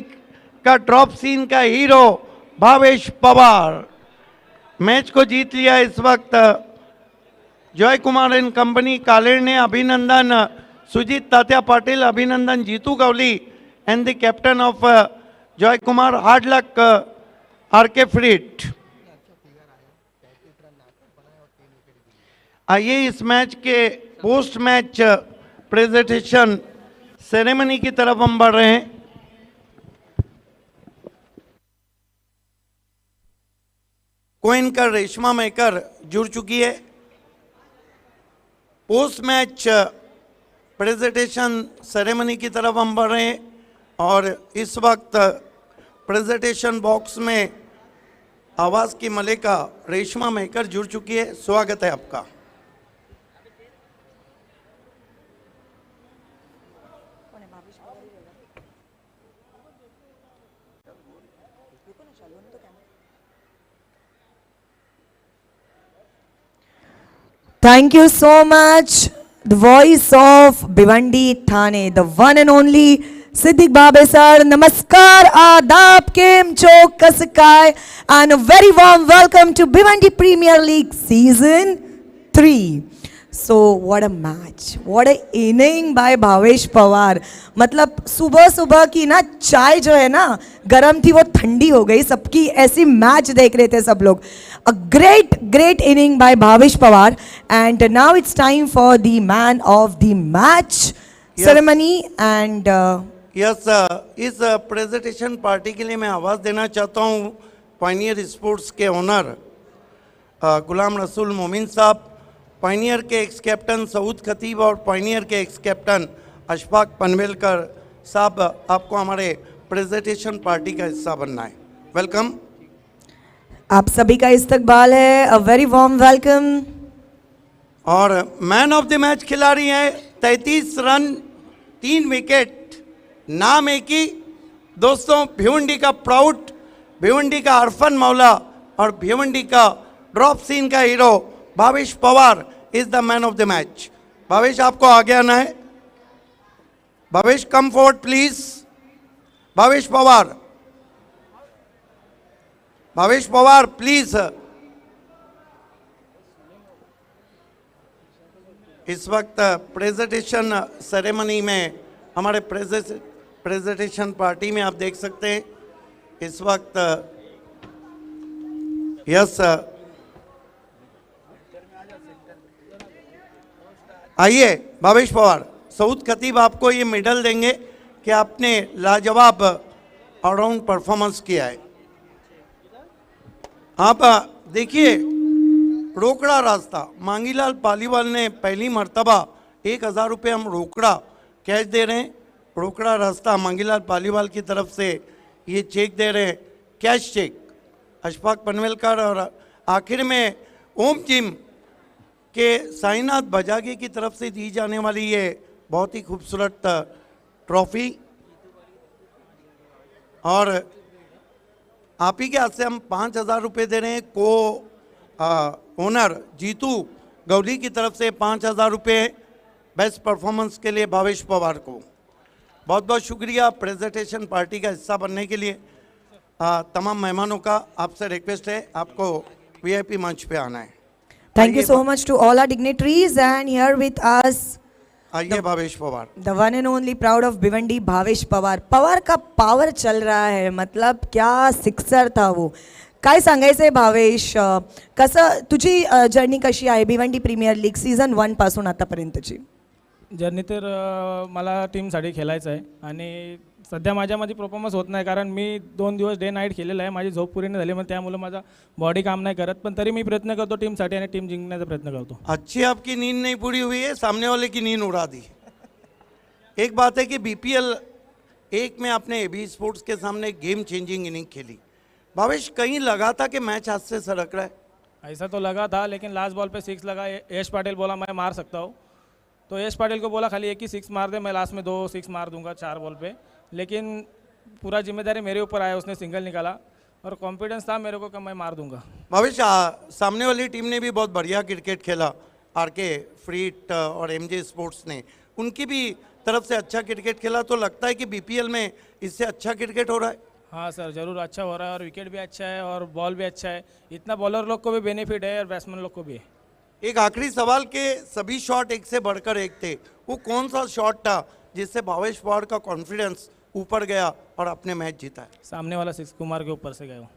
का ड्रॉप सीन का हीरो भावेश पवार. मैच को जीत लिया इस वक्त जॉय कुमार एंड कंपनी कालेर ने. अभिनंदन सुजीत तात्या पाटिल, अभिनंदन Jitu Gawli and the captain of Joy Kumar. Hard luck RK freight. आइए इस मैच के पोस्ट मैच प्रेजेंटेशन सेरेमनी की तरफ हम बढ़ रहे हैं. कोइनकर रेशमा मेकर जुड़ चुकी है. पोस्ट मैच प्रेजेंटेशन सेरेमनी की तरफ हम बढ़ रहे हैं और इस वक्त प्रेजेंटेशन बॉक्स में आवाज़ की मलिका रेशमा मेकर जुड़ चुकी है. स्वागत है आपका. Thank you so much. The voice of Bhiwandi Thane, the one and only Siddiq Bhabe sir. Namaskar, Adab, Kem Chok, Kasakai, and a very warm welcome to Bhiwandi Premier League Season 3. So what a match, what a inning by Bhavesh Pawar. मतलब सुबह सुबह की ना चाय जो है ना गर्म थी वो ठंडी हो गई सबकी. ऐसी मैच देख रहे थे सब लोग. A great inning by Bhavesh Pawar, and now it's time for the man of the match ceremony. And yes इस प्रेजेंटेशन पार्टी के लिए मैं आवाज़ देना चाहता हूँ पायनियर स्पोर्ट्स के ओनर गुलाम रसूल मोमिन साहब, पायनियर के एक्स कैप्टन सऊद खतीब और पायनियर के एक्स कैप्टन अशफाक पनवेलकर साहब. आपको हमारे प्रेजेंटेशन पार्टी का हिस्सा बनना है. वेलकम. आप सभी का इस्तकबाल है. A very warm welcome. और मैन ऑफ द मैच खिलाड़ी हैं 33 रन 3 विकेट. नाम एक ही दोस्तों, भिवंडी का प्राउड, भिवंडी का अरफन मौला और भिवंडी का ड्रॉप सीन का hero Bhavesh Pawar is the man of the match. Bhavesh आपको आगे आना है. Bhavesh come forward please. Bhavesh Pawar, Bhavesh Pawar please. इस वक्त प्रेजेंटेशन सेरेमनी में हमारे प्रेजेंटेशन पार्टी में आप देख सकते हैं इस वक्त यस आइए भावेश पवार. सऊद खतीब आपको ये मेडल देंगे कि आपने लाजवाब ऑलराउंड परफॉर्मेंस किया है. आप देखिए रोकड़ा रास्ता, मांगीलाल पालीवाल ने पहली मर्तबा 1000 रुपये हम रोकड़ा कैश दे रहे हैं. रोकड़ा रास्ता मांगीलाल पालीवाल की तरफ से ये चेक दे रहे हैं, कैश चेक अशफाक पनवेलकर. और आखिर में ओम जिम के साईनाथ बजागे की तरफ से दी जाने वाली ये बहुत ही खूबसूरत ट्रॉफी. और आप ही के हाथ से हम 5000 रुपये दे रहे हैं. को ओनर जीतू गौली की तरफ से 5000 रुपये बेस्ट परफॉर्मेंस के लिए भावेश पवार को. बहुत बहुत शुक्रिया प्रेजेंटेशन पार्टी का हिस्सा बनने के लिए. तमाम मेहमानों का आपसे रिक्वेस्ट है आपको वीआईपी मंच पे आना है. Thank you आइए so much to all our dignitaries, and here with us आइए Bhavesh Pawar. the one and only proud of Bhiwandi Bhavesh Pawar. Pawar का पावर चल रहा है, मतलब क्या सिक्सर था वो. काय सांगायचंय भावेश, कसं तुझी जर्नी कशी आहे भिवंडी प्रीमियर लीग सीझन 1 पासून आतापर्यंतची? जर्नी तर मला टीमसाठी खेळायचं आहे आणि सध्या माझ्यामध्ये परफॉर्मन्स होत नाही, कारण मी 2 दिवस डे नाईट खेळलेलं आहे. माझी झोप पुरी नाही झाली, मग त्यामुळे माझा बॉडी काम नाही करत, पण तरी मी प्रयत्न करतो टीमसाठी आणि टीम जिंकण्याचा प्रयत्न करतो. अच्छी आपकी नींद नहीं पूरी हुई है, सामने वाले की नींद उड़ा दी। एक बात है कि बीपीएल 1 में आपने एबी स्पोर्ट्स के सामने गेम चेंजिंग इनिंग खेली। भावेश, कहीं लगा था कि मैच हाथ से सरक रहा है? ऐसा तो लगा था, लेकिन लास्ट बॉल पे 6 लगा. यश पाटिल बोला मैं मार सकता हूँ, तो यश पाटिल को बोला खाली एक ही 6 मार दे, मैं लास्ट में 2 6 मार दूंगा 4 बॉल पे. लेकिन पूरा जिम्मेदारी मेरे ऊपर आया, उसने सिंगल निकाला और कॉन्फिडेंस था मेरे को कि मैं मार दूंगा. भावेश, सामने वाली टीम ने भी बहुत बढ़िया क्रिकेट खेला, आरके फ्रीट और एमजे स्पोर्ट्स ने, उनकी भी तरफ से अच्छा क्रिकेट खेला, तो लगता है कि बीपीएल में इससे अच्छा क्रिकेट हो रहा है? हाँ सर, ज़रूर अच्छा हो रहा है, और विकेट भी अच्छा है और बॉल भी अच्छा है. इतना बॉलर लोग को भी बेनिफिट है और बैट्समैन लोग को भी है. एक आखिरी सवाल के सभी शॉट एक से बढ़कर एक थे, वो कौन सा शॉट था जिससे भावेश पवार का कॉन्फिडेंस ऊपर गया और अपने मैच जीता है? सामने वाला 6 कुमार के ऊपर से गया.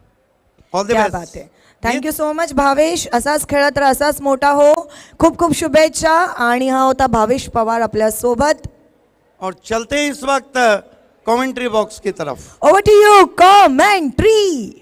ऑल द क्या बेस्ट. बात आहे. Thank you so much Bhavesh. असाच खेळत राहा, असाच मोठा हो. खूप खूप शुभेच्छा. आणि हा होता भावेश पवार आपल्या सोबत. और चलते हैं इस वक्त कमेंट्री बॉक्स की तरफ. Over to you commentary.